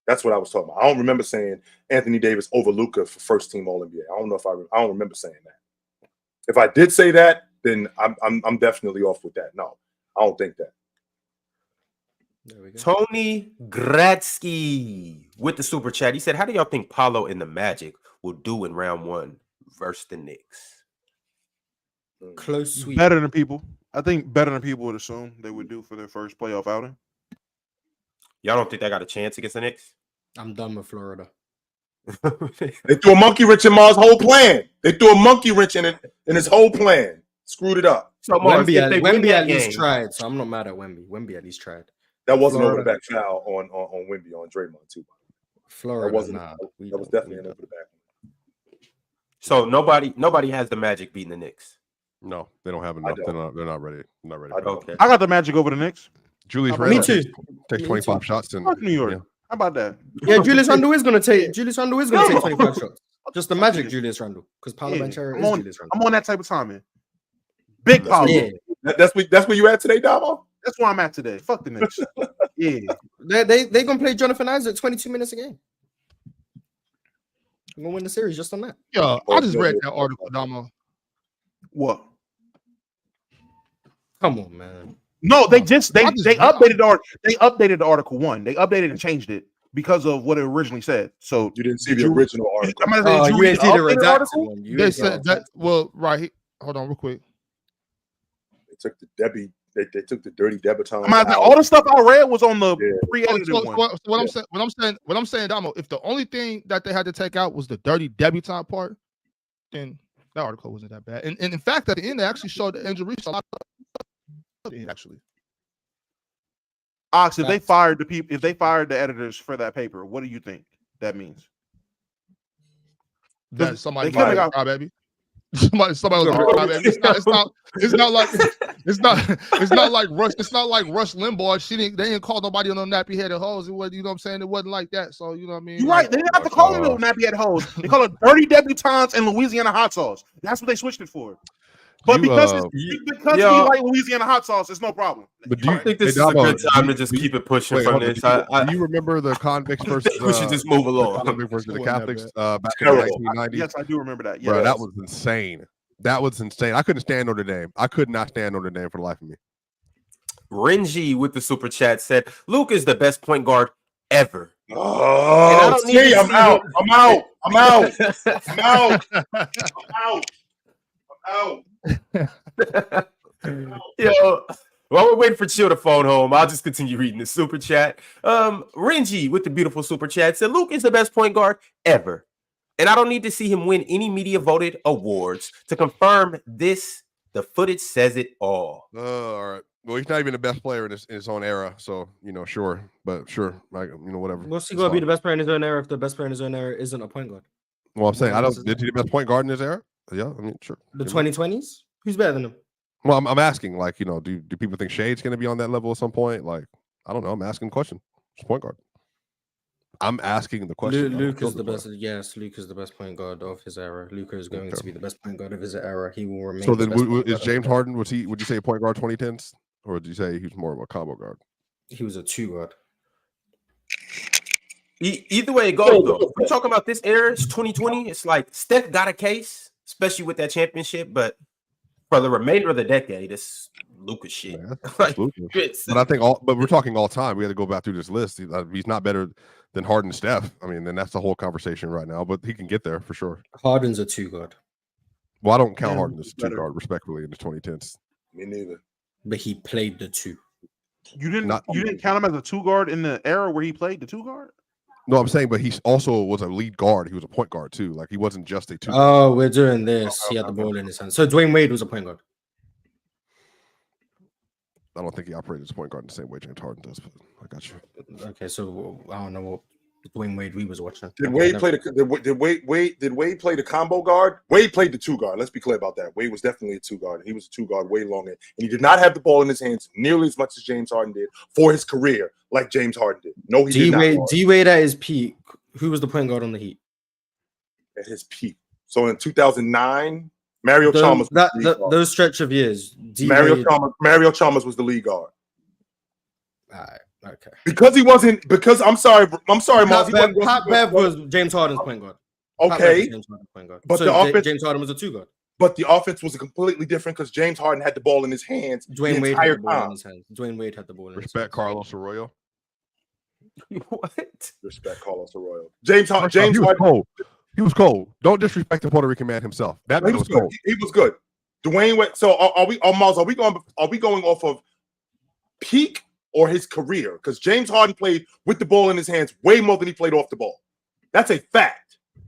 [SPEAKER 3] That's what I was talking about. I don't remember saying Anthony Davis over Luka for first team All NBA. I don't know if I don't remember saying that. If I did say that, then I'm definitely off with that. No, I don't think that.
[SPEAKER 4] There we go.
[SPEAKER 2] Tony Gradsky with the super chat. He said, "How do y'all think Paolo and the Magic will do in round 1 versus the Knicks?"
[SPEAKER 4] Close sweep.
[SPEAKER 6] Better than people. I think better than people would assume they would do for their first playoff outing.
[SPEAKER 2] Y'all don't think they got a chance against the Knicks?
[SPEAKER 4] I'm done with Florida.
[SPEAKER 3] They threw a monkey wrench in Mars' whole plan. They threw a monkey wrench in his whole plan. Screwed it up.
[SPEAKER 2] So Mars,
[SPEAKER 4] Wemby at least tried, so I'm not mad at Wemby. Wemby at least tried.
[SPEAKER 3] That wasn't
[SPEAKER 4] Florida.
[SPEAKER 3] over the back foul on Wemby on Draymond too.
[SPEAKER 4] Florida,
[SPEAKER 3] that wasn't.
[SPEAKER 4] nah,
[SPEAKER 3] that was definitely an over the back.
[SPEAKER 2] So nobody has the Magic beating the Knicks.
[SPEAKER 1] No, they don't have enough. They're not ready. Not ready.
[SPEAKER 2] Okay.
[SPEAKER 6] I got the Magic over the Knicks.
[SPEAKER 1] Julius
[SPEAKER 4] Me
[SPEAKER 1] Randle
[SPEAKER 4] too.
[SPEAKER 1] takes 25 shots and
[SPEAKER 6] Fuck New York.
[SPEAKER 1] yeah.
[SPEAKER 6] How about that?
[SPEAKER 4] Yeah, Julius Randle is gonna take 25 shots. Just the Magic, Julius Randle, because Paolo Banchero is Julius Randle.
[SPEAKER 6] I'm on that type of time, man. Big Paolo.
[SPEAKER 4] Yeah.
[SPEAKER 3] That's where you at today, Damo?
[SPEAKER 6] That's where I'm at today. Fuck the Knicks. Yeah.
[SPEAKER 4] They gonna play Jonathan Isaac 22 minutes a game. I'm gonna win the series just on that.
[SPEAKER 5] Yo, I just read that article, Damo.
[SPEAKER 6] What?
[SPEAKER 4] Come on, man.
[SPEAKER 6] No, they updated the article 1. They updated and changed it because of what it originally said. So
[SPEAKER 3] you didn't see the original article.
[SPEAKER 4] You didn't see the redacted one.
[SPEAKER 5] They said that. Well, right. Hold on, real quick.
[SPEAKER 3] They took the Debbie. They took the dirty debutante.
[SPEAKER 6] All the stuff I read was on the pre-edited one.
[SPEAKER 5] So what I'm saying, Damo, if the only thing that they had to take out was the dirty debutante part, then that article wasn't that bad. And in fact, at the end, they actually showed the injury. Actually,
[SPEAKER 6] Ox, if they fired the editors for that paper, what do you think that means?
[SPEAKER 5] That somebody got crybaby. Somebody was crybaby. It's not like Rush Limbaugh. They didn't call nobody on no nappy headed hoes. It was, you know what I'm saying? It wasn't like that. So you know what I mean?
[SPEAKER 6] You're right. They didn't have to call them nappy headed hoes. They call it dirty debutantes and Louisiana hot sauce. That's what they switched it for. But because we like Louisiana hot sauce, it's no problem.
[SPEAKER 2] But do you think this is a good time to just keep it pushing from this?
[SPEAKER 1] Do you remember the convicts versus?
[SPEAKER 2] We should just move along.
[SPEAKER 1] The convicts versus the Catholics back in the 1990s.
[SPEAKER 6] Yes, I do remember that.
[SPEAKER 1] Bro, that was insane. That was insane. I couldn't stand Notre Dame. I could not stand Notre Dame for the life of me.
[SPEAKER 2] Renji with the super chat said, "Luke is the best point guard ever."
[SPEAKER 3] Oh, see, I'm out.
[SPEAKER 2] Yo, while we're waiting for Chill to phone home, I'll just continue reading the super chat. Renji with the beautiful super chat said, "Luke is the best point guard ever. And I don't need to see him win any media voted awards to confirm this. The footage says it all."
[SPEAKER 1] All right. Well, he's not even the best player in his own era, so sure, like whatever.
[SPEAKER 4] What's he gonna be the best player in his own era if the best player in his own era isn't a point guard?
[SPEAKER 1] Well, I'm saying did he the best point guard in his era? Yeah, I mean, sure.
[SPEAKER 4] The 2020s? Who's better than him?
[SPEAKER 1] Well, I'm asking, like, do people think Shade's going to be on that level at some point? Like, I don't know. I'm asking the question. Who's point guard? I'm asking the question.
[SPEAKER 4] Luke is the best. Yes, Luke is the best point guard of his era. Luka is going to be the best point guard of his era. He will remain.
[SPEAKER 1] So then, is James Harden? Would you say point guard 2010s, or would you say he's more of a combo guard?
[SPEAKER 4] He was a 2 guard.
[SPEAKER 2] Either way it goes, though. We're talking about this era. It's 2020. It's like Steph got a case, especially with that championship. But for the remainder of the decade, it's Luka shit.
[SPEAKER 1] Yeah,
[SPEAKER 2] like,
[SPEAKER 1] but I think but we're talking all time. We had to go back through this list. He's not better than Harden and Steph. I mean, then that's the whole conversation right now. But he can get there for sure.
[SPEAKER 4] Harden's a 2 guard.
[SPEAKER 1] Well, I don't count Harden as a 2 guard, respectfully, in the 2010s.
[SPEAKER 3] Me neither.
[SPEAKER 4] But he played the 2.
[SPEAKER 6] You didn't count him as a 2 guard in the era where he played the 2 guard?
[SPEAKER 1] No, I'm saying, but he also was a lead guard. He was a point guard too. Like, he wasn't just a 2.
[SPEAKER 4] Oh, we're doing this. He had the ball in his hand. So Dwayne Wade was a point guard.
[SPEAKER 1] I don't think he operated as a point guard in the same way James Harden does. But I got you.
[SPEAKER 4] Okay, so I don't know what Dwayne Wade we was watching.
[SPEAKER 3] Did Wade play the combo guard? Wade played the 2 guard. Let's be clear about that. Wade was definitely a 2 guard. He was a 2 guard way longer, and he did not have the ball in his hands nearly as much as James Harden did for his career, like James Harden did. No, he did not.
[SPEAKER 4] D-Wade at his peak Who was the point guard on the Heat
[SPEAKER 3] at his peak? So in 2009, Mario Chalmers.
[SPEAKER 4] Those stretch of years.
[SPEAKER 3] Mario Chalmers was the lead guard.
[SPEAKER 4] All right. Okay.
[SPEAKER 3] Because he wasn't. Because I'm sorry, Miles.
[SPEAKER 4] Pat Bev was James Harden's point guard.
[SPEAKER 3] Okay.
[SPEAKER 4] James Harden's point guard.
[SPEAKER 3] But
[SPEAKER 4] so
[SPEAKER 3] the offense,
[SPEAKER 4] James Harden was a 2 guard.
[SPEAKER 3] But the offense was completely different because James Harden had the ball in his hands.
[SPEAKER 4] Dwyane Wade had the ball in his hands. Dwyane Wade had the ball in his hands.
[SPEAKER 1] Respect Carlos Arroyo.
[SPEAKER 2] What?
[SPEAKER 3] Respect Carlos Arroyo. James Harden.
[SPEAKER 1] He was cold. He was cold. Don't disrespect the Puerto Rican man himself. That man was cold.
[SPEAKER 3] He was good. Dwyane Wade. So Miles, are we going off of peak or his career? Because James Harden played with the ball in his hands way more than he played off the ball. That's a fact.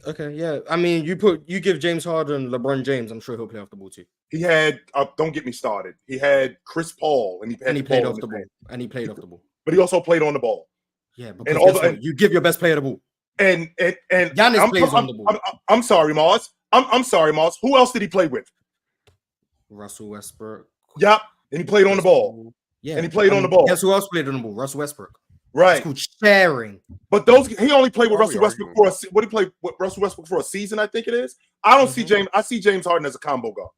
[SPEAKER 4] Okay, yeah. I mean, you give James Harden LeBron James, I'm sure he'll play off the ball too.
[SPEAKER 3] He had don't get me started. He had Chris Paul and he
[SPEAKER 4] played off the ball. And he played off the ball.
[SPEAKER 3] But he also played on the ball.
[SPEAKER 4] Yeah, because you give your best player the ball.
[SPEAKER 3] And
[SPEAKER 4] Giannis plays on the ball.
[SPEAKER 3] I'm sorry, Mars. I'm sorry, Mars. Who else did he play with?
[SPEAKER 4] Russell Westbrook.
[SPEAKER 3] Yep. And he played on the ball.
[SPEAKER 4] Yeah.
[SPEAKER 3] And he played on the ball.
[SPEAKER 4] Guess who else played on the ball? Russell Westbrook.
[SPEAKER 3] Right.
[SPEAKER 4] It's called sharing.
[SPEAKER 3] But he only played with Russell Westbrook for he played with Russell Westbrook for a season, I think it is. I don't see James. I see James Harden as a combo guard.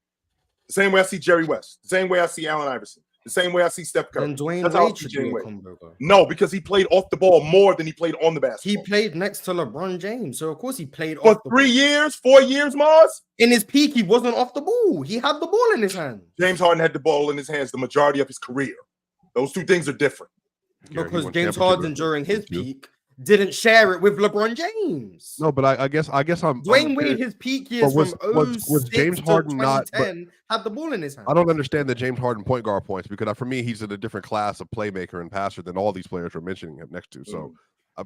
[SPEAKER 3] The same way I see Jerry West. The same way I see Allen Iverson. The same way I see Steph Curry.
[SPEAKER 4] And Dwyane Wade should be a combo guard.
[SPEAKER 3] No, because he played off the ball more than he played on the basketball.
[SPEAKER 4] He played next to LeBron James, so of course he played
[SPEAKER 3] for
[SPEAKER 4] off the
[SPEAKER 3] 3 years, 4 years, Mars.
[SPEAKER 4] In his peak, he wasn't off the ball. He had the ball in his hand.
[SPEAKER 3] James Harden had the ball in his hands the majority of his career. Those two things are different.
[SPEAKER 4] Because James Harden during his peak didn't share it with LeBron James.
[SPEAKER 1] No, but I guess I'm
[SPEAKER 4] Dwyane Wade, his peak years was James Harden not had the ball in his hand.
[SPEAKER 1] I don't understand the James Harden point guard points because for me he's in a different class of playmaker and passer than all these players we're mentioning him next to. So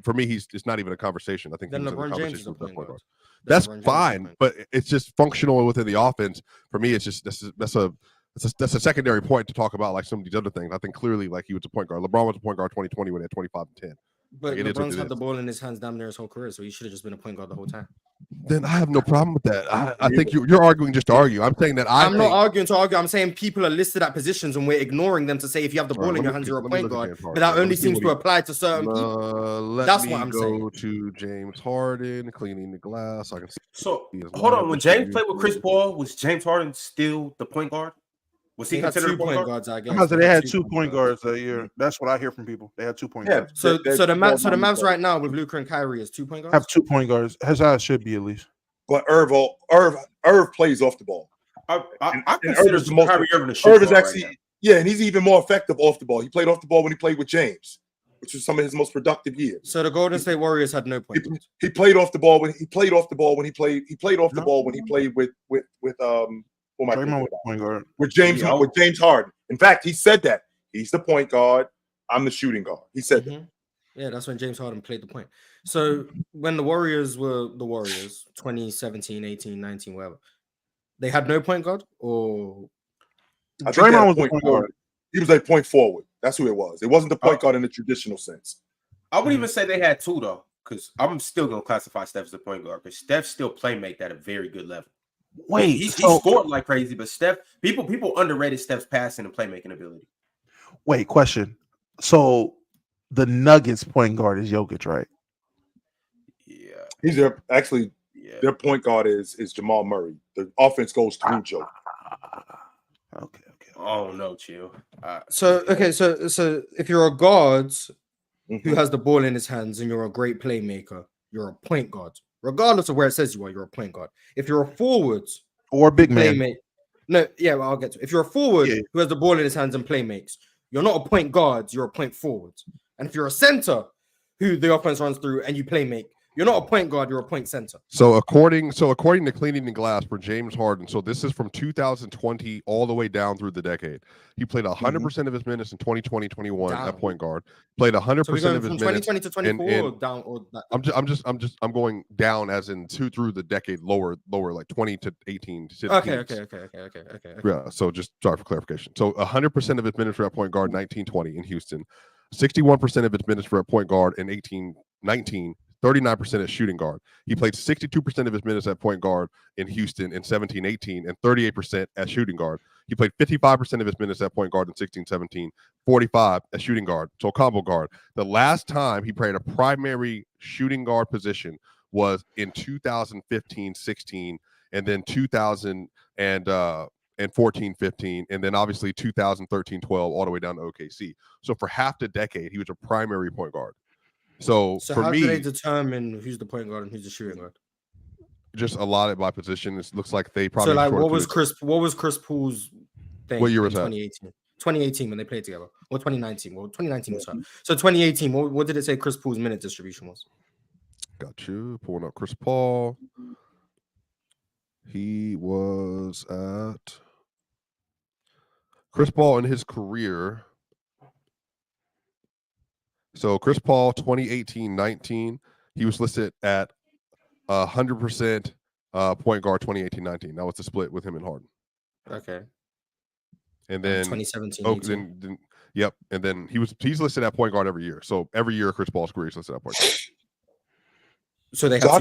[SPEAKER 1] for me it's not even a conversation. I think
[SPEAKER 4] then
[SPEAKER 1] he's
[SPEAKER 4] LeBron
[SPEAKER 1] in a
[SPEAKER 4] James is
[SPEAKER 1] conversation
[SPEAKER 4] a
[SPEAKER 1] with
[SPEAKER 4] point guard.
[SPEAKER 1] That's fine, but it's just functional within the offense. For me, it's just that's a secondary point to talk about like some of these other things. I think clearly like he was a point guard. LeBron was a point guard 2020 when he had 25 and 10.
[SPEAKER 4] But like LeBron's had the ball in his hands damn near his whole career, so he should have just been a point guard the whole time.
[SPEAKER 1] Then I have no problem with that. I think you're arguing just to argue. I'm saying that I'm
[SPEAKER 4] not arguing to argue. I'm saying people are listed at positions and we're ignoring them to say if you have the ball in your hands, you're a point guard. But that only seems to apply to certain people. That's what I'm saying.
[SPEAKER 1] Go to James Harden cleaning the glass. I can see.
[SPEAKER 2] So hold on. When James played with Chris Paul, was James Harden still the point guard? Was he considered
[SPEAKER 4] 2 point guards? I guess
[SPEAKER 6] they had 2 point guards that year. That's what I hear from people. They had 2 point guards.
[SPEAKER 4] So the Mavs right now with Luka and Kyrie is 2 point guards.
[SPEAKER 6] Have 2 point guards. As how it should be at least.
[SPEAKER 3] But Irv plays off the ball.
[SPEAKER 2] I consider Kyrie Irving a shoot
[SPEAKER 3] Irv is actually and he's even more effective off the ball. He played off the ball when he played with James, which was some of his most productive years.
[SPEAKER 4] So the Golden State Warriors had no point.
[SPEAKER 3] He played off the ball when he played off the ball when he played. He played off the ball when he played with James Harden. In fact, he said that he's the point guard. I'm the shooting guard. He said that.
[SPEAKER 4] Yeah, that's when James Harden played the point. So when the Warriors were the Warriors, 2017, 18, 19, whatever, they had no point guard, or
[SPEAKER 3] Draymond was the point guard. He was a point forward. That's who it was. It wasn't the point guard in the traditional sense.
[SPEAKER 2] I would even say they had 2 though, because I'm still gonna classify Steph as the point guard because Steph still playmaked at a very good level.
[SPEAKER 6] Wait,
[SPEAKER 2] he scored like crazy, but Steph, people underrated Steph's passing and playmaking ability.
[SPEAKER 6] Wait, question. So the Nuggets point guard is Jokic, right?
[SPEAKER 2] Yeah.
[SPEAKER 3] He's their point guard is Jamal Murray. The offense goes through Joe.
[SPEAKER 6] Okay.
[SPEAKER 2] Oh no, chill.
[SPEAKER 4] So if you're a guard who has the ball in his hands and you're a great playmaker, you're a point guard. Regardless of where it says you are, you're a point guard. If you're a forward
[SPEAKER 6] or a big man,
[SPEAKER 4] I'll get to it. If you're a forward who has the ball in his hands and play makes, you're not a point guard, you're a point forward. And if you're a center who the offense runs through and you play make, you're not a point guard, you're a point center.
[SPEAKER 1] So according to Cleaning the Glass for James Harden, so this is from 2020 all the way down through the decade. He played 100% of his minutes in 2020-21 at point guard. Played 100% of his minutes
[SPEAKER 4] from 2020 to 24 down or that.
[SPEAKER 1] I'm going down as in 2 through the decade lower like 20 to 18 to
[SPEAKER 4] Okay.
[SPEAKER 1] Yeah, so just sorry for clarification. So 100% of his minutes were at point guard 1920 in Houston. 61% of his minutes were at point guard in 1819 39% at shooting guard. He played 62% of his minutes at point guard in Houston in 17-18 and 38% at shooting guard. He played 55% of his minutes at point guard in 16-17, 45 at shooting guard, so combo guard. The last time he played a primary shooting guard position was in 2015-16, and then 2014-15, and then obviously 2013-12 all the way down to OKC. So for half the decade, he was a primary point guard. So for
[SPEAKER 4] how
[SPEAKER 1] me,
[SPEAKER 4] do they determine who's the point guard and who's the shooting guard?
[SPEAKER 1] Just allotted by position. It looks like they probably.
[SPEAKER 4] So like, what was Chris Paul's thing?
[SPEAKER 1] What year was that?
[SPEAKER 4] 2018 when they played together, or 2019? Well, 2019 was fun. So 2018, what did it say Chris Paul's minute distribution was?
[SPEAKER 1] Got you. Pulling up Chris Paul. He was at Chris Paul in his career. So Chris Paul, 2018-19, he was listed at 100% point guard 2018-19. That was the split with him and Harden.
[SPEAKER 4] Okay.
[SPEAKER 1] And then
[SPEAKER 4] 2017.
[SPEAKER 1] Yep. And then he's listed at point guard every year. So every year Chris Paul's career is listed at point guard.
[SPEAKER 4] So they
[SPEAKER 3] so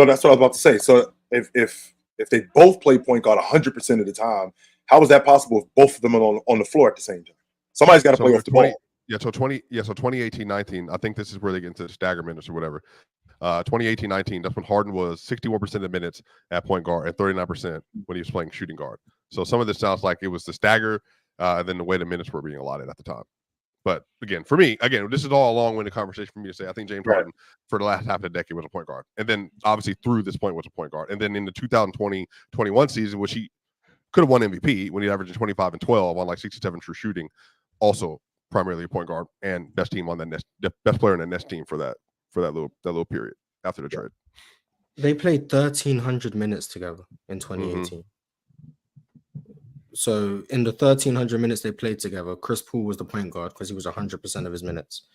[SPEAKER 3] that's what I was about to say. So if they both play point guard 100% of the time, how is that possible if both of them are on the floor at the same time? Somebody's got to play off the ball.
[SPEAKER 1] Yeah, so 2018-19, I think this is where they get into the stagger minutes or whatever. 2018-19, that's when Harden was 61% of the minutes at point guard and 39% when he was playing shooting guard. So some of this sounds like it was the stagger and then the way the minutes were being allotted at the time. But again, for me, this is all a long-winded conversation for me to say. I think James Harden for the last half of the decade was a point guard. And then obviously through this point was a point guard. And then in the 2020-21 season, which he could have won MVP when he averaged 25 and 12 on like 67 true shooting, also primarily a point guard and best team on that best player in the next team for that little period after the trade.
[SPEAKER 4] They played 1,300 minutes together in 2018. Mm-hmm. So in the 1,300 minutes they played together, Chris Paul was the point guard because he was 100% of his minutes.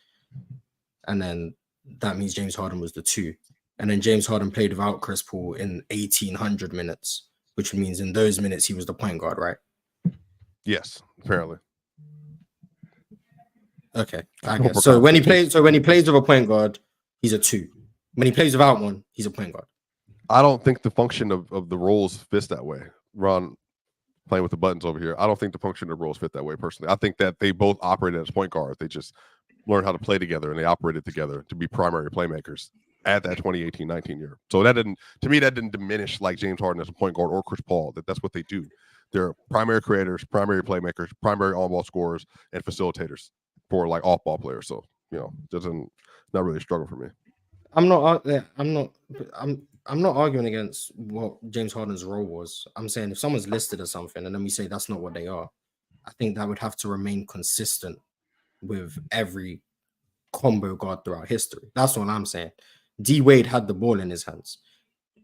[SPEAKER 4] And then that means James Harden was the 2. And then James Harden played without Chris Paul in 1,800 minutes, which means in those minutes he was the point guard, right?
[SPEAKER 1] Yes, apparently.
[SPEAKER 4] Okay, I guess. So when he plays with a point guard, he's a 2. When he plays without one, he's a point guard.
[SPEAKER 1] I don't think the function of the roles fits that way. Ron playing with the buttons over here. I don't think the function of the roles fit that way personally. I think that they both operated as point guards. They just learned how to play together and they operated together to be primary playmakers at that 2018-19 year. So that didn't diminish like James Harden as a point guard or Chris Paul. That's what they do. They're primary creators, primary playmakers, primary on-ball scorers, and facilitators for like off-ball players. So, not really a struggle for me.
[SPEAKER 4] I'm not arguing against what James Harden's role was. I'm saying if someone's listed as something and then we say that's not what they are, I think that would have to remain consistent with every combo guard throughout history. That's what I'm saying. D-Wade had the ball in his hands.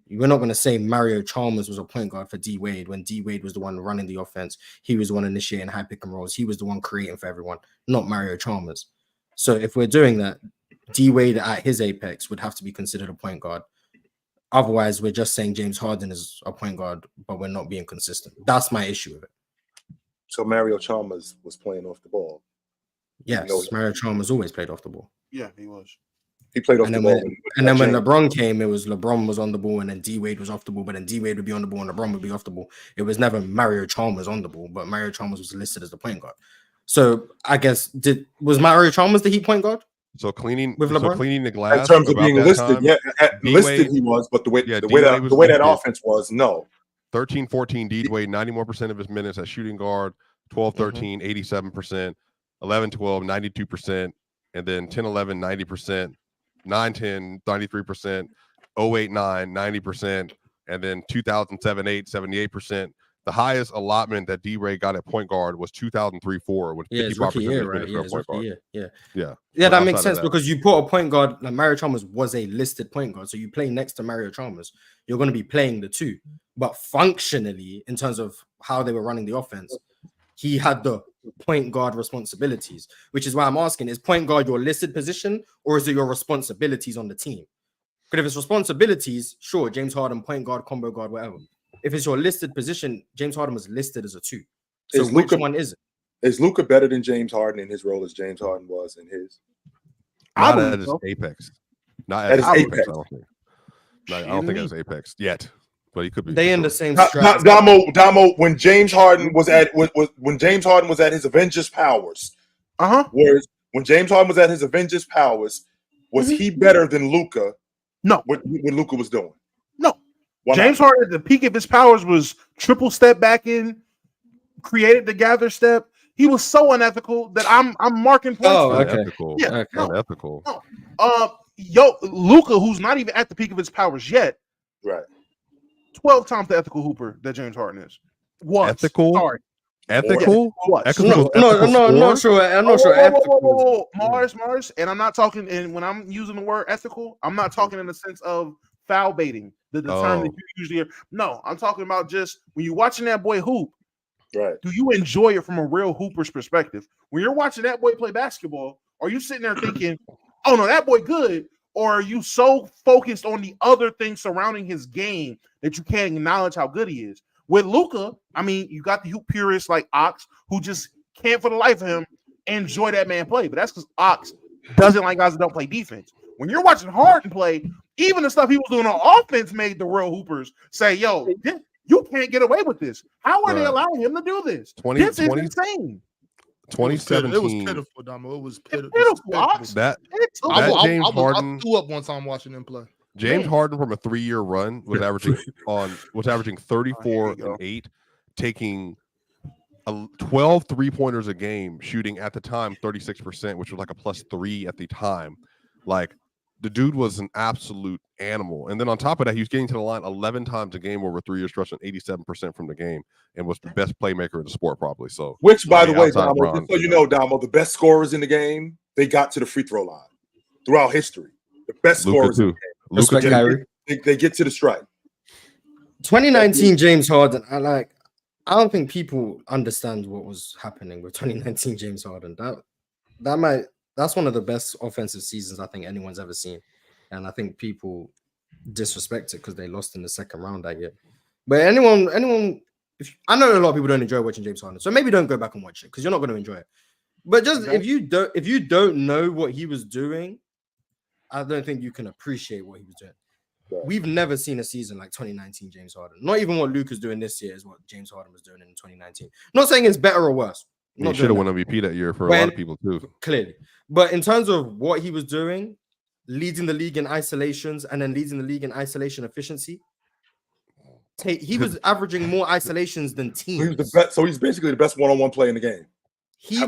[SPEAKER 4] We're not going to say Mario Chalmers was a point guard for D-Wade when D-Wade was the one running the offense. He was the one initiating high pick and rolls. He was the one creating for everyone, not Mario Chalmers. So if we're doing that, D-Wade at his apex would have to be considered a point guard. Otherwise, we're just saying James Harden is a point guard, but we're not being consistent. That's my issue with it.
[SPEAKER 3] So Mario Chalmers was playing off the ball.
[SPEAKER 4] Yes, Mario Chalmers always played off the ball.
[SPEAKER 6] Yeah, he was.
[SPEAKER 3] He played off the ball.
[SPEAKER 4] And then when LeBron came, it was LeBron was on the ball and then D-Wade was off the ball, but then D-Wade would be on the ball and LeBron would be off the ball. It was never Mario Chalmers on the ball, but Mario Chalmers was listed as the point guard. So I guess was Mario Chalmers the Heat point guard?
[SPEAKER 1] So cleaning the glass
[SPEAKER 3] in terms of being listed, listed he was, but the way that offense was, no.
[SPEAKER 1] 13-14, D-Wade, 91% of his minutes at shooting guard, 12-13, 87%, 11-12, 92%, and then 10-11, 90%, 9-10, 93%, 08-9, 90%, and then 2007-8, 78%. The highest allotment that D-Wade got at point guard was 2003-4 with 55% of his minutes at point guard.
[SPEAKER 4] Yeah, that makes sense because you put a point guard like Mario Chalmers was a listed point guard, so you play next to Mario Chalmers, you're going to be playing the 2. But functionally, in terms of how they were running the offense, he had the point guard responsibilities, which is why I'm asking: is point guard your listed position or is it your responsibilities on the team? Because if it's responsibilities, sure, James Harden, point guard, combo guard, whatever. If it's your listed position, James Harden was listed as a 2. So which one is it?
[SPEAKER 3] Is Luka better than James Harden in his role as James Harden was in his?
[SPEAKER 1] Not at his apex. Not
[SPEAKER 3] That
[SPEAKER 1] at
[SPEAKER 3] is
[SPEAKER 1] his
[SPEAKER 3] apex.
[SPEAKER 1] apex. I don't think. I don't think that's apex yet, but he could be.
[SPEAKER 4] They in the same
[SPEAKER 3] strat. Damo, when James Harden was at his Avengers powers, whereas when James Harden was at his Avengers powers, was he better than Luka?
[SPEAKER 6] No.
[SPEAKER 3] What Luka was doing?
[SPEAKER 6] No. James Harden at the peak of his powers was triple step back in, created the gather step. He was so unethical that I'm marking points.
[SPEAKER 4] Oh,
[SPEAKER 6] for
[SPEAKER 4] okay.
[SPEAKER 1] Unethical.
[SPEAKER 6] Yeah,
[SPEAKER 1] Okay. Unethical.
[SPEAKER 6] No. Luka, who's not even at the peak of his powers yet,
[SPEAKER 3] right?
[SPEAKER 6] 12 times the ethical hooper that James Harden is. What?
[SPEAKER 1] Ethical?
[SPEAKER 6] Sorry.
[SPEAKER 1] Ethical?
[SPEAKER 6] What?
[SPEAKER 1] Ethical?
[SPEAKER 4] No, I'm not sure. I'm not sure. Ethical.
[SPEAKER 6] Mars, and I'm not talking. And when I'm using the word ethical, I'm not talking in the sense of foul baiting, the term that you usually hear. No, I'm talking about just when you're watching that boy hoop.
[SPEAKER 3] Right.
[SPEAKER 6] Do you enjoy it from a real hooper's perspective? When you're watching that boy play basketball, are you sitting there thinking, "Oh no, that boy good"? Or are you so focused on the other things surrounding his game that you can't acknowledge how good he is? With Luka, I mean, you got the hoop purists like Ox who just can't for the life of him enjoy that man play. But that's because Ox doesn't like guys that don't play defense. When you're watching Harden play, even the stuff he was doing on offense made the real hoopers say, yo, you can't get away with this. How are they allowing him to do this? This is insane.
[SPEAKER 1] 2017.
[SPEAKER 5] It was pitiful, Damo. It was pitiful.
[SPEAKER 1] That
[SPEAKER 5] James Harden. I threw up one time watching him play.
[SPEAKER 1] James Harden from a 3-year run was averaging 34 and 8, taking 12 3-pointers a game, shooting at the time 36%, which was like a +3 at the time. Like the dude was an absolute animal. And then on top of that, he was getting to the line 11 times a game over a 3-year stretch and 87% from the game, and was the best playmaker in the sport probably. So,
[SPEAKER 3] which, by the way, Damo, just so you know, Damo, the best scorers in the game, they got to the free throw line throughout history. The best scorers in the game. They get to the strike.
[SPEAKER 4] 2019 James Harden. I don't think people understand what was happening with 2019 James Harden. That's one of the best offensive seasons I think anyone's ever seen. And I think people disrespect it because they lost in the second round that year. But anyone, I know a lot of people don't enjoy watching James Harden, so maybe don't go back and watch it because you're not going to enjoy it. But just if you don't know what he was doing, I don't think you can appreciate what he was doing. Right. We've never seen a season like 2019 James Harden. Not even what Luka's doing this year is what James Harden was doing in 2019. Not saying it's better or worse.
[SPEAKER 1] He should have won MVP that year for a lot of people too.
[SPEAKER 4] Clearly. But in terms of what he was doing, leading the league in isolations and then leading the league in isolation efficiency, he was averaging more isolations than teams.
[SPEAKER 3] He was the best, so he's basically the best one-on-one player in the game.
[SPEAKER 4] He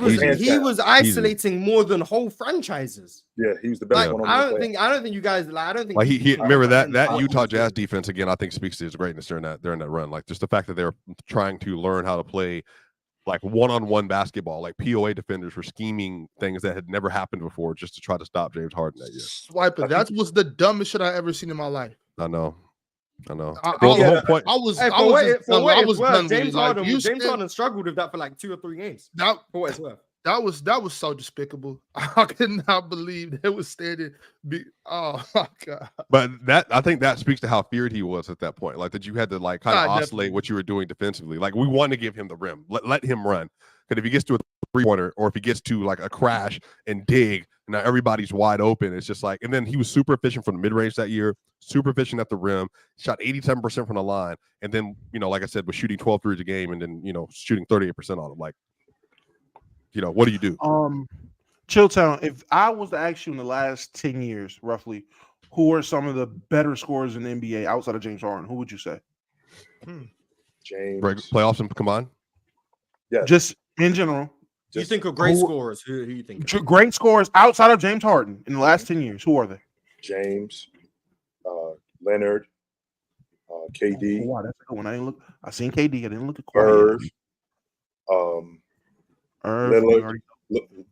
[SPEAKER 4] was isolating more than whole franchises.
[SPEAKER 3] Yeah, he was the best one-on-one player.
[SPEAKER 4] I don't think you guys. I don't think
[SPEAKER 1] like he remember that Utah Jazz defense again. I think speaks to his greatness during that run. Like just the fact that they're trying to learn how to play like one-on-one basketball, like POA defenders were scheming things that had never happened before just to try to stop James Harden that year.
[SPEAKER 5] Swiper, that was the dumbest shit I ever seen in my life.
[SPEAKER 1] I know. The
[SPEAKER 5] whole point.
[SPEAKER 4] James Harden struggled with that for like 2 or 3 games. For what it's worth.
[SPEAKER 5] That was so despicable. I could not believe they was standing. Oh my god!
[SPEAKER 1] But I think that speaks to how feared he was at that point. Like that you had to like kind of oscillate what you were doing defensively. Like we want to give him the rim, let him run. Because if he gets to a 3-pointer or if he gets to like a crash and dig, now everybody's wide open. It's just like, and then he was super efficient from the mid range that year, super efficient at the rim, shot 87% from the line, and then like I said, was shooting 12 threes a game, and then shooting 38% on them. Like. What do you do?
[SPEAKER 6] Chilltown, if I was to ask you in the last 10 years, roughly, who are some of the better scorers in the NBA outside of James Harden, who would you say?
[SPEAKER 3] James.
[SPEAKER 1] Playoffs and combined?
[SPEAKER 3] Yeah.
[SPEAKER 6] Just in general.
[SPEAKER 4] You think of great scorers. Who you think?
[SPEAKER 6] Great scorers outside of James Harden in the last 10 years. Who are they?
[SPEAKER 3] James, Leonard, KD.
[SPEAKER 6] Oh, wow, that's a good one. I seen KD. I didn't look at
[SPEAKER 3] Irv.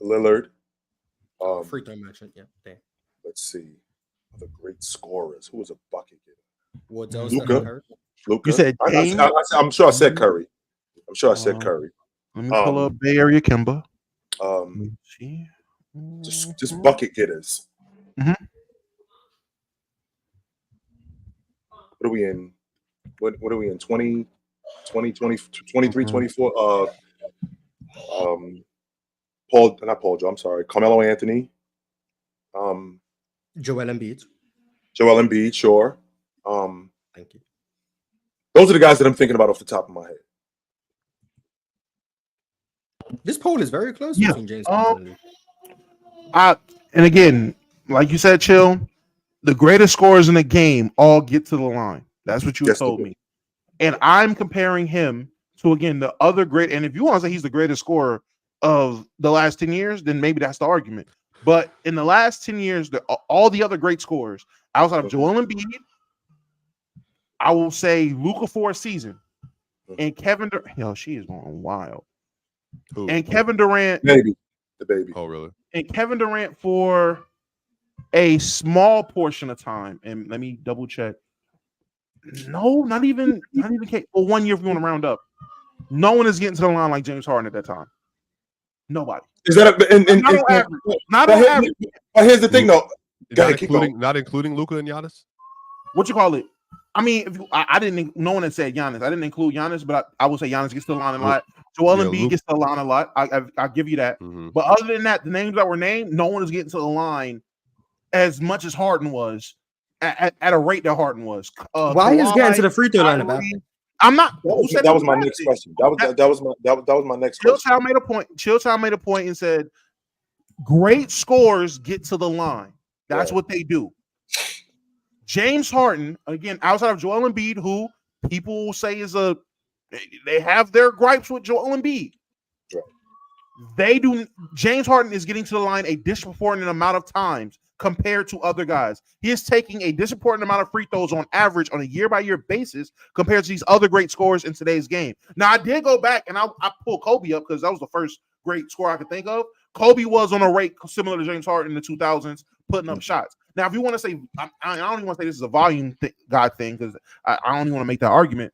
[SPEAKER 3] Lillard.
[SPEAKER 4] Free throw merchant, yeah. Damn.
[SPEAKER 3] Let's see. Other great scorers. Who was a bucket getter?
[SPEAKER 4] Luka.
[SPEAKER 6] You said
[SPEAKER 3] I'm sure I said Curry. Curry.
[SPEAKER 6] Let me pull up Bay Area Kemba.
[SPEAKER 3] Just bucket getters.
[SPEAKER 6] Mm-hmm.
[SPEAKER 3] What are we in? What are we in? 20, 23, 24?
[SPEAKER 6] Mm-hmm.
[SPEAKER 3] Not Paul Joe, I'm sorry. Carmelo Anthony.
[SPEAKER 4] Joel Embiid.
[SPEAKER 3] Joel Embiid, sure.
[SPEAKER 4] Thank you.
[SPEAKER 3] Those are the guys that I'm thinking about off the top of my head.
[SPEAKER 4] This poll is very close between James Harden and Luka.
[SPEAKER 6] And again, like you said, Chill, the greatest scorers in the game all get to the line. That's what you told me. And I'm comparing him to, again, the other great. And if you want to say he's the greatest scorer of the last 10 years, then maybe that's the argument. But in the last 10 years, all the other great scorers outside of Joel Embiid, I will say Luka for a season. And Kevin Durant. Yo, she is going wild.
[SPEAKER 1] Who?
[SPEAKER 6] And Kevin Durant.
[SPEAKER 3] The baby.
[SPEAKER 1] Oh, really?
[SPEAKER 6] And Kevin Durant for a small portion of time. And let me double check. No, not even for 1 year if you want to round up. No one is getting to the line like James Harden at that time. Nobody.
[SPEAKER 3] Is that
[SPEAKER 6] not on average?
[SPEAKER 3] Here's the thing, though.
[SPEAKER 1] Not including Luka and Giannis.
[SPEAKER 6] What you call it? I mean, I didn't. No one had said Giannis. I didn't include Giannis, but I would say Giannis gets to the line a lot. Joel Embiid gets to the line a lot. I give you that.
[SPEAKER 1] Mm-hmm.
[SPEAKER 6] But other than that, the names that were named, no one is getting to the line as much as Harden was at a rate that Harden was.
[SPEAKER 4] Why is getting to the free throw line about?
[SPEAKER 6] I'm not.
[SPEAKER 3] That was my next question. That was my next question.
[SPEAKER 6] Chillchild made a point. Chillchild made a point and said, "Great scorers get to the line. That's what they do." James Harden, again, outside of Joel Embiid, who people will say they have their gripes with Joel Embiid.
[SPEAKER 3] Right.
[SPEAKER 6] They do. James Harden is getting to the line a disproportionate amount of times compared to other guys. He is taking a disproportionate amount of free throws on average on a year-by-year basis compared to these other great scorers in today's game. Now, I did go back and I pulled Kobe up because that was the first great scorer I could think of. Kobe was on a rate similar to James Harden in the 2000s, putting up shots. Now, if you want to say, I don't even want to say this is a volume guy thing because I don't even want to make that argument.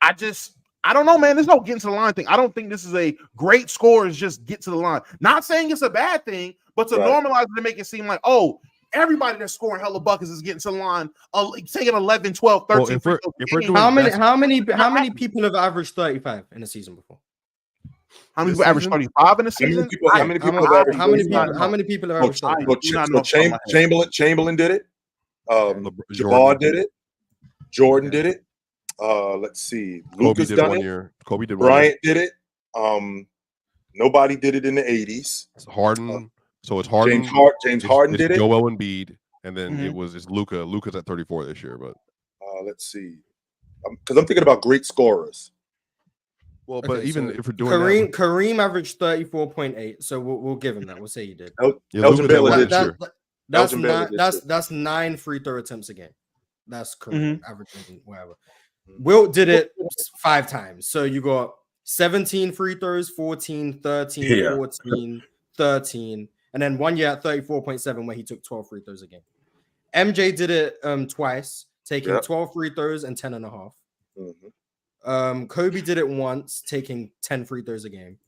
[SPEAKER 6] I don't know, man. There's no getting to the line thing. I don't think this is a great scorers just get to the line. Not saying it's a bad thing, but to normalize it and make it seem like, oh, everybody that's scoring hella buckets is getting to the line, taking 11, 12, 13.
[SPEAKER 1] Well, if we're doing
[SPEAKER 4] how many people have averaged 35 in a season before?
[SPEAKER 6] How many people average 35 in a season?
[SPEAKER 3] How many people have averaged 35?
[SPEAKER 4] How many people have averaged 35?
[SPEAKER 3] Chamberlain did it. Jabbar did it. Jordan did it. Let's see. Luka's done it.
[SPEAKER 1] Kobe did
[SPEAKER 3] Bryant did it. Nobody did it in the 80s.
[SPEAKER 1] Harden. So it's Harden.
[SPEAKER 3] James Harden did it.
[SPEAKER 1] Joel Embiid, and then it's Luka. Luka's at 34 this year, but
[SPEAKER 3] let's see. Because I'm thinking about great scorers.
[SPEAKER 1] Well, but
[SPEAKER 4] Okay,
[SPEAKER 1] even
[SPEAKER 4] so
[SPEAKER 1] if we're doing
[SPEAKER 4] Kareem averaged 34.8, so we'll give him that. We'll say he did.
[SPEAKER 3] Elgin Baylor did.
[SPEAKER 4] That's 9 free throw attempts a game. That's Kareem averaging whatever. Wilt did it 5 times. So you got 17 free throws, 14, 13, 14, 13, and then 1 year at 34.7 where he took 12 free throws a game. MJ did it twice, taking 12 free throws and 10 and a half. Kobe did it once, taking 10 free throws a game.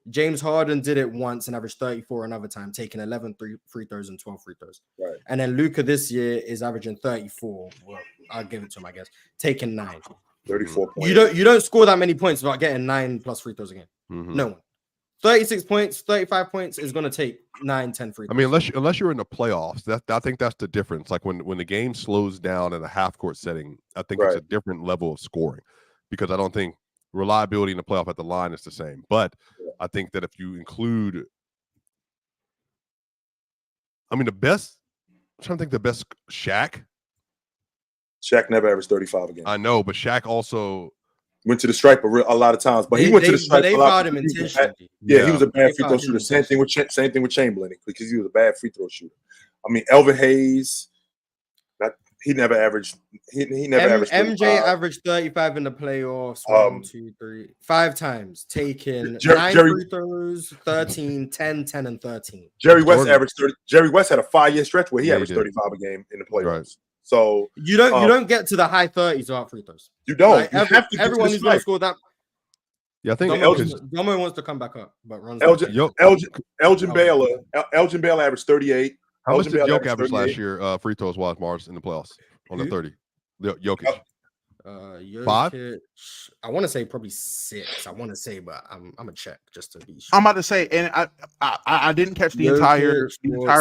[SPEAKER 4] James Harden did it once and averaged 34 another time, taking 11 free throws and 12 free throws. Right. And then Luka this year is averaging 34. Well, I'll give it to him, I guess. Taking 9.
[SPEAKER 3] 34 points.
[SPEAKER 4] You don't score that many points without getting 9 plus free throws a game. No one. 36 points, 35 points is going to take 9, 10 free throws.
[SPEAKER 1] I mean, unless you're in the playoffs, I think that's the difference. Like when the game slows down in a half court setting, I think it's a different level of scoring because I don't think reliability in the playoff at the line is the same. But I think that if you include, I mean, I'm trying to think the best Shaq.
[SPEAKER 3] Shaq never averaged 35 again.
[SPEAKER 1] I know, but Shaq also
[SPEAKER 3] went to the stripe a lot of times, but he went to the stripe.
[SPEAKER 4] They fouled him intentionally.
[SPEAKER 3] Yeah, he was a bad free throw shooter. Same thing with Chamberlain because he was a bad free throw shooter. I mean, Elvin Hayes, he never averaged. He never averaged.
[SPEAKER 4] MJ averaged 35 in the playoffs. 1, 2, 3, 5 times, taking 9 free throws, 13, 10, 10, and 13.
[SPEAKER 3] Jerry West averaged 30. Jerry West had a 5-year stretch where he averaged 35 a game in the playoffs. Right. So
[SPEAKER 4] you don't get to the high 30s without free throws.
[SPEAKER 3] You don't. You have to
[SPEAKER 4] everyone who's going to score that.
[SPEAKER 1] Yeah, I think
[SPEAKER 4] Domo wants to come back up, but runs
[SPEAKER 3] Elgin Baylor averaged 38.
[SPEAKER 1] How much did Jokic average last year, free throws wise, Mars, in the playoffs on the 30? Jokic.
[SPEAKER 5] 5?
[SPEAKER 4] Jokic, I want to say probably 6. I want to say, but I'm gonna check just to be sure.
[SPEAKER 6] I'm about to say, and I didn't catch the entirety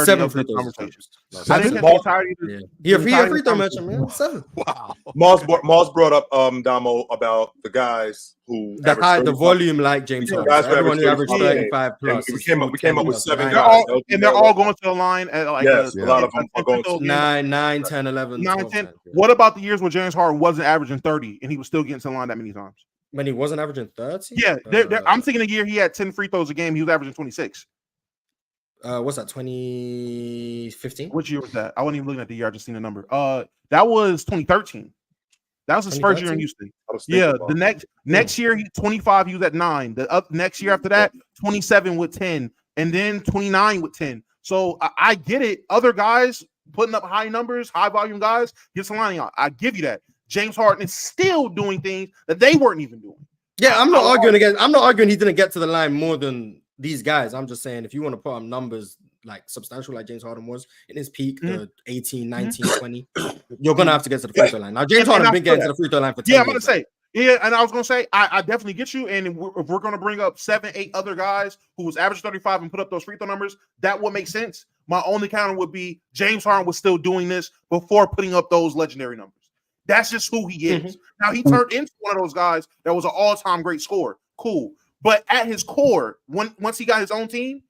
[SPEAKER 4] 7
[SPEAKER 6] of
[SPEAKER 4] free
[SPEAKER 6] the
[SPEAKER 4] throws.
[SPEAKER 6] conversation.
[SPEAKER 5] 7?
[SPEAKER 6] I didn't catch the entirety.
[SPEAKER 4] He a free throw merchant, man. 7.
[SPEAKER 5] Wow.
[SPEAKER 3] Mars brought up Damo about the guys who
[SPEAKER 4] The volume like James
[SPEAKER 3] Yeah,
[SPEAKER 4] Harden.
[SPEAKER 3] guys
[SPEAKER 4] So
[SPEAKER 3] who
[SPEAKER 4] everyone who
[SPEAKER 3] average
[SPEAKER 4] averaged 35
[SPEAKER 3] And
[SPEAKER 4] plus.
[SPEAKER 3] we came up with 7
[SPEAKER 6] They're
[SPEAKER 3] guys.
[SPEAKER 6] they're all going to the line at like
[SPEAKER 3] yes, a lot of them are going to
[SPEAKER 4] 9, 10, 11,
[SPEAKER 6] 9,
[SPEAKER 4] 12,
[SPEAKER 6] 10.
[SPEAKER 4] 10.
[SPEAKER 6] What about the years when James Harden wasn't averaging 30 and he was still getting to the line that many times?
[SPEAKER 4] When he wasn't averaging 30?
[SPEAKER 6] Yeah, I'm thinking a year he had 10 free throws a game. He was averaging 26.
[SPEAKER 4] What's that? 2015?
[SPEAKER 6] Which year was that? I wasn't even looking at the year. I just seen the number. That was 2013. That was his first year in Houston. Yeah, the next year he 25. He was at 9. The next year after that, 27 with 10, and then 29 with 10. So I get it. Other guys putting up high numbers, high volume guys, gets the line out. I give you that. James Harden is still doing things that they weren't even doing.
[SPEAKER 4] Yeah, I'm not arguing he didn't get to the line more than these guys. I'm just saying if you want to put up numbers like substantial like James Harden was in his peak, the 18, 19, 20, you're gonna have to get to the free throw line. Now James Harden been getting to the free throw line for 10 years.
[SPEAKER 6] I'm gonna say, and I was gonna say, I definitely get you. And if we're gonna bring up 7, 8 other guys who was average 35 and put up those free throw numbers, that would make sense. My only counter would be James Harden was still doing this before putting up those legendary numbers. That's just who he is. Now he turned into one of those guys that was an all-time great scorer. Cool. But at his core, once he got his own team,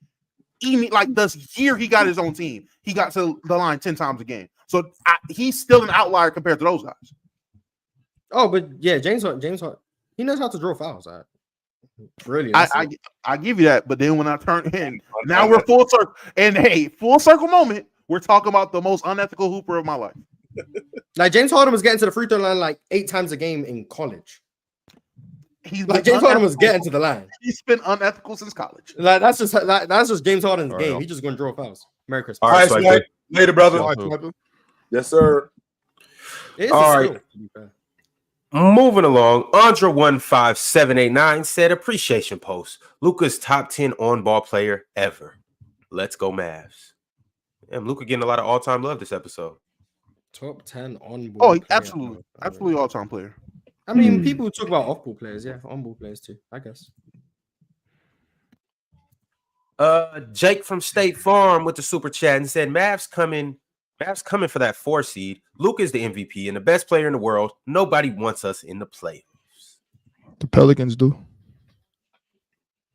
[SPEAKER 6] like this year he got his own team, he got to the line 10 times a game. So he's still an outlier compared to those guys.
[SPEAKER 4] Oh, but yeah, James Harden, he knows how to draw fouls. Really,
[SPEAKER 6] I give you that. But then when I turn in, now we're full circle. And hey, full circle moment. We're talking about the most unethical hooper of my life.
[SPEAKER 4] Like James Harden was getting to the free throw line like 8 times a game in college.
[SPEAKER 6] He's
[SPEAKER 4] like James Harden was getting to the line.
[SPEAKER 6] He's been unethical since college.
[SPEAKER 4] Like that's just James Harden's game. He's just gonna draw fouls. Merry Christmas.
[SPEAKER 3] All right, so later, brother. Yes, sir.
[SPEAKER 2] All right. Moving along, Andra15789 said appreciation post. Luka's top 10 on-ball player ever. Let's go Mavs. Damn, Luka getting a lot of all-time love this episode.
[SPEAKER 4] Top 10 on-ball.
[SPEAKER 6] Oh, absolutely all-time player.
[SPEAKER 4] I mean, people talk about off-ball players, yeah, on-ball players too, I guess.
[SPEAKER 2] Jake from State Farm with the super chat and said, Mavs coming for that 4 seed. Luka is the MVP and the best player in the world. Nobody wants us in the playoffs.
[SPEAKER 5] The Pelicans do.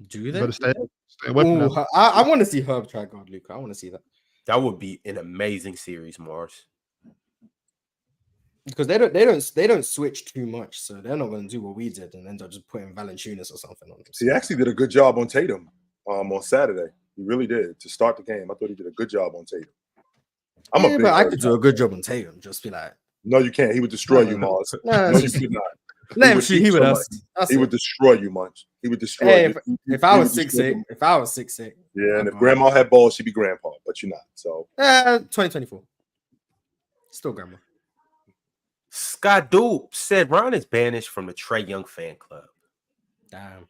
[SPEAKER 4] Do they?
[SPEAKER 5] Better stay away from them.
[SPEAKER 4] I want to see Herb try guard Luka. I want to see that.
[SPEAKER 2] That would be an amazing series, Mars.
[SPEAKER 4] Because they don't switch too much, so they're not going to do what we did and end up just putting Valanciunas or something on them.
[SPEAKER 3] He actually did a good job on Tatum on Saturday. He really did to start the game. I thought he did a good job on Tatum.
[SPEAKER 4] But I could do a good job on Tatum. Just be like,
[SPEAKER 3] no, you can't. He would destroy you, Mars.
[SPEAKER 4] No,
[SPEAKER 3] you could not.
[SPEAKER 4] Let him shoot. He would us.
[SPEAKER 3] He would destroy you, Munch. He would destroy you.
[SPEAKER 4] If I was 6'8",
[SPEAKER 3] yeah, and if Grandma had balls, she'd be Grandpa, but you're not. So
[SPEAKER 4] 2024, still Grandma.
[SPEAKER 2] Scott Doop said Ron is banished from the Trae Young fan club.
[SPEAKER 4] Damn,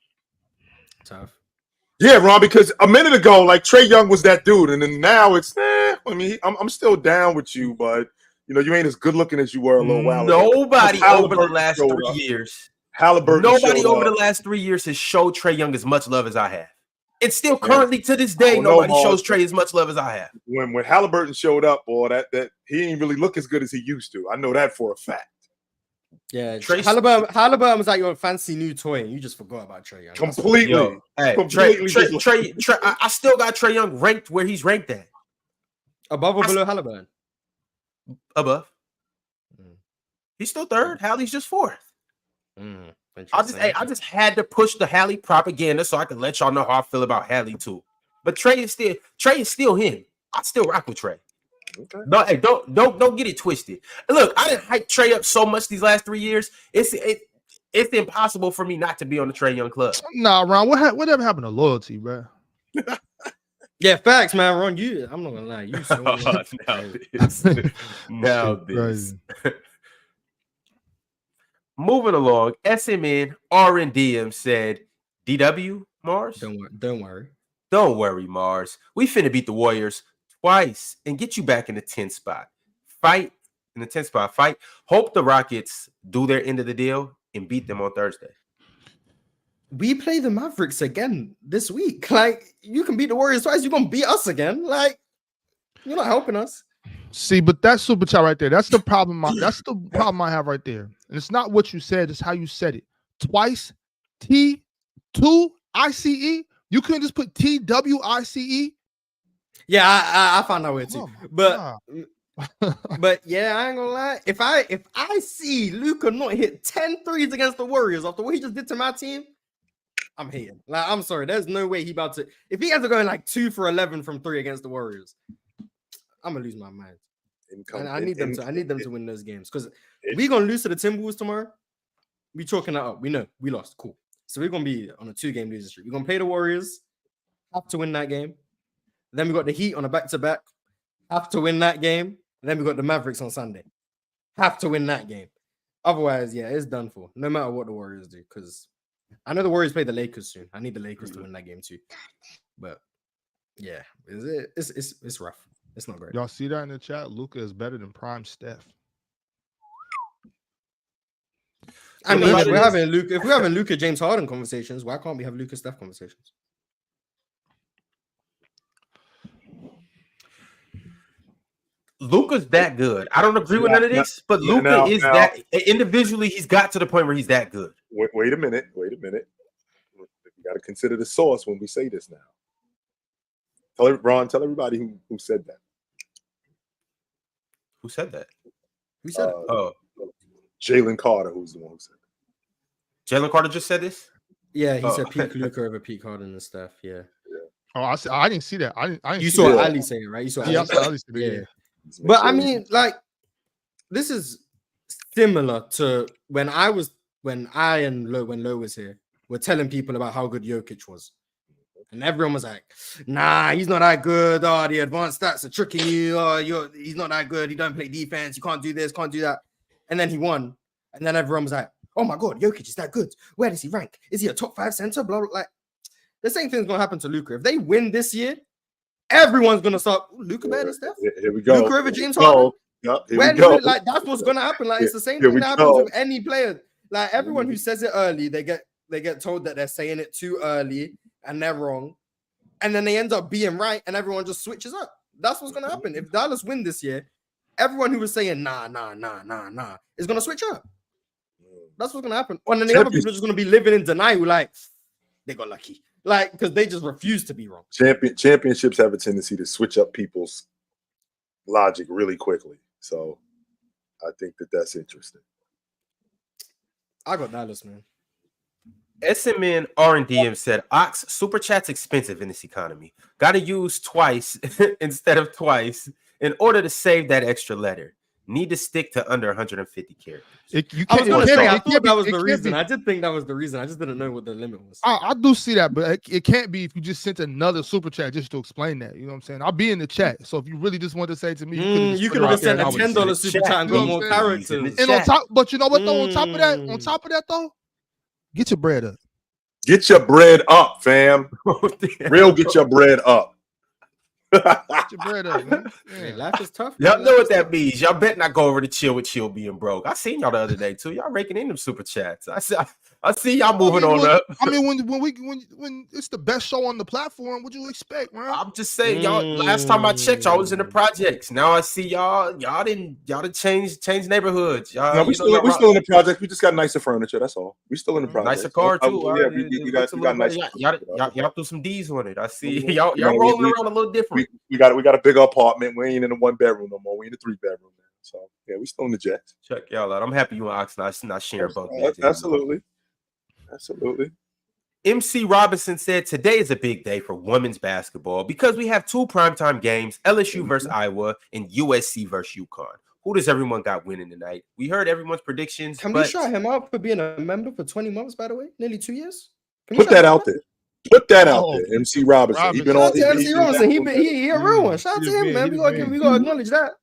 [SPEAKER 4] tough.
[SPEAKER 3] Yeah, Ron, because a minute ago, like Trae Young was that dude, and then now it's I mean, I'm still down with you, but you know, you ain't as good looking as you were a little while ago.
[SPEAKER 2] Nobody over the last 3 years. Nobody over the last 3 years has showed Trae Young as much love as I have. It's still currently to this day, nobody shows Trae as much love as I have.
[SPEAKER 3] When Halliburton showed up, boy, that he didn't really look as good as he used to. I know that for a fact.
[SPEAKER 4] Yeah, Halliburton was like your fancy new toy, and you just forgot about Trae Young.
[SPEAKER 3] Completely.
[SPEAKER 2] Trae, I still got Trae Young ranked where he's ranked at.
[SPEAKER 4] Above or below Halliburton?
[SPEAKER 2] Above. He's still third. Hallie's just fourth. I just had to push the Hallie propaganda so I could let y'all know how I feel about Hallie too. But Trae is still him. I still rock with Trae. Okay. No, hey, don't get it twisted. Look, I didn't hype Trae up so much these last 3 years. It's impossible for me not to be on the Trae Young club.
[SPEAKER 5] Nah, Ron, whatever happened to loyalty, bro?
[SPEAKER 4] Yeah, facts, man. Ron, I'm not gonna lie. You so
[SPEAKER 2] now this. Moving along, SMN RNDM said, DW Mars.
[SPEAKER 4] Don't
[SPEAKER 2] worry, Mars. We finna beat the Warriors twice and get you back in the 10th spot. Fight in the 10th spot fight. Hope the Rockets do their end of the deal and beat them on Thursday.
[SPEAKER 4] We play the Mavericks again this week. Like, you can beat the Warriors twice, you're gonna beat us again. Like, you're not helping us.
[SPEAKER 5] See, but that's super chat right there. That's the problem. That's the problem I have right there. And it's not what you said, it's how you said it. Twice, T2 ICE. You couldn't just put TWICE.
[SPEAKER 4] Yeah, I found that way too. But yeah, I ain't gonna lie. If I see Luka not hit 10 threes against the Warriors after what he just did to my team, I'm hating. Like, I'm sorry. There's no way he about to. If he has to go in like 2 for 11 from 3 against the Warriors, I'm gonna lose my mind. And I need them to win those games because we're gonna lose to the Timberwolves tomorrow. We chalking that up. We know we lost. Cool. So we're gonna be on a 2-game losing streak. We're gonna play the Warriors, have to win that game. Then we got the Heat on a back-to-back, have to win that game. And then we got the Mavericks on Sunday, have to win that game. Otherwise, yeah, it's done for. No matter what the Warriors do, because I know the Warriors play the Lakers soon. I need the Lakers to win that game too. But yeah, it's rough. It's not great.
[SPEAKER 5] Y'all see that in the chat? Luka is better than Prime Steph.
[SPEAKER 4] I mean, if we're having Luka James Harden conversations, why can't we have Luka Steph conversations?
[SPEAKER 2] Luka's that good. I don't agree with none of this, but Luka is that individually. He's got to the point where he's that good.
[SPEAKER 3] Wait a minute. We got to consider the source when we say this now. Tell everybody who said that.
[SPEAKER 2] Who said that?
[SPEAKER 4] Who said it?
[SPEAKER 3] Jalen Carter, who's the one who said it.
[SPEAKER 2] Jalen Carter just said this?
[SPEAKER 4] Yeah, he said peak Luka over peak Harden and stuff. Yeah.
[SPEAKER 5] Oh, I didn't see that. I didn't.
[SPEAKER 4] You saw Ali say it, right? You saw Ali say it. Yeah. But I mean, like, this is similar to when Low was here, we're telling people about how good Jokic was. And everyone was like, nah, he's not that good. Oh, the advanced stats are tricking you. Oh, he's not that good. He don't play defense. You can't do this, can't do that. And then he won. And then everyone was like, oh my God, Jokic is that good. Where does he rank? Is he a top 5 center? Blah, blah, like, the same thing's going to happen to Luka. If they win this year, everyone's going to start, Luka better than Steph?
[SPEAKER 3] Here we go.
[SPEAKER 4] Luka over James Harden?
[SPEAKER 3] Yep, here we go.
[SPEAKER 4] Like, that's what's going to happen. Like, it's the same thing that happens with any player. Like, everyone who says it early, they get told that they're saying it too early and they're wrong. And then they end up being right and everyone just switches up. That's what's going to happen. If Dallas win this year, everyone who was saying nah is going to switch up. That's what's going to happen. And then the other people are just going to be living in denial, like, they got lucky. Like, because they just refuse to be wrong.
[SPEAKER 3] Championships have a tendency to switch up people's logic really quickly. So I think that's interesting.
[SPEAKER 4] I got Dallas, man.
[SPEAKER 2] SMN R&DM said, Ox, Super Chat's expensive in this economy. Got to use twice instead of twice in order to save that extra letter. Need to stick to under 150 characters.
[SPEAKER 4] I thought that was the reason. I did think that was the reason. I just didn't know what the limit was.
[SPEAKER 5] I do see that, but it can't be if you just sent another super chat just to explain that. You know what I'm saying? I'll be in the chat. So if you really just want to say to me,
[SPEAKER 4] you could have just sent a $10 super chat and got more characters.
[SPEAKER 5] And on top, but you know what though? On top of that though, get your bread up.
[SPEAKER 3] Get your bread up, fam. Real, get your bread up.
[SPEAKER 5] Get your bread up, man.
[SPEAKER 4] Man, life is tough.
[SPEAKER 2] Y'all know what that means. Y'all better not go over to chill with Chill being broke. I seen y'all the other day too. Y'all raking in them super chats. I see y'all moving on up.
[SPEAKER 5] I mean, when it's the best show on the platform, what you expect, man?
[SPEAKER 2] I'm just saying, y'all. Last time I checked, y'all was in the projects. Now I see y'all. Y'all didn't change neighborhoods. Y'all,
[SPEAKER 3] no, we still in the project. We just got nicer furniture. That's all. We still in the project.
[SPEAKER 2] Nicer car too.
[SPEAKER 3] We got nice.
[SPEAKER 2] Y'all threw some D's on it. I see y'all rolling around a little different.
[SPEAKER 3] We got a bigger apartment. We ain't in a 1-bedroom no more. We in a 3-bedroom now. So yeah, we still in the Jets.
[SPEAKER 2] Check y'all out. I'm happy you and Ox not sharing both.
[SPEAKER 3] Absolutely.
[SPEAKER 2] MC Robinson said today is a big day for women's basketball because we have 2 primetime games: LSU versus Iowa and USC versus UConn. Who does everyone got winning tonight? We heard everyone's predictions.
[SPEAKER 4] Can we shout him out for being a member for 20 months? By the way, nearly 2 years.
[SPEAKER 3] Put that out there. Put that out there, MC Robinson. He been on.
[SPEAKER 4] MC Robinson. He a real one. Shout out to him, man. We gotta acknowledge that.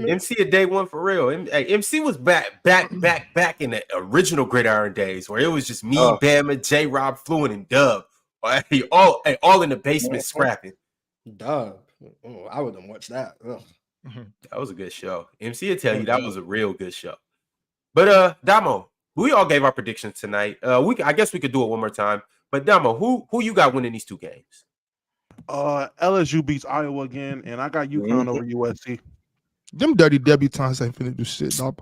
[SPEAKER 2] MC a day one for real. MC was back in the original Gridiron days where it was just me, Bama, J. Rob, Fluent, and Dub. All in the basement scrapping.
[SPEAKER 4] Dub. Oh, I wouldn't watch that. Ugh.
[SPEAKER 2] That was a good show. MC will tell you that was a real good show. But Damo, we all gave our predictions tonight. I guess we could do it one more time. But Damo, who you got winning these two games?
[SPEAKER 6] LSU beats Iowa again, and I got UConn over USC.
[SPEAKER 5] Them dirty debutantes ain't finna do shit, dog.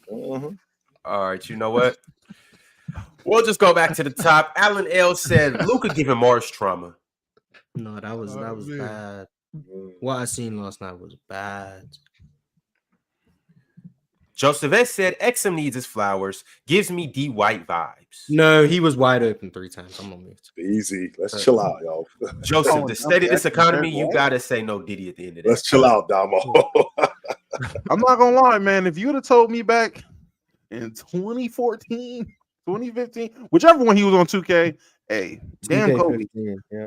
[SPEAKER 2] All right, you know what? We'll just go back to the top. Alan L said Luka giving Mars trauma.
[SPEAKER 4] No, that was bad. What I seen last night was bad.
[SPEAKER 2] Joseph S said Exum needs his flowers. Gives me D White vibes.
[SPEAKER 4] No, he was wide open 3 times. I'm on mute.
[SPEAKER 3] Easy. Let's chill out, y'all.
[SPEAKER 2] Joseph, the state of this economy, you gotta say no Diddy at the end of this.
[SPEAKER 3] Let's chill out, Damo.
[SPEAKER 6] I'm not gonna lie, man. If you would have told me back in 2014, 2015, whichever one he was on 2K, hey, damn Kobe,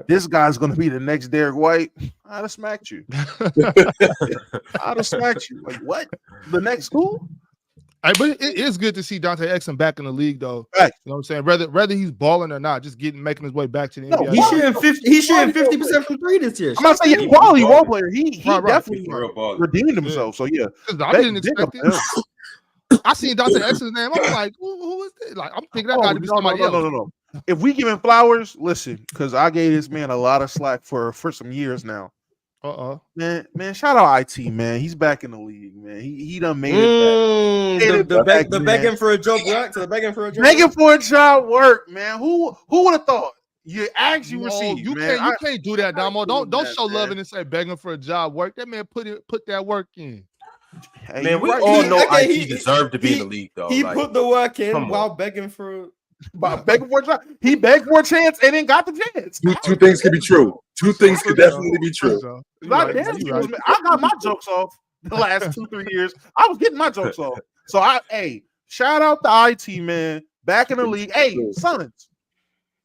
[SPEAKER 6] this guy's gonna be the next Derek White, I'd have smacked you. I'd have smacked you. Like, what? The next who?
[SPEAKER 5] Hey, but it is good to see Dante Exum back in the league, though.
[SPEAKER 6] Right.
[SPEAKER 5] You know what I'm saying? Whether he's balling or not, just making his way back to the NBA.
[SPEAKER 4] He's shooting 50% from 3 this year.
[SPEAKER 6] I'm not saying he's a quality role player. He definitely redeemed himself. So yeah,
[SPEAKER 5] I didn't expect it. I seen Dante Exum's name. I'm like, who is this? Like, I'm thinking that got to be somebody else.
[SPEAKER 6] No. If we give him flowers, listen, because I gave this man a lot of slack for some years now. Man, shout out IT, man. He's back in the league, man. He done made it back.
[SPEAKER 4] The begging for a job work. Begging for
[SPEAKER 6] a job work, man. Who would have thought? You ask, you receive.
[SPEAKER 5] You can't do that, Damo. Don't show love and say begging for a job work. That man put that work in.
[SPEAKER 2] Hey, man, we all know IT deserved to be in the league, though.
[SPEAKER 4] He put the work in while begging for.
[SPEAKER 6] Begging for a job. He begged for a chance and then got the chance.
[SPEAKER 3] Two things could be true. Two things could definitely be true.
[SPEAKER 6] I got my jokes off the last 2-3 years. I was getting my jokes off. So shout out to IT, man. Back in the league. Hey, Sons,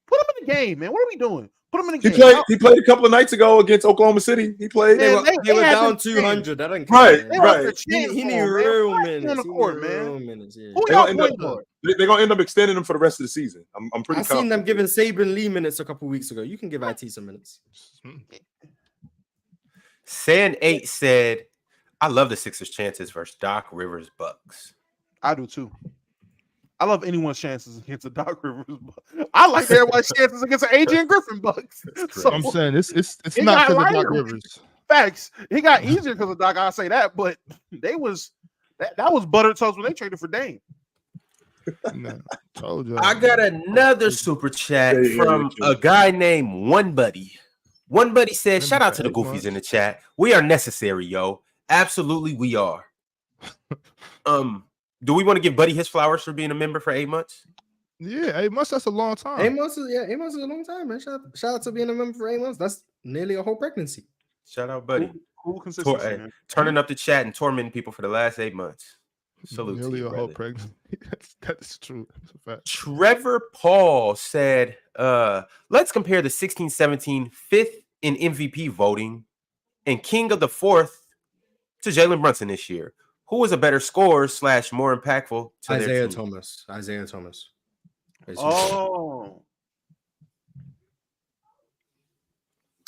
[SPEAKER 6] put him in the game, man. What are we doing? Put him in the game.
[SPEAKER 3] He played a couple of nights ago against Oklahoma City. He played.
[SPEAKER 4] They were down 200. That doesn't
[SPEAKER 3] right.
[SPEAKER 4] He need real minutes
[SPEAKER 6] on the court, man.
[SPEAKER 3] Who y'all they're gonna end up extending him for the rest of the season. I'm pretty.
[SPEAKER 4] I seen them giving Saban Lee minutes a couple weeks ago. You can give IT some minutes.
[SPEAKER 2] San 8 said, "I love the Sixers' chances versus Doc Rivers Bucks."
[SPEAKER 6] I do too. I love anyone's chances against the Doc Rivers Bucks. I like everyone's chances against the Adrian Griffin Bucks. So,
[SPEAKER 5] I'm saying it's not because of Doc Rivers.
[SPEAKER 6] Facts. He got easier because of Doc. I say that, but that was buttered toast when they traded for Dame.
[SPEAKER 5] No, told you.
[SPEAKER 2] I got another super chat from a guy named One Buddy. One Buddy said, "Shout out to the goofies in the chat. We are necessary, yo. Absolutely, we are." Do we want to give Buddy his flowers for being a member for 8 months?
[SPEAKER 5] Yeah, 8 months. That's a long time.
[SPEAKER 4] 8 months is a long time, man. Shout out to being a member for 8 months. That's nearly a whole pregnancy.
[SPEAKER 2] Shout out, Buddy.
[SPEAKER 6] Cool consistency,
[SPEAKER 2] turning up the chat and tormenting people for the last 8 months. Salute
[SPEAKER 5] nearly
[SPEAKER 2] to you,
[SPEAKER 5] a whole pregnancy. That's true. That's a fact.
[SPEAKER 2] Trevor Paul said, let's compare the 16-17 fifth in MVP voting and king of the fourth to Jalen Brunson this year. Who was a better scorer / more impactful to
[SPEAKER 4] Isaiah
[SPEAKER 2] their team?
[SPEAKER 4] Isaiah Thomas.
[SPEAKER 6] Oh.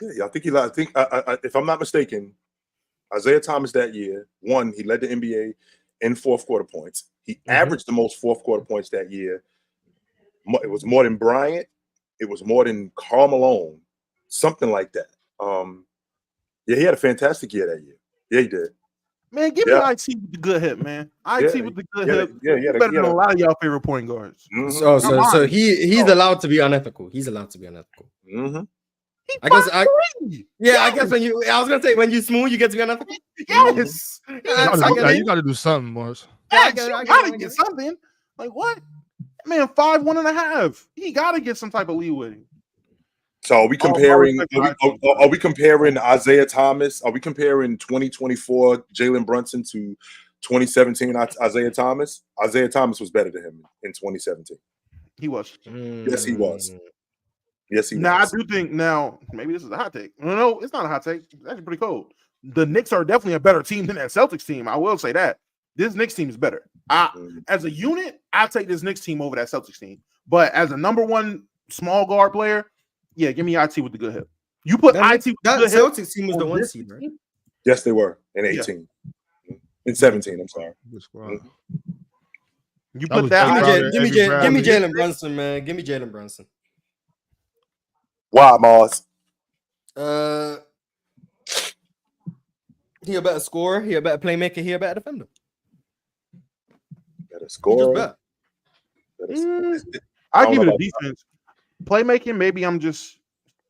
[SPEAKER 3] Yeah, I think if I'm not mistaken, Isaiah Thomas that year, he led the NBA in fourth quarter points. He averaged the most fourth quarter points that year. It was more than Bryant. It was more than Karl Malone, something like that. He had a fantastic year that year. Yeah, he did.
[SPEAKER 6] Man, give me IT with the good hip, man. IT with the good hip. Better than a lot of y'all favorite point guards.
[SPEAKER 3] Mm-hmm.
[SPEAKER 4] So he's allowed to be unethical. He's allowed to be unethical.
[SPEAKER 3] Mm-hmm.
[SPEAKER 4] I guess I was gonna say when you smooth, you get to be unethical.
[SPEAKER 6] Yes.
[SPEAKER 5] You gotta do something, Morris.
[SPEAKER 6] I gotta get something. Like what? Man, 5, 1.5. He gotta get some type of leeway.
[SPEAKER 3] So are we comparing? Are we comparing Isaiah Thomas? Are we comparing 2024 Jalen Brunson to 2017 Isaiah Thomas? Isaiah Thomas was better than him in 2017.
[SPEAKER 6] He was.
[SPEAKER 3] Yes, he was. Yes, he was.
[SPEAKER 6] Now I do think maybe this is a hot take. No, it's not a hot take. It's actually pretty cold. The Knicks are definitely a better team than that Celtics team. I will say that. This Knicks team is better. As a unit, I take this Knicks team over that Celtics team. But as a number one small guard player, yeah, give me IT with the good hip. You put IT with the good hip.
[SPEAKER 4] Celtics team was the 1 seed, right?
[SPEAKER 3] Yes, they were in 18. In 17, I'm sorry.
[SPEAKER 6] You put that.
[SPEAKER 4] Give me Jalen Brunson, man. Give me Jalen Brunson.
[SPEAKER 3] Why, Mars?
[SPEAKER 4] He a better scorer. He a better playmaker. He a better defender.
[SPEAKER 3] Better scorer.
[SPEAKER 6] I give it a defense. Playmaking, maybe I'm just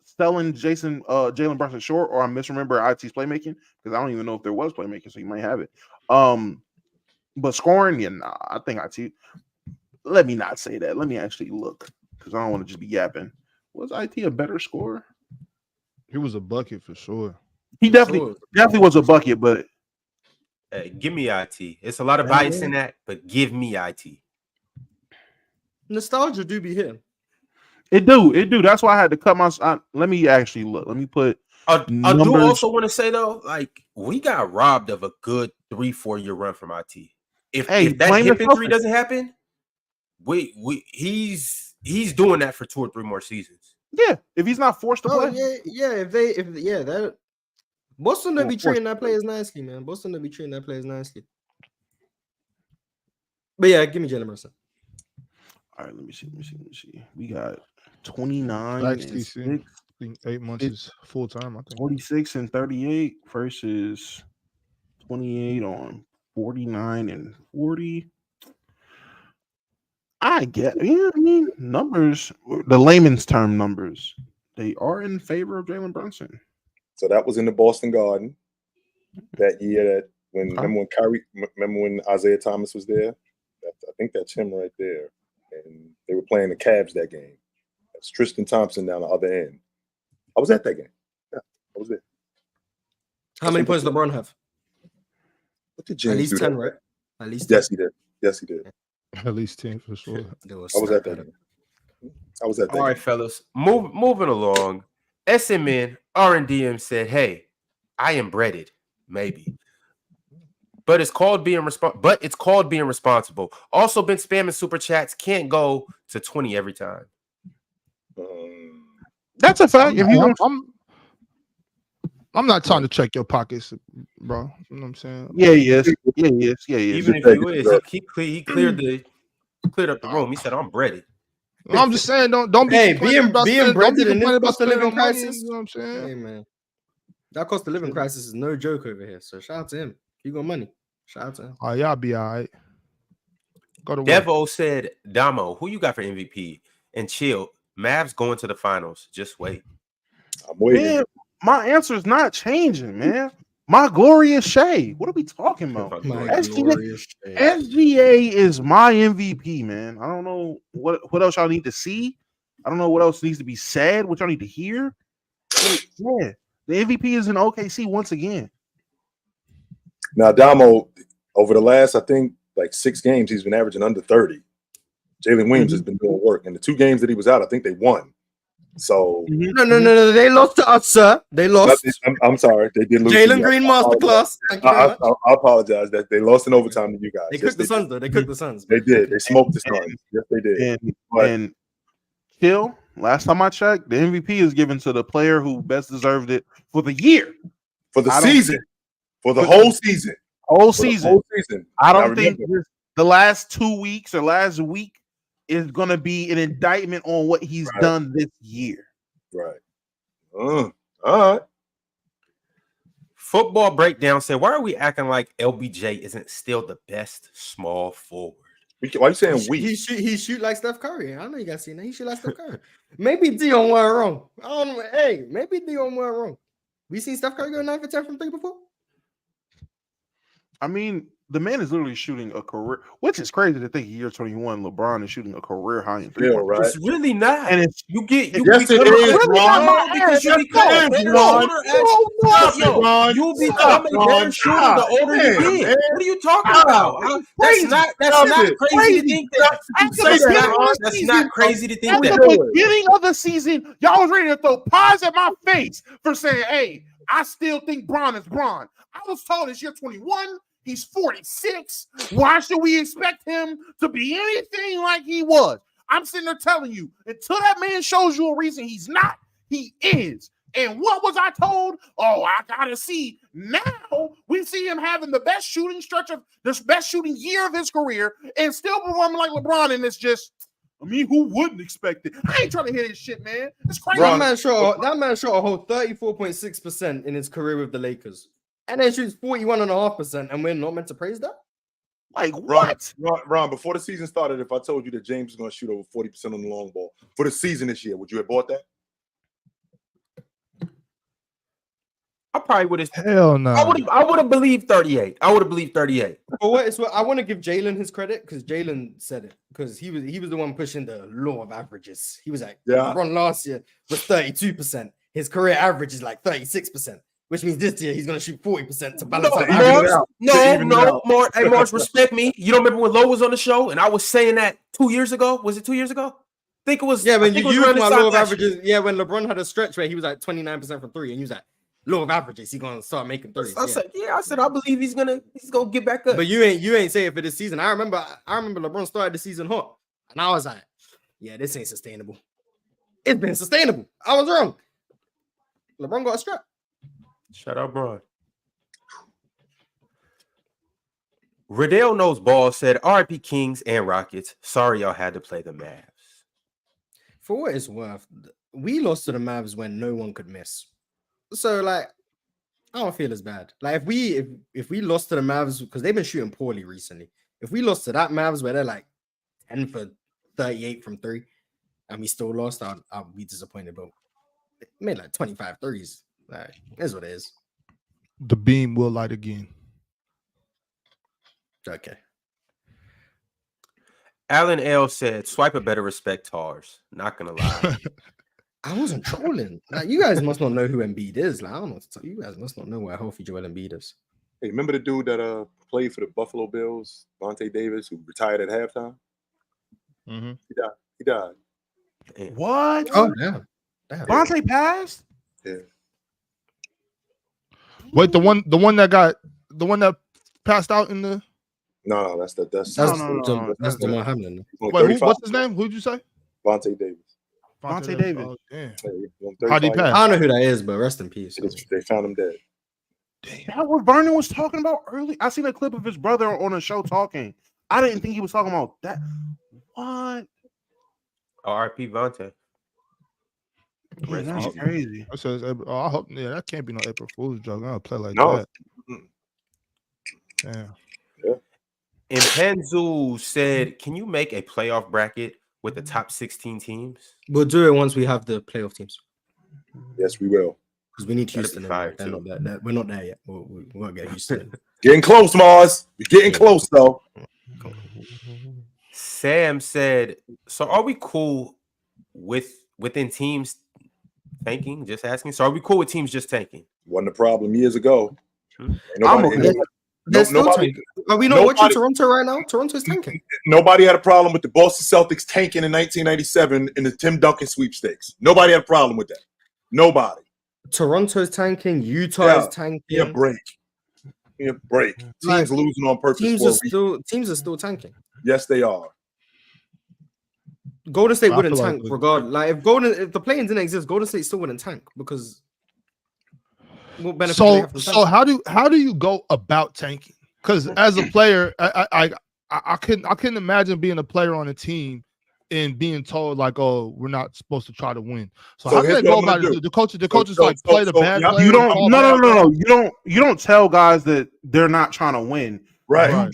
[SPEAKER 6] selling Jalen Brunson short, or I misremember IT's playmaking because I don't even know if there was playmaking, so you might have it. But scoring, yeah, nah, I think IT. Let me not say that. Let me actually look because I don't want to just be yapping. Was IT a better scorer?
[SPEAKER 5] He was a bucket for sure.
[SPEAKER 6] He definitely was a bucket, but
[SPEAKER 2] hey, give me IT. It's a lot of bias in that, but give me IT.
[SPEAKER 4] Nostalgia do be hitting.
[SPEAKER 6] It do. That's why I had to cut my. Let me actually look. Let me put.
[SPEAKER 2] I do also want to say though, like we got robbed of a good 3-4 year run from IT. If that hip injury doesn't happen, he's doing that for 2 or 3 more seasons.
[SPEAKER 6] Yeah, if he's not forced to play.
[SPEAKER 4] That Boston will be treating that players nicely, man. Boston will be treating that players nicely. But yeah, give me Jalen Brunson.
[SPEAKER 6] All right, let me see. We got 29.
[SPEAKER 5] I think 8 months is full time. I think
[SPEAKER 6] 46 and 38 versus 28 on 49 and 40. I mean, numbers, the layman's term numbers, they are in favor of Jalen Brunson.
[SPEAKER 3] So that was in the Boston Garden that year. Remember when Isaiah Thomas was there? I think that's him right there. And they were playing the Cavs that game. That's Tristan Thompson down the other end. I was at that game. Yeah, I was there.
[SPEAKER 4] How many points LeBron have?
[SPEAKER 3] What did James
[SPEAKER 4] At least
[SPEAKER 3] do
[SPEAKER 4] 10,
[SPEAKER 3] that?
[SPEAKER 4] right? At least 10.
[SPEAKER 3] Yes, he did.
[SPEAKER 5] at least 10 for sure.
[SPEAKER 3] I was at that game. All
[SPEAKER 2] right, fellas. Moving along. SMN R&DM said, "Hey, I am breaded, maybe, but it's called being responsible. Also, been spamming super chats. Can't go to 20 every time.
[SPEAKER 6] That's a fact.
[SPEAKER 5] I'm not trying to check your pockets, bro. You know what I'm saying?
[SPEAKER 6] Yeah, yes.
[SPEAKER 2] Even if you is, he cleared up the room. He said, "I'm breaded."
[SPEAKER 5] I'm just saying, don't be
[SPEAKER 4] being breaded in this cost of living crisis.
[SPEAKER 5] You know what I'm saying?
[SPEAKER 4] Hey man, that cost of living crisis is no joke over here. So shout out to him. He got money. Shout out to him.
[SPEAKER 5] Oh, y'all be all right. Go to work.
[SPEAKER 2] Devo said, "Damo, who you got for MVP?" And chill. Mavs going to the finals. Just wait.
[SPEAKER 3] I'm waiting.
[SPEAKER 6] Man, my answer is not changing, man. My glorious Shay. What are we talking about? SGA is my MVP, man. I don't know what else y'all need to see. I don't know what else needs to be said, what y'all need to hear. But yeah, the MVP is in OKC once again.
[SPEAKER 3] Now, Damo, over the last, I think, like 6 games, he's been averaging under 30. Jalen Williams has been doing work. And the 2 games that he was out, I think they won. So
[SPEAKER 4] no, they lost to us, sir. They lost.
[SPEAKER 3] I'm sorry, they did lose.
[SPEAKER 4] Jalen Green masterclass.
[SPEAKER 3] I apologize that they lost in overtime to you guys.
[SPEAKER 4] They cooked the Suns though. They cooked the Suns.
[SPEAKER 3] They did. They smoked the Suns. Yes, they did.
[SPEAKER 6] And Kill. Last time I checked, the MVP is given to the player who best deserved it for the year,
[SPEAKER 3] for the season, for the whole season,
[SPEAKER 6] whole season. I don't think the last 2 weeks or last week is going to be an indictment on what he's done this year.
[SPEAKER 3] Right. All right.
[SPEAKER 2] Football Breakdown said, "Why are we acting like LBJ isn't still the best small forward?"
[SPEAKER 3] Why are you saying we?
[SPEAKER 4] He shoot like Steph Curry. I know you guys seen that. He shoot like Steph Curry. Maybe Dion went wrong. I don't know. Hey, maybe Dion went wrong. We seen Steph Curry go 9 for 10 from 3 before?
[SPEAKER 6] I mean, the man is literally shooting a career, which is crazy to think year 21, LeBron is shooting a career high in 3 points.
[SPEAKER 3] Right?
[SPEAKER 2] It's really not.
[SPEAKER 6] And it's
[SPEAKER 2] you get
[SPEAKER 3] yes, it is, Ron.
[SPEAKER 2] Because you become you'll become a better shooter the older you get. What are you talking about? That's not crazy to think that. That's not crazy to think that.
[SPEAKER 6] At the beginning of the season, y'all was ready to throw pies at my face for saying, "Hey, I still think Bron is Bron." I was told it's year 21. He's 46. Why should we expect him to be anything like he was? I'm sitting there telling you, until that man shows you a reason he's not, he is. And what was I told? Oh, I gotta see. Now we see him having the best shooting year of his career, and still performing like LeBron. And it's just, I mean, who wouldn't expect it? I ain't trying to hear this shit, man. It's crazy.
[SPEAKER 4] That man shot a whole 34.6% in his career with the Lakers, and then shoots 41.5%, and we're not meant to praise that.
[SPEAKER 6] Like what?
[SPEAKER 3] Ron, before the season started, if I told you that James is going to shoot over 40% on the long ball for the season this year, would you have bought that?
[SPEAKER 2] I probably would have.
[SPEAKER 5] Hell no.
[SPEAKER 2] I would have believed 38. I would have believed 38.
[SPEAKER 4] But what is what I want to give Jalen his credit because Jalen said it because he was the one pushing the law of averages. He was like, LeBron last year was 32%. His career average is like 36%, which means this year he's gonna shoot 40% to balance out.
[SPEAKER 2] No, Mark. Hey, Mark, respect me. You don't remember when Lowe was on the show and I was saying that 2 years ago? Was it 2 years ago? I think it was.
[SPEAKER 4] Yeah, when you used my law of averages. Yeah, when LeBron had a stretch where he was like 29% from three, and he was like, law of averages, he's gonna start making threes. I
[SPEAKER 2] said, I believe he's gonna get back up.
[SPEAKER 4] But you ain't say it for this season. I remember LeBron started the season hot, and I was like, yeah, this ain't sustainable. It's been sustainable. I was wrong. LeBron got a strap.
[SPEAKER 2] Shout out, Bron. Riddell knows ball said, RIP Kings and Rockets. Sorry y'all had to play the Mavs.
[SPEAKER 4] For what it's worth, we lost to the Mavs when no one could miss. So like, I don't feel as bad. Like if we lost to the Mavs because they've been shooting poorly recently. If we lost to that Mavs where they're like 10 for 38 from three, and we still lost, I'll be disappointed. But it made like 25 threes. Like, is what it is.
[SPEAKER 5] The beam will light again.
[SPEAKER 4] Okay.
[SPEAKER 2] Alan L said, "Swiper better respect Tars." Not gonna lie.
[SPEAKER 4] I wasn't trolling. Like, you guys must not know who Embiid is. Like, I don't know what to tell you. You guys must not know where healthy Joel Embiid is.
[SPEAKER 3] Hey, remember the dude that played for the Buffalo Bills, Vontae Davis, who retired at halftime?
[SPEAKER 5] Mm-hmm.
[SPEAKER 3] He died.
[SPEAKER 2] Damn.
[SPEAKER 6] What?
[SPEAKER 4] Oh, yeah.
[SPEAKER 6] Vontae passed?
[SPEAKER 3] Yeah.
[SPEAKER 5] Wait, the one that passed out in the.
[SPEAKER 3] No, that's the
[SPEAKER 4] one happening.
[SPEAKER 5] Wait, what's his name? Who'd you say?
[SPEAKER 3] Vontae Davis.
[SPEAKER 6] Vontae Davis.
[SPEAKER 5] Oh, damn.
[SPEAKER 3] How'd
[SPEAKER 5] he pass?
[SPEAKER 4] I don't know who that is, but rest in peace.
[SPEAKER 3] They found him dead.
[SPEAKER 5] Damn.
[SPEAKER 6] That's what Vernon was talking about early. I seen a clip of his brother on a show talking. I didn't think he was talking about that. What?
[SPEAKER 2] RIP Vontae.
[SPEAKER 6] Yeah, that's crazy.
[SPEAKER 5] I hope that can't be no April Fool's joke. I don't play like
[SPEAKER 3] that.
[SPEAKER 5] Damn.
[SPEAKER 3] Yeah.
[SPEAKER 2] And Penzu said, "Can you make a playoff bracket with the top 16 teams?"
[SPEAKER 4] We'll do it once we have the playoff teams.
[SPEAKER 3] Yes, we will.
[SPEAKER 4] Because we need Houston. We're not there yet. We won't get Houston.
[SPEAKER 3] Getting close, Mars. We're getting close, though.
[SPEAKER 2] Sam said, "So are we cool within teams tanking?" Just asking. So are we cool with teams just tanking?
[SPEAKER 3] Wasn't a problem years ago.
[SPEAKER 4] They're still tanking. Are we not watching Toronto right now? Toronto's tanking.
[SPEAKER 3] Nobody had a problem with the Boston Celtics tanking in 1997 in the Tim Duncan sweepstakes. Nobody had a problem with that. Nobody.
[SPEAKER 4] Toronto's tanking. Utah's tanking.
[SPEAKER 3] Yeah, break. Teams losing on purpose.
[SPEAKER 4] Teams are still tanking.
[SPEAKER 3] Yes, they are.
[SPEAKER 4] Golden State wouldn't tank regardless. Like if the play-ins didn't exist, Golden State still wouldn't tank because what benefit?
[SPEAKER 5] So how do you go about tanking? Because as a player, I couldn't imagine being a player on a team and being told like, oh, we're not supposed to try to win. So how do they go about it? The coaches like play the bad player.
[SPEAKER 6] You don't. No. You don't tell guys that they're not trying to win.
[SPEAKER 3] Right.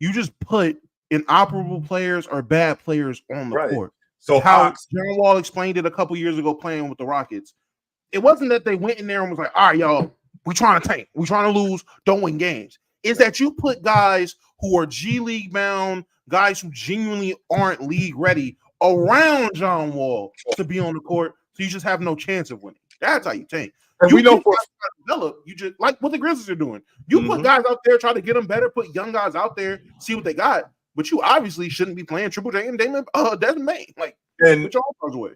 [SPEAKER 6] You just put inoperable players or bad players on the court.
[SPEAKER 3] So
[SPEAKER 6] how John Wall explained it a couple years ago playing with the Rockets. It wasn't that they went in there and was like, all right, y'all, we trying to tank. We trying to lose, don't win games. It's that you put guys who are G League bound, guys who genuinely aren't league ready around John Wall to be on the court, so you just have no chance of winning. That's how you tank. You know for develop, you just like what the Grizzlies are doing. You put guys out there, try to get them better, put young guys out there, see what they got. But you obviously shouldn't be playing Triple J and Desmond Bain. Like, and put your guys away.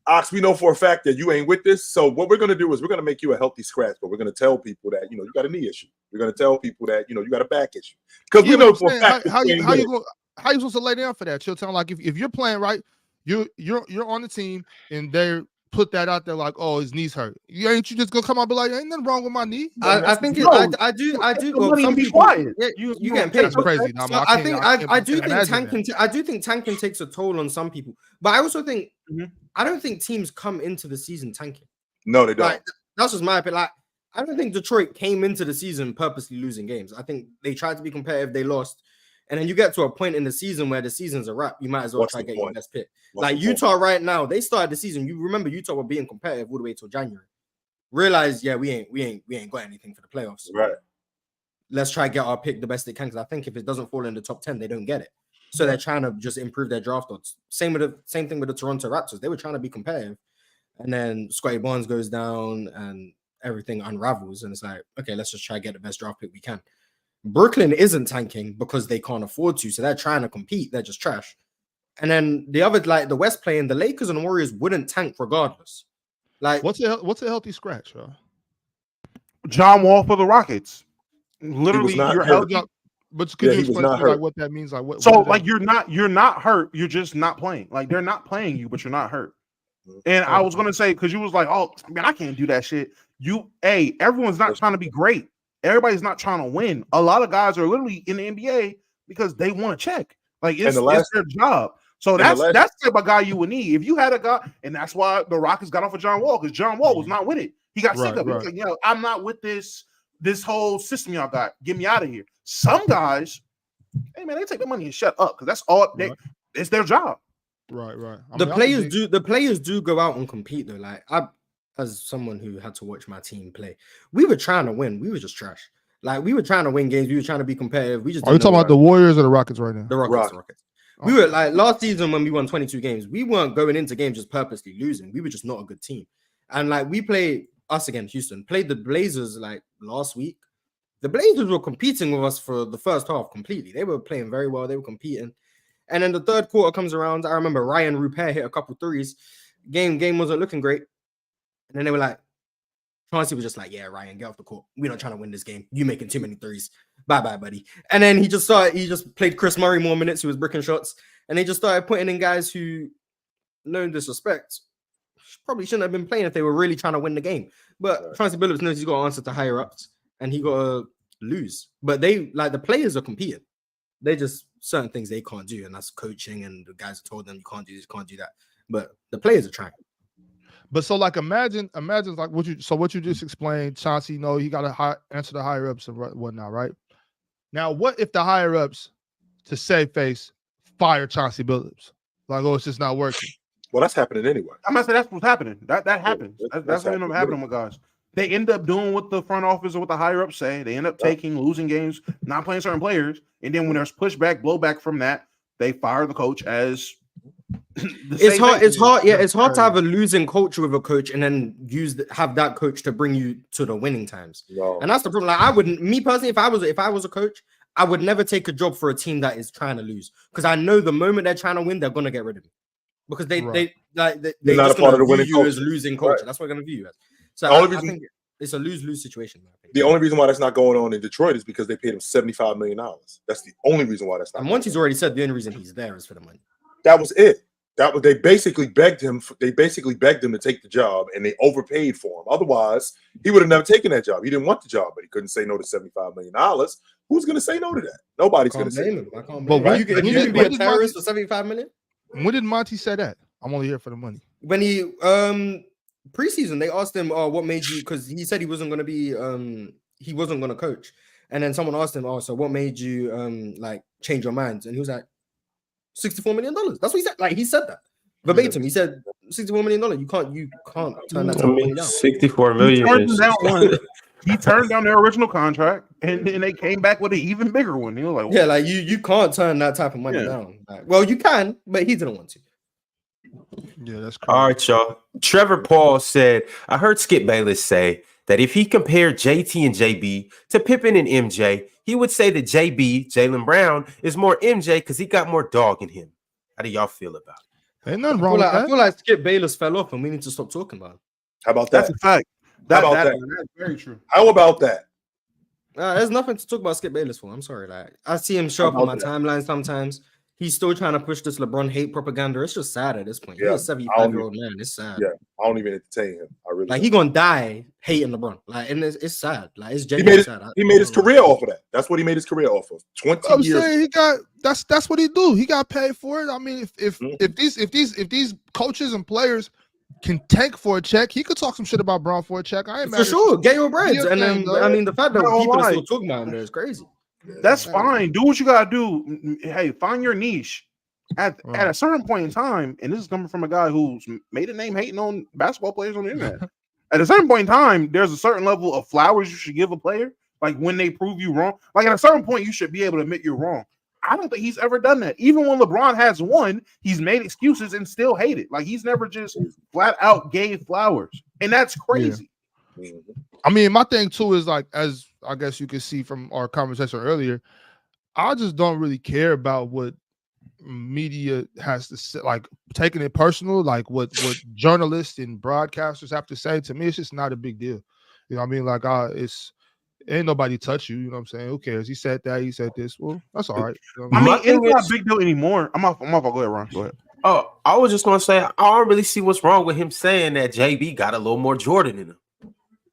[SPEAKER 3] Ox, we know for a fact that you ain't with this. So what we're going to do is we're going to make you a healthy scratch, but we're going to tell people that, you got a knee issue. We're going to tell people that, you got a back issue. Because we know for a fact
[SPEAKER 5] how you supposed to lay down for that? She'll tell like if you're playing right, you're on the team and they're put that out there like, oh, his knee's hurt. Ain't you just gonna come out and be like, ain't nothing wrong with my knee?
[SPEAKER 4] I think I do. Well, some people, you get paid.
[SPEAKER 5] That's crazy. No,
[SPEAKER 4] so I do think tanking takes a toll on some people, but I also think I don't think teams come into the season tanking.
[SPEAKER 3] No, they don't.
[SPEAKER 4] Like, that's just my opinion. Like, I don't think Detroit came into the season purposely losing games. I think they tried to be competitive, they lost. And then you get to a point in the season where the seas's a wrap. You might as well try to get your best pick. Like Utah right now, they started the season. You remember Utah were being competitive all the way till January. Realize, yeah, we ain't got anything for the playoffs.
[SPEAKER 3] Right.
[SPEAKER 4] Let's try to get our pick the best they can. Because I think if it doesn't fall in the top 10, they don't get it. So they're trying to just improve their draft odds. Same thing with the Toronto Raptors. They were trying to be competitive. And then Scottie Barnes goes down and everything unravels. And it's like, okay, let's just try to get the best draft pick we can. Brooklyn isn't tanking because they can't afford to, so they're trying to compete. They're just trash. And then the other, like the West playing, the Lakers and the Warriors wouldn't tank regardless. Like,
[SPEAKER 5] what's a healthy scratch, bro?
[SPEAKER 6] John Wall for the Rockets. Literally, you're healthy.
[SPEAKER 5] But could you explain to me, like, what that means? Like, what?
[SPEAKER 6] So, like, you're not hurt. You're just not playing. Like, they're not playing you, but you're not hurt. And I was gonna say, because you was like, oh man, I can't do that shit. Everyone's not trying to be great. Everybody's not trying to win. A lot of guys are literally in the NBA because they want to check. Like it's their job. So that's the type of guy you would need. If you had a guy, and that's why the Rockets got off of John Wall, because John Wall was not with it. He got sick of it. He was like, I'm not with this whole system y'all got. Get me out of here. Some guys, hey man, they take the money and shut up because that's all it's their job.
[SPEAKER 5] Right.
[SPEAKER 4] The players do go out and compete though. Like as someone who had to watch my team play, we were trying to win. We were just trash. Like we were trying to win games. We were trying to be competitive. We just.
[SPEAKER 5] Are you talking about the Warriors or the Rockets right now?
[SPEAKER 4] The Rockets. We were like last season when we won 22 games. We weren't going into games just purposely losing. We were just not a good team. And like we played us against Houston. Played the Blazers like last week. The Blazers were competing with us for the first half completely. They were playing very well. They were competing. And then the third quarter comes around. I remember Ryan Rupert hit a couple threes. Game wasn't looking great. And then they were like, Chauncey was just like, yeah, Ryan, get off the court. We're not trying to win this game. You making too many threes. Bye-bye, buddy. And then he just played Chris Murray more minutes. He was bricking shots. And they just started putting in guys who, no disrespect, probably shouldn't have been playing if they were really trying to win the game. But Chauncey Billups knows he's got to answer to higher ups. And he got to lose. But the players are competing. They just, certain things they can't do. And that's coaching. And the guys told them, you can't do this, can't do that. But the players are trying.
[SPEAKER 5] But so like imagine like what you just explained, Chauncey, he got to answer the higher ups and whatnot, right? Now, what if the higher ups, to save face, fire Chauncey Billups? Like, it's just not working.
[SPEAKER 3] Well, that's happening anyway.
[SPEAKER 6] I'm gonna say that's what's happening. That happens. That's what ended up happening with guys. They end up doing what the front office or what the higher ups say. They end up losing games, not playing certain players, and then when there's pushback, blowback from that, they fire the coach as.
[SPEAKER 4] It's hard to have a losing culture with a coach and then have that coach to bring you to the winning times. No. And that's the problem. Like I wouldn't, me personally, if I was a coach, I would never take a job for a team that is trying to lose because I know the moment they're trying to win, they're gonna get rid of me because they're not a part of the winning culture. As losing culture. Right. That's what they're gonna view you as. So I think it's a lose-lose situation.
[SPEAKER 3] The only reason why that's not going on in Detroit is because they paid him $75 million. That's the only reason why that's not.
[SPEAKER 4] And once he's already said the only reason he's there is for the money.
[SPEAKER 3] That was it. They basically begged him. They basically begged him to take the job, and they overpaid for him. Otherwise, he would have never taken that job. He didn't want the job, but he couldn't say no to $75 million. Who's going to say no to that? Nobody's going to say no.
[SPEAKER 4] But you can be a terrorist for $75 million.
[SPEAKER 5] When did Monty say that? I'm only here for the money.
[SPEAKER 4] When he preseason, they asked him, "Oh, what made you?" Because he said he wasn't going to be, he wasn't going to coach. And then someone asked him, "Oh, so what made you like change your mind?" And he was like, $64 million. That's what he said. Like he said that verbatim. He said $64 million. You can't turn that money down.
[SPEAKER 2] $64 million.
[SPEAKER 6] He turned down their original contract, and they came back with an even bigger one. He was like,
[SPEAKER 4] "Yeah, like you can't turn that type of money down." Like, well, you can, but he didn't want to.
[SPEAKER 5] Yeah, that's
[SPEAKER 2] cool. All right, y'all. Trevor Paul said, "I heard Skip Bayless say that if he compared JT and JB to Pippen and MJ, he would say that JB, Jaylen Brown, is more MJ because he got more dog in him." How do y'all feel about it?
[SPEAKER 5] Ain't nothing wrong with that.
[SPEAKER 4] I feel like Skip Bayless fell off and we need to stop talking about it.
[SPEAKER 3] How about that?
[SPEAKER 6] That's a fact. That's very true.
[SPEAKER 3] How about that?
[SPEAKER 4] There's nothing to talk about Skip Bayless for. I'm sorry. Like I see him show up on my timeline sometimes. he's still trying to push this LeBron hate propaganda. It's just sad at this point.
[SPEAKER 3] Yeah,
[SPEAKER 4] He's a 75-year-old man. It's sad.
[SPEAKER 3] Yeah, I don't even entertain him. I really
[SPEAKER 4] like
[SPEAKER 3] don't.
[SPEAKER 4] he gonna die hating LeBron. Like, and it's sad. Like it's genuinely sad.
[SPEAKER 3] He made his career off of that. That's what he made his career off of. 20
[SPEAKER 5] I'm
[SPEAKER 3] years.
[SPEAKER 5] saying he got that's what he do. He got paid for it. I mean, if these coaches and players can tank for a check, he could talk some shit about Braun for a check. I ain't mad
[SPEAKER 4] for sure. Get your breads. And then
[SPEAKER 5] dog.
[SPEAKER 4] I mean the fact that
[SPEAKER 6] No,
[SPEAKER 4] people are
[SPEAKER 6] like-
[SPEAKER 4] still talking about him there is crazy.
[SPEAKER 6] That's fine. Do what you gotta do. Hey, find your niche. At a certain point in time, and this is coming from a guy who's made a name hating on basketball players on the internet. At a certain point in time, there's a certain level of flowers you should give a player. Like when they prove you wrong. Like at a certain point, you should be able to admit you're wrong. I don't think he's ever done that. Even when LeBron has won, he's made excuses and still hated. Like he's never just flat out gave flowers, and that's crazy.
[SPEAKER 3] Yeah.
[SPEAKER 5] I mean, my thing too is like, as I guess you can see from our conversation earlier, I just don't really care about what media has to say, like taking it personal, like what journalists and broadcasters have to say. To me, it's just not a big deal. You know what I mean? Like, it's ain't nobody touch you. You know what I'm saying? Who cares? He said that. He said this. Well, that's all right. You know what
[SPEAKER 6] I mean,
[SPEAKER 2] thing
[SPEAKER 6] it's not
[SPEAKER 2] is-
[SPEAKER 6] a big deal anymore. I'm off. Go ahead, Ron. Go ahead.
[SPEAKER 2] Oh, I was just gonna say I don't really see what's wrong with him saying that JB got a little more Jordan in him.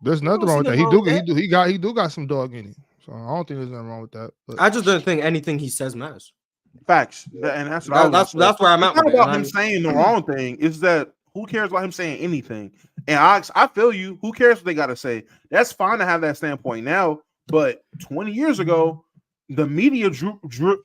[SPEAKER 5] There's nothing wrong with that. He do got some dog in him. So I don't think there's nothing wrong with that. But
[SPEAKER 4] I just don't think anything he says matters.
[SPEAKER 6] Facts. And that's what
[SPEAKER 4] That's where I'm at.
[SPEAKER 6] It's not
[SPEAKER 4] with it.
[SPEAKER 6] about
[SPEAKER 4] And
[SPEAKER 6] him
[SPEAKER 4] I'm-
[SPEAKER 6] saying the wrong thing. Is that who cares about him saying anything? And I feel you. Who cares what they got to say? That's fine to have that standpoint now. But 20 years ago, the media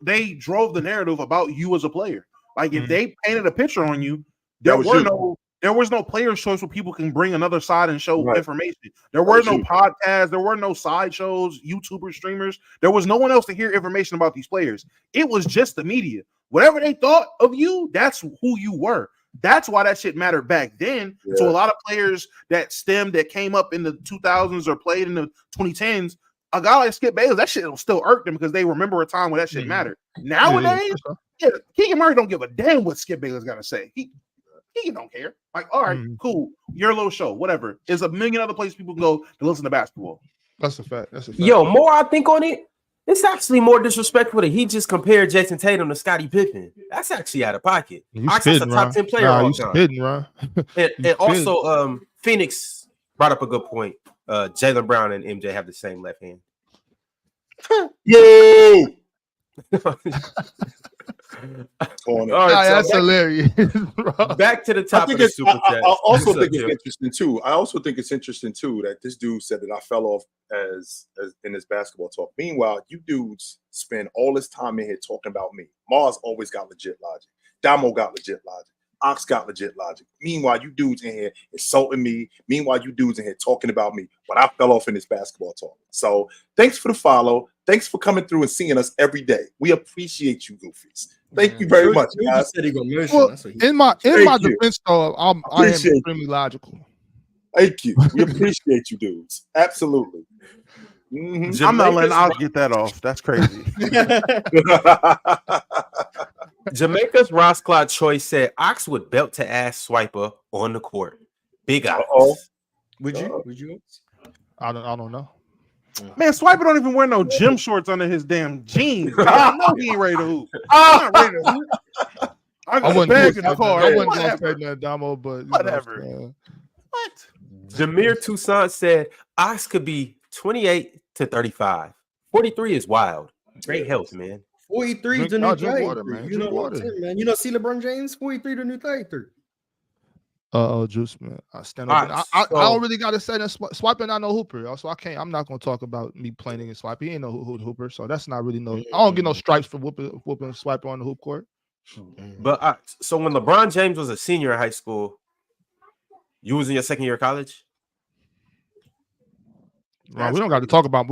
[SPEAKER 6] they drove the narrative about you as a player. Like if they painted a picture on you, there was no player's choice where people can bring another side and show information. There were no podcasts, there were no sideshows, YouTubers, streamers. There was no one else to hear information about these players. It was just the media. Whatever they thought of you, that's who you were. That's why that shit mattered back then. Yeah. So a lot of players that came up in the 2000s or played in the 2010s, a guy like Skip Bayless, that shit will still irk them because they remember a time when that shit mattered. Nowadays, Keegan Murray don't give a damn what Skip Bayless got to say. He don't care. Like, all right, cool. Your little show, whatever. There's a million other places people can go to listen to basketball.
[SPEAKER 5] That's a fact.
[SPEAKER 2] Yo, more I think on it, it's actually more disrespectful that he just compared Jason Tatum to Scottie Pippen. That's actually out of pocket. That's a top 10 player all time.
[SPEAKER 5] Kidding, Ron.
[SPEAKER 2] and also, Phoenix brought up a good point. Jaylen Brown and MJ have the same left hand.
[SPEAKER 3] Yo!
[SPEAKER 5] That's hilarious.
[SPEAKER 2] Back to the top of the Super Chat.
[SPEAKER 3] I also think it's interesting too that this dude said that I fell off as in this basketball talk. Meanwhile, you dudes spend all this time in here talking about me. Mars always got legit logic. Damo got legit logic. Ox got legit logic. Meanwhile, you dudes in here insulting me. Meanwhile, you dudes in here talking about me when I fell off in this basketball talk. So thanks for the follow. Thanks for coming through and seeing us every day. We appreciate you, goofies. Thank you very much, guys.
[SPEAKER 5] Well, in my defense, though, I am extremely logical.
[SPEAKER 3] Thank you. We appreciate you, dudes. Absolutely.
[SPEAKER 6] Mm-hmm. I'm not letting Ox get that off. That's crazy.
[SPEAKER 2] Jamaica's Ross Cloud Choice said Ox would belt to ass Swiper on the court. Big Ox.
[SPEAKER 4] Would you?
[SPEAKER 5] I don't know.
[SPEAKER 6] Man, Swiper don't even wear no gym shorts under his damn jeans. I know he ain't ready to hoop. I'm not ready to hoop. I got a bag in the car.
[SPEAKER 5] I wasn't going to say that, Damo, but
[SPEAKER 6] whatever.
[SPEAKER 2] What? Jameer Toussaint said Ox could be 28 to 35. 43 is wild. Great health, man.
[SPEAKER 4] 43 is the new 33.
[SPEAKER 5] Water, man.
[SPEAKER 4] You know what I'm saying, man? You know, see LeBron James, 43 to new 33.
[SPEAKER 5] Juice, man. I stand up. I don't really got to say that Swiping not no hooper, so I'm not gonna talk about me playing against Swipe. He ain't no hooper, so that's not really I don't get no stripes for whooping Swiper on the hoop court.
[SPEAKER 2] But so when LeBron James was a senior in high school, you was in your second year of college.
[SPEAKER 5] Well, we don't got to talk about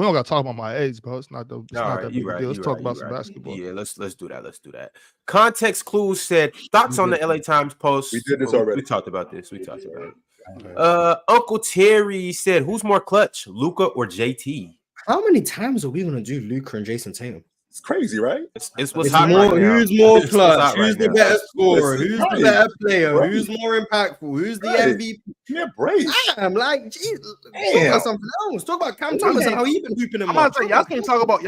[SPEAKER 5] my age, bro. It's not that big a deal. Let's talk about some basketball.
[SPEAKER 2] Yeah, let's do that. Context Clues said thoughts on the LATimes post.
[SPEAKER 3] We did this already.
[SPEAKER 2] We talked about this. Uncle Terry said, "Who's more clutch, Luka or JT?"
[SPEAKER 4] How many times are we gonna do Luka and Jason Tatum?
[SPEAKER 3] It's crazy, right?
[SPEAKER 2] It's what's hot right now.
[SPEAKER 4] Who's more clutch? Who's the better scorer? Who's the better player? Who's more impactful? Who's the MVP?
[SPEAKER 3] Yeah, brave.
[SPEAKER 4] I'm like, geez, talk about something else. Talk about Cam Thomas and how he been hooping him.
[SPEAKER 6] I'm about to say y'all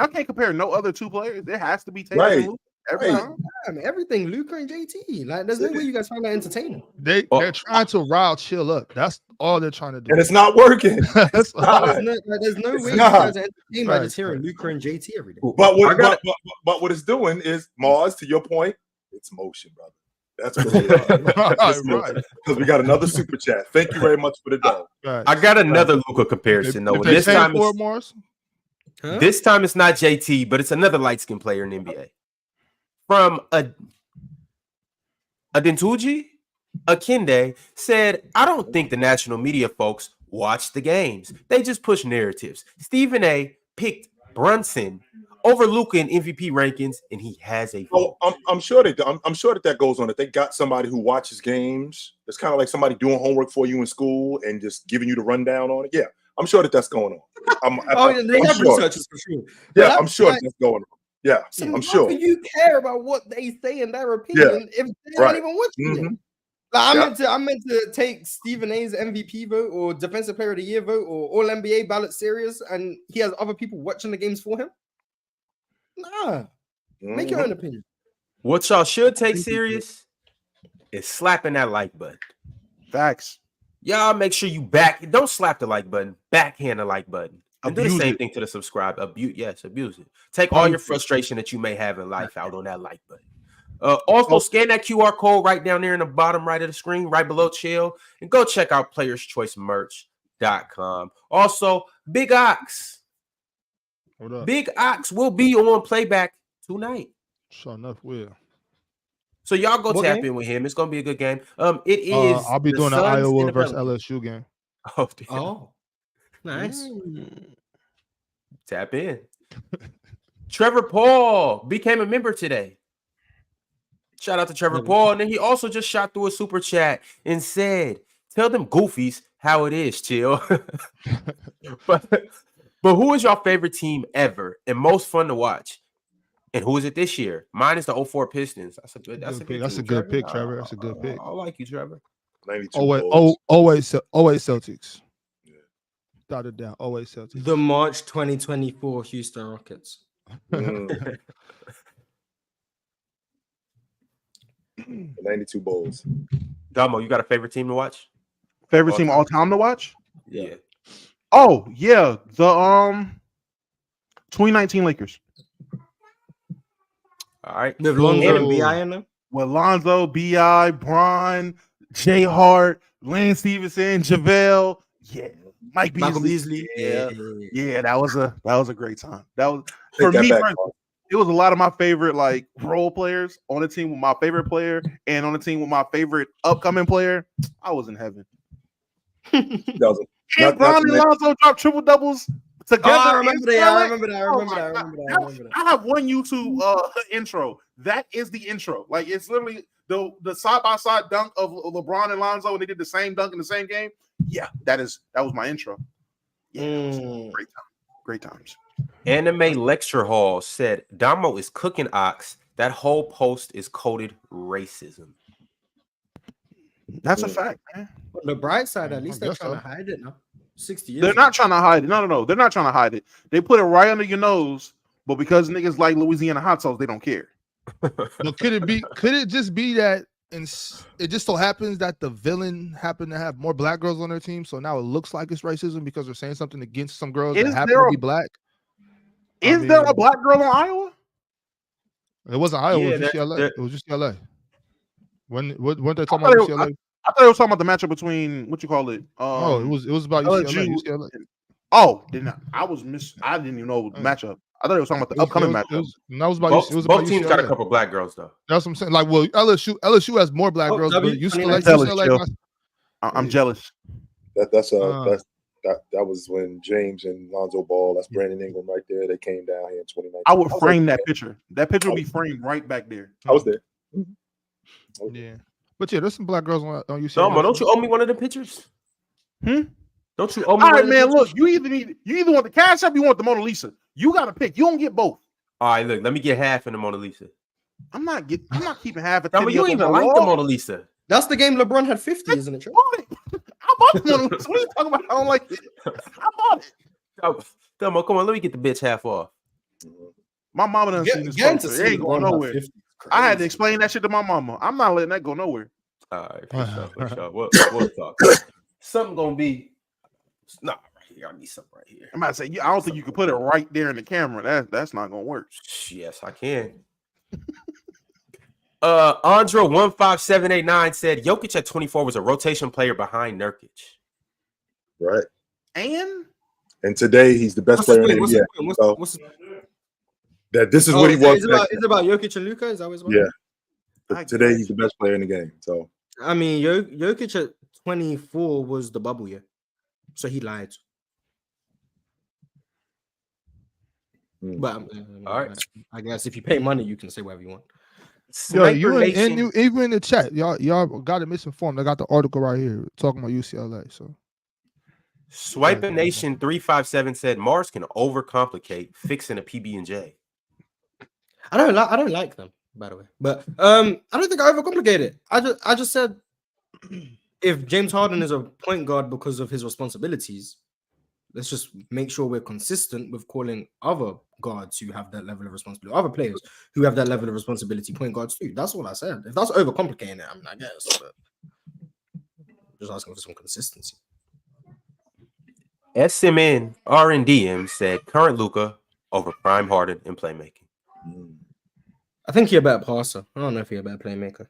[SPEAKER 6] can't compare no other two players. It has to be Tatum.
[SPEAKER 3] Right.
[SPEAKER 4] Everything Luka and JT. Like, there's no way you guys find that entertaining.
[SPEAKER 5] They're trying to rile Chill up. That's all they're trying to do.
[SPEAKER 3] And it's not working.
[SPEAKER 4] There's no way you guys are entertained by just hearing Luka and JT every day.
[SPEAKER 3] But what it's doing is, Mars, to your point, it's motion, brother. That's what it is. Right. Because we got another super chat. Thank you very much for the dog.
[SPEAKER 2] I got another Luka comparison though. This time it's not JT, but it's another light-skinned player in the NBA. From Adentuji Akinde said, I don't think the national media folks watch the games. They just push narratives. Stephen A picked Brunson over Luka in MVP rankings, and he has a vote.
[SPEAKER 3] I'm sure I'm sure that goes on. That they got somebody who watches games. It's kind of like somebody doing homework for you in school and just giving you the rundown on it. Yeah, I'm sure that's going on.
[SPEAKER 4] They have researchers for sure.
[SPEAKER 3] Yeah, I'm sure that's going on. Yeah, I'm sure.
[SPEAKER 4] You care about what they say in their opinion if they don't even watch it. Like, I meant to take Stephen A's MVP vote or Defensive Player of the Year vote or All NBA ballot serious, and he has other people watching the games for him. Nah, make your own opinion.
[SPEAKER 2] What y'all should take serious is slapping that like button.
[SPEAKER 6] Facts.
[SPEAKER 2] Y'all make sure you don't slap the like button, backhand the like button. And do the same thing to the subscribe. Abuse it. Take all your frustration that you may have in life out on that like button. Also, scan that QR code right down there in the bottom right of the screen, right below Chill, and go check out playerschoicemerch.com. Also, Big Ox. Big Ox will be on playback tonight.
[SPEAKER 5] Sure enough, will.
[SPEAKER 2] So y'all go tap in with him. It's gonna be a good game. It is.
[SPEAKER 5] I'll be doing the Iowa versus LSU game.
[SPEAKER 4] Oh, nice.
[SPEAKER 2] Tap in. Trevor Paul became a member today. Shout out to Trevor Paul. And then he also just shot through a super chat and said, tell them goofies how it is, Chill. but who is your favorite team ever and most fun to watch? And who is it this year? Mine is the 04 Pistons. That's a good pick.
[SPEAKER 5] That's a good pick, Trevor. That's a good pick.
[SPEAKER 2] I like you, Trevor.
[SPEAKER 5] Always Celtics. Dot it down. Always Celtics.
[SPEAKER 4] The March 2024 Houston Rockets.
[SPEAKER 3] 92 Bulls.
[SPEAKER 2] Damo, you got a favorite team to watch?
[SPEAKER 6] Favorite team all time to watch?
[SPEAKER 2] Yeah.
[SPEAKER 6] Oh, yeah. The 2019 Lakers.
[SPEAKER 2] All right.
[SPEAKER 4] With Lonzo and B.I. in them?
[SPEAKER 6] With Lonzo, B.I., Bron, Jay Hart, Lance Stevenson, JaVale. Yeah. Mike Beasley. Yeah, that was a great time. That was for me. It was a lot of my favorite like role players on the team with my favorite player and on the team with my favorite upcoming player. I was in heaven. And Bron and Lonzo dropped triple doubles together.
[SPEAKER 4] I remember that.
[SPEAKER 6] I have one YouTube intro. That is the intro. Like it's literally the side by side dunk of LeBron and Lonzo, and they did the same dunk in the same game. Yeah, that was my intro. Yeah, great times.
[SPEAKER 2] Anime Lecture Hall said Damo is cooking ox. That whole post is coded racism.
[SPEAKER 6] That's a fact, man.
[SPEAKER 4] But the bright side, at least they're trying to hide it now. 60 years.
[SPEAKER 6] They're not trying to hide it. No. They're not trying to hide it. They put it right under your nose, but because niggas like Louisiana hot sauce, they don't care.
[SPEAKER 5] But could it just be that it just so happens that the villain happened to have more black girls on their team, so now it looks like it's racism because they're saying something against some girls that happen to be black?
[SPEAKER 6] Is there a black girl in Iowa?
[SPEAKER 5] It wasn't Iowa. It was UCLA. It was UCLA. Weren't they talking about UCLA?
[SPEAKER 6] I thought it was talking about the matchup between what you call it.
[SPEAKER 5] It was about UCLA.
[SPEAKER 6] Oh, I didn't even know the matchup. I thought it was talking about the upcoming matchup.
[SPEAKER 2] Both teams got a couple black girls though.
[SPEAKER 5] That's what I'm saying. Like, well, LSU has more black girls, but UCLA.
[SPEAKER 6] I'm jealous.
[SPEAKER 3] That was when James and Lonzo Ball. That's Brandon Ingram right there. They came down here in 2019.
[SPEAKER 6] I would frame that picture. That picture would be framed right back there.
[SPEAKER 3] I was there.
[SPEAKER 5] Yeah, but yeah, there's some black girls on UCLA.
[SPEAKER 2] Damo, don't you owe me one of the pictures?
[SPEAKER 6] Don't
[SPEAKER 2] you owe me?
[SPEAKER 6] All right, man. Look, you either want the Cash App, you want the Mona Lisa. You got to pick. You don't get both.
[SPEAKER 2] All right, look. Let me get half in the Mona Lisa.
[SPEAKER 6] I'm not keeping half.
[SPEAKER 2] Damo, you don't even like the Mona Lisa.
[SPEAKER 4] That's the game LeBron had 50, isn't it?
[SPEAKER 6] I bought the Mona Lisa. What are you talking about? I don't like it. I bought it.
[SPEAKER 2] Damo, come on. Let me get the bitch half off.
[SPEAKER 6] My mama done seen this. It ain't going nowhere. I had to explain that shit to my mama. I'm not letting that go nowhere.
[SPEAKER 2] All right, for sure. We'll talk. Something gonna be. Nah, right here. I need something right here.
[SPEAKER 6] I'm about to say, I don't think you can put it right there in the camera. That's not gonna work.
[SPEAKER 2] Yes, I can. Andra 15789 said Jokic at 24 was a rotation player behind Nurkic.
[SPEAKER 3] Right.
[SPEAKER 6] And
[SPEAKER 3] today he's the best player in the NBA. That this is what he was.
[SPEAKER 4] It's about Jokic and Luka. Is that what it's about?
[SPEAKER 3] Yeah. But today he's the best player in the game. So
[SPEAKER 4] I mean, Jokic at 24 was the bubble year, so he lied. But
[SPEAKER 2] all right,
[SPEAKER 4] I guess if you pay money, you can say whatever you want.
[SPEAKER 5] Yo, even in the chat, y'all got it misinformed. I got the article right here talking about UCLA. So
[SPEAKER 2] Swiping Nation 357 said Mars can overcomplicate fixing a PB&J.
[SPEAKER 4] I don't like them, by the way, but I don't think I overcomplicate it. I just said if James Harden is a point guard because of his responsibilities, let's just make sure we're consistent with calling other guards who have that level of responsibility, other players who have that level of responsibility, point guards too. That's what I said. If that's overcomplicating it, I mean, I guess, but just asking for some consistency.
[SPEAKER 2] SMN R&DM said current Luka over Prime Harden in playmaking.
[SPEAKER 4] I think he's a better passer. I don't know if he's a better playmaker.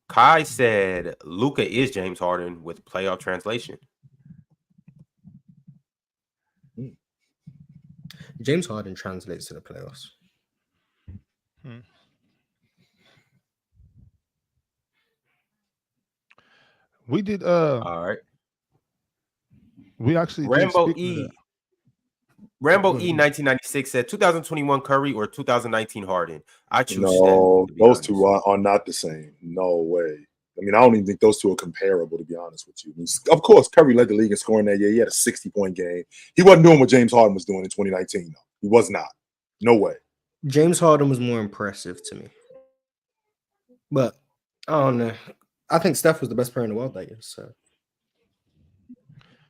[SPEAKER 2] Kai said Luka is James Harden with playoff translation.
[SPEAKER 4] James Harden translates to the playoffs.
[SPEAKER 5] We did.
[SPEAKER 2] All right.
[SPEAKER 5] We actually
[SPEAKER 2] Rambo E 1996 said 2021 Curry or 2019 Harden. I choose.
[SPEAKER 3] No, those two are not the same. No way. I mean, I don't even think those two are comparable, to be honest with you. I mean, of course, Curry led the league in scoring that year. He had a 60-point game. He wasn't doing what James Harden was doing in 2019, though. He was not. No way.
[SPEAKER 4] James Harden was more impressive to me. But I don't know. I think Steph was the best player in the world that year. So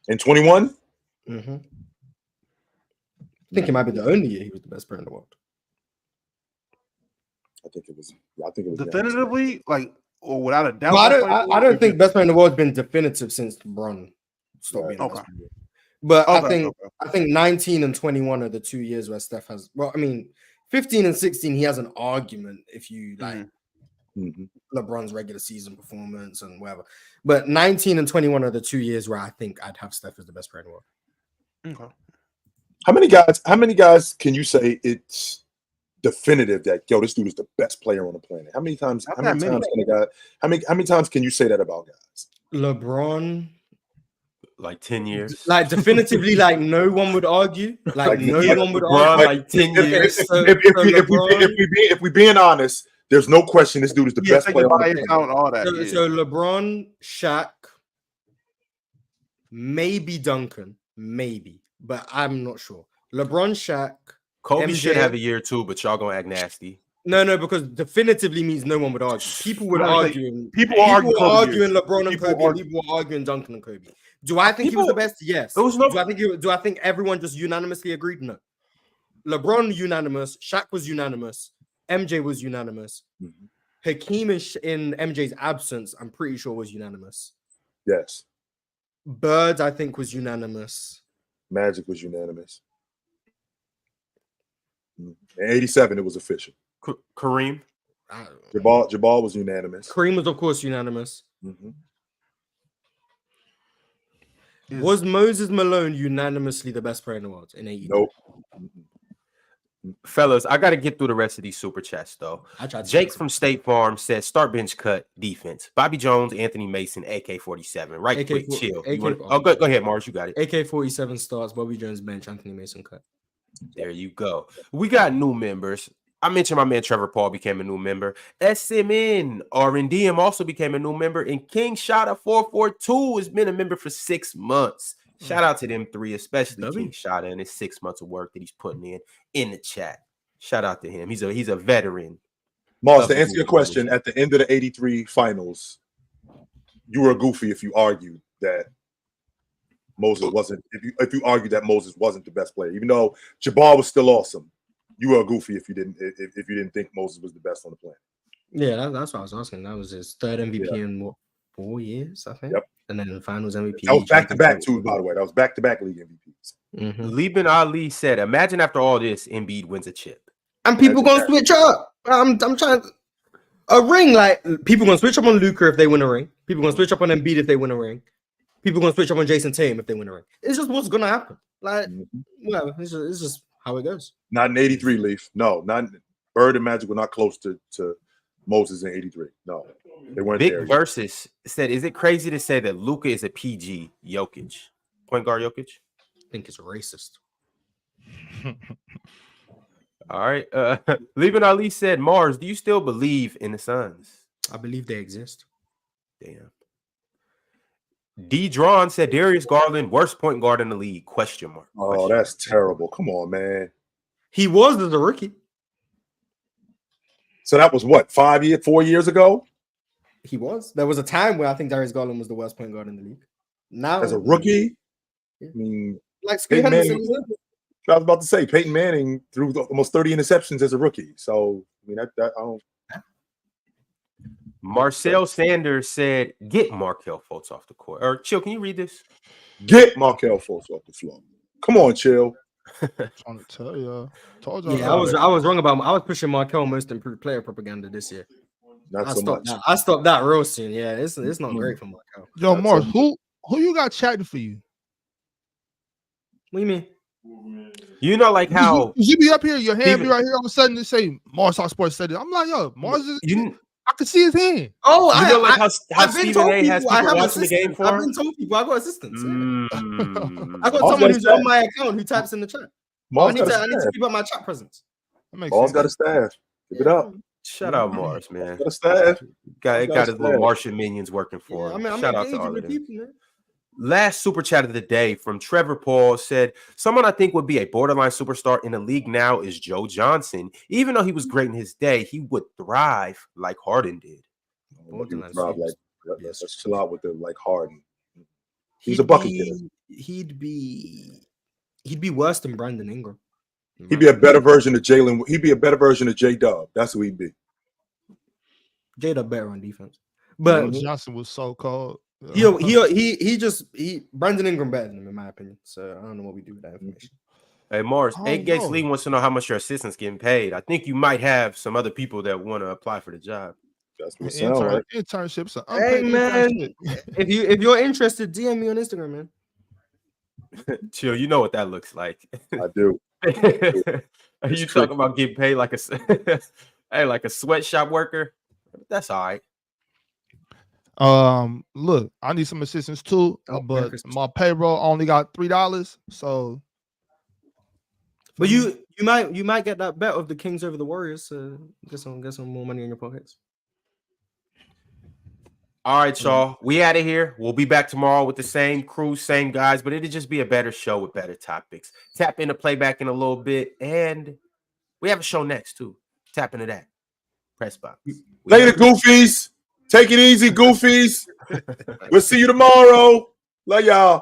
[SPEAKER 3] in 21?
[SPEAKER 4] Mm-hmm. I think it might be the only year he was the best player in the world.
[SPEAKER 3] I think it was
[SPEAKER 6] definitively, like, or without a doubt.
[SPEAKER 4] Well, I don't think best player in the world has been definitive since LeBron stopped being the best player. But I think 19 and 21 are the 2 years where Steph has. Well, I mean, 15 and 16, he has an argument if you like LeBron's regular season performance and whatever. But 19 and 21 are the 2 years where I think I'd have Steph as the best player in the world.
[SPEAKER 6] Okay.
[SPEAKER 3] How many guys can you say it's definitive that this dude is the best player on the planet? How many times can you say that about guys?
[SPEAKER 4] LeBron,
[SPEAKER 2] like 10 years.
[SPEAKER 4] Like definitively, like no one would argue. Like no one would argue. Like 10 years.
[SPEAKER 3] If we're being honest, there's no question this dude is the best player on the planet.
[SPEAKER 6] All that.
[SPEAKER 4] So LeBron, Shaq, maybe Duncan, maybe. But I'm not sure. LeBron, Shaq,
[SPEAKER 2] Kobe
[SPEAKER 4] MJ,
[SPEAKER 2] should have a year too, but y'all gonna act nasty.
[SPEAKER 4] No, because definitively means no one would argue. People would argue.
[SPEAKER 6] People are
[SPEAKER 4] arguing LeBron and Kobe. People were arguing Duncan and Kobe. Do I think he was the best? Yes. Do I think everyone just unanimously agreed? No. LeBron unanimous. Shaq was unanimous. MJ was unanimous. Hakeem in MJ's absence, I'm pretty sure was unanimous.
[SPEAKER 3] Yes.
[SPEAKER 4] Bird, I think, was unanimous.
[SPEAKER 3] Magic was unanimous. In 87, it was official.
[SPEAKER 2] Kareem?
[SPEAKER 3] Jabal was unanimous.
[SPEAKER 4] Kareem was, of course, unanimous. Was Moses Malone unanimously the best player in the world in 80?
[SPEAKER 3] Nope.
[SPEAKER 2] Fellas, I got to get through the rest of these super chats, though. Jake's from State Farm says, start bench cut defense. Bobby Jones, Anthony Mason, AK-47. Right, quick, chill. Go ahead, Mars. You got it.
[SPEAKER 4] AK-47 starts, Bobby Jones bench, Anthony Mason cut.
[SPEAKER 2] There you go. We got new members. I mentioned my man Trevor Paul became a new member. SMN R&DM also became a new member. And King Shada 442 has been a member for 6 months. Shout out to them three, especially King Shada and his 6 months of work that he's putting in the chat. Shout out to him. He's a veteran.
[SPEAKER 3] Mars, to answer your question, at the end of the 83 finals, you were goofy if you argued that Moses wasn't. If you argue that Moses wasn't the best player, even though Jabbar was still awesome, you were a goofy if you didn't think Moses was the best on the planet.
[SPEAKER 4] Yeah, that's what I was asking. That was his third MVP in what, 4 years, I think.
[SPEAKER 3] Yep.
[SPEAKER 4] And then the Finals MVP.
[SPEAKER 3] That was back to back too, by the way. That was back to back league MVPs.
[SPEAKER 2] Liban Ali said, "Imagine after all this, Embiid wins a chip,
[SPEAKER 4] and people gonna switch up. I'm trying a ring. Like people gonna switch up on Luka if they win a ring. People gonna switch up on Embiid if they win a ring. People gonna switch up on Jason Tatum if they win a ring. It's just what's gonna happen. Like, whatever. It's just how it goes.
[SPEAKER 3] Not in '83, Leaf. No, not Bird and Magic were not close to Moses in '83. No, they weren't
[SPEAKER 2] Big
[SPEAKER 3] there.
[SPEAKER 2] Versus said, "Is it crazy to say that Luka is a PG Jokic, point guard Jokic?"
[SPEAKER 4] I think it's racist.
[SPEAKER 2] All right. Liban Ali said, "Mars, do you still believe in the Suns?"
[SPEAKER 4] I believe they exist.
[SPEAKER 2] Damn. D. Drawn said, "Darius Garland, worst point guard in the league?" Question mark.
[SPEAKER 3] Oh, that's terrible. Come on, man.
[SPEAKER 4] He was as a rookie.
[SPEAKER 3] So that was what, 4 years ago?
[SPEAKER 4] He was. There was a time where I think Darius Garland was the worst point guard in the league. Now,
[SPEAKER 3] as a rookie,
[SPEAKER 4] yeah.
[SPEAKER 3] I mean,
[SPEAKER 4] like Scoot Henderson.
[SPEAKER 3] I was about to say Peyton Manning threw almost 30 interceptions as a rookie. So I mean, that I don't.
[SPEAKER 2] Marcel Sanders said, "Get Markelle Fultz off the court." Or Chill, can you read this?
[SPEAKER 3] Get Markelle Fultz off the floor. Come on, Chill.
[SPEAKER 5] Trying to tell you, told you.
[SPEAKER 4] Yeah, I was wrong about. I was pushing Markelle most improved player propaganda this year.
[SPEAKER 3] Not so much.
[SPEAKER 4] I stopped that real soon. Yeah, it's not great for Markelle.
[SPEAKER 5] Yo, Mars, who you got chatting for you?
[SPEAKER 4] What do you mean?
[SPEAKER 2] You know, like how
[SPEAKER 5] you be up here, your hand be right here. All of a sudden, they say Mars Hot Sports said it. I'm like, yo, Mars is. I can see his hand.
[SPEAKER 4] Oh,
[SPEAKER 2] you know, like how Stephen A. has people
[SPEAKER 4] watching
[SPEAKER 2] the game for him?
[SPEAKER 4] I've been told people I got assistants. I got
[SPEAKER 3] Mars
[SPEAKER 4] someone who's on my account who types in the chat. I need to keep up my chat presence.
[SPEAKER 3] Mars got a staff. Keep it up.
[SPEAKER 2] Shout out Mars, man.
[SPEAKER 3] Got a staff.
[SPEAKER 2] Got his little Martian minions working for him. Shout out to all of them. People, man. Last super chat of the day from Trevor Paul said, "Someone I think would be a borderline superstar in the league now is Joe Johnson. Even though he was great in his day, he would thrive like Harden did."
[SPEAKER 3] Let's chill out with the like Harden. He's a bucket getter.
[SPEAKER 4] He'd be worse than Brandon Ingram.
[SPEAKER 3] He'd be a better version of Jalen. He'd be a better version of J-Dub. That's who he'd be.
[SPEAKER 4] J-Dub better on defense, but
[SPEAKER 5] Johnson was so cold.
[SPEAKER 4] He Brandon Ingram better than him in my opinion. So I don't know what we do with that information.
[SPEAKER 2] Hey Mars, 8 Gates League wants to know how much your assistant's getting paid. I think you might have some other people that want to apply for the job.
[SPEAKER 3] That's what it sounds like.
[SPEAKER 5] Internships.
[SPEAKER 4] Hey man, if you're interested, DM me on Instagram, man.
[SPEAKER 2] Chill, you know what that looks like.
[SPEAKER 3] I do.
[SPEAKER 2] Are you talking about getting paid like a sweatshop worker? That's all right.
[SPEAKER 5] Look, I need some assistance too, but my payroll only got $3, so.
[SPEAKER 4] But you might get that bet of the Kings over the Warriors, so get some more money in your pockets.
[SPEAKER 2] All right, y'all. We out of here. We'll be back tomorrow with the same crew, same guys, but it'll just be a better show with better topics. Tap into playback in a little bit, and we have a show next too. Tap into that. Press box.
[SPEAKER 3] Later, Goofies. Take it easy, Goofies. We'll see you tomorrow. Love y'all.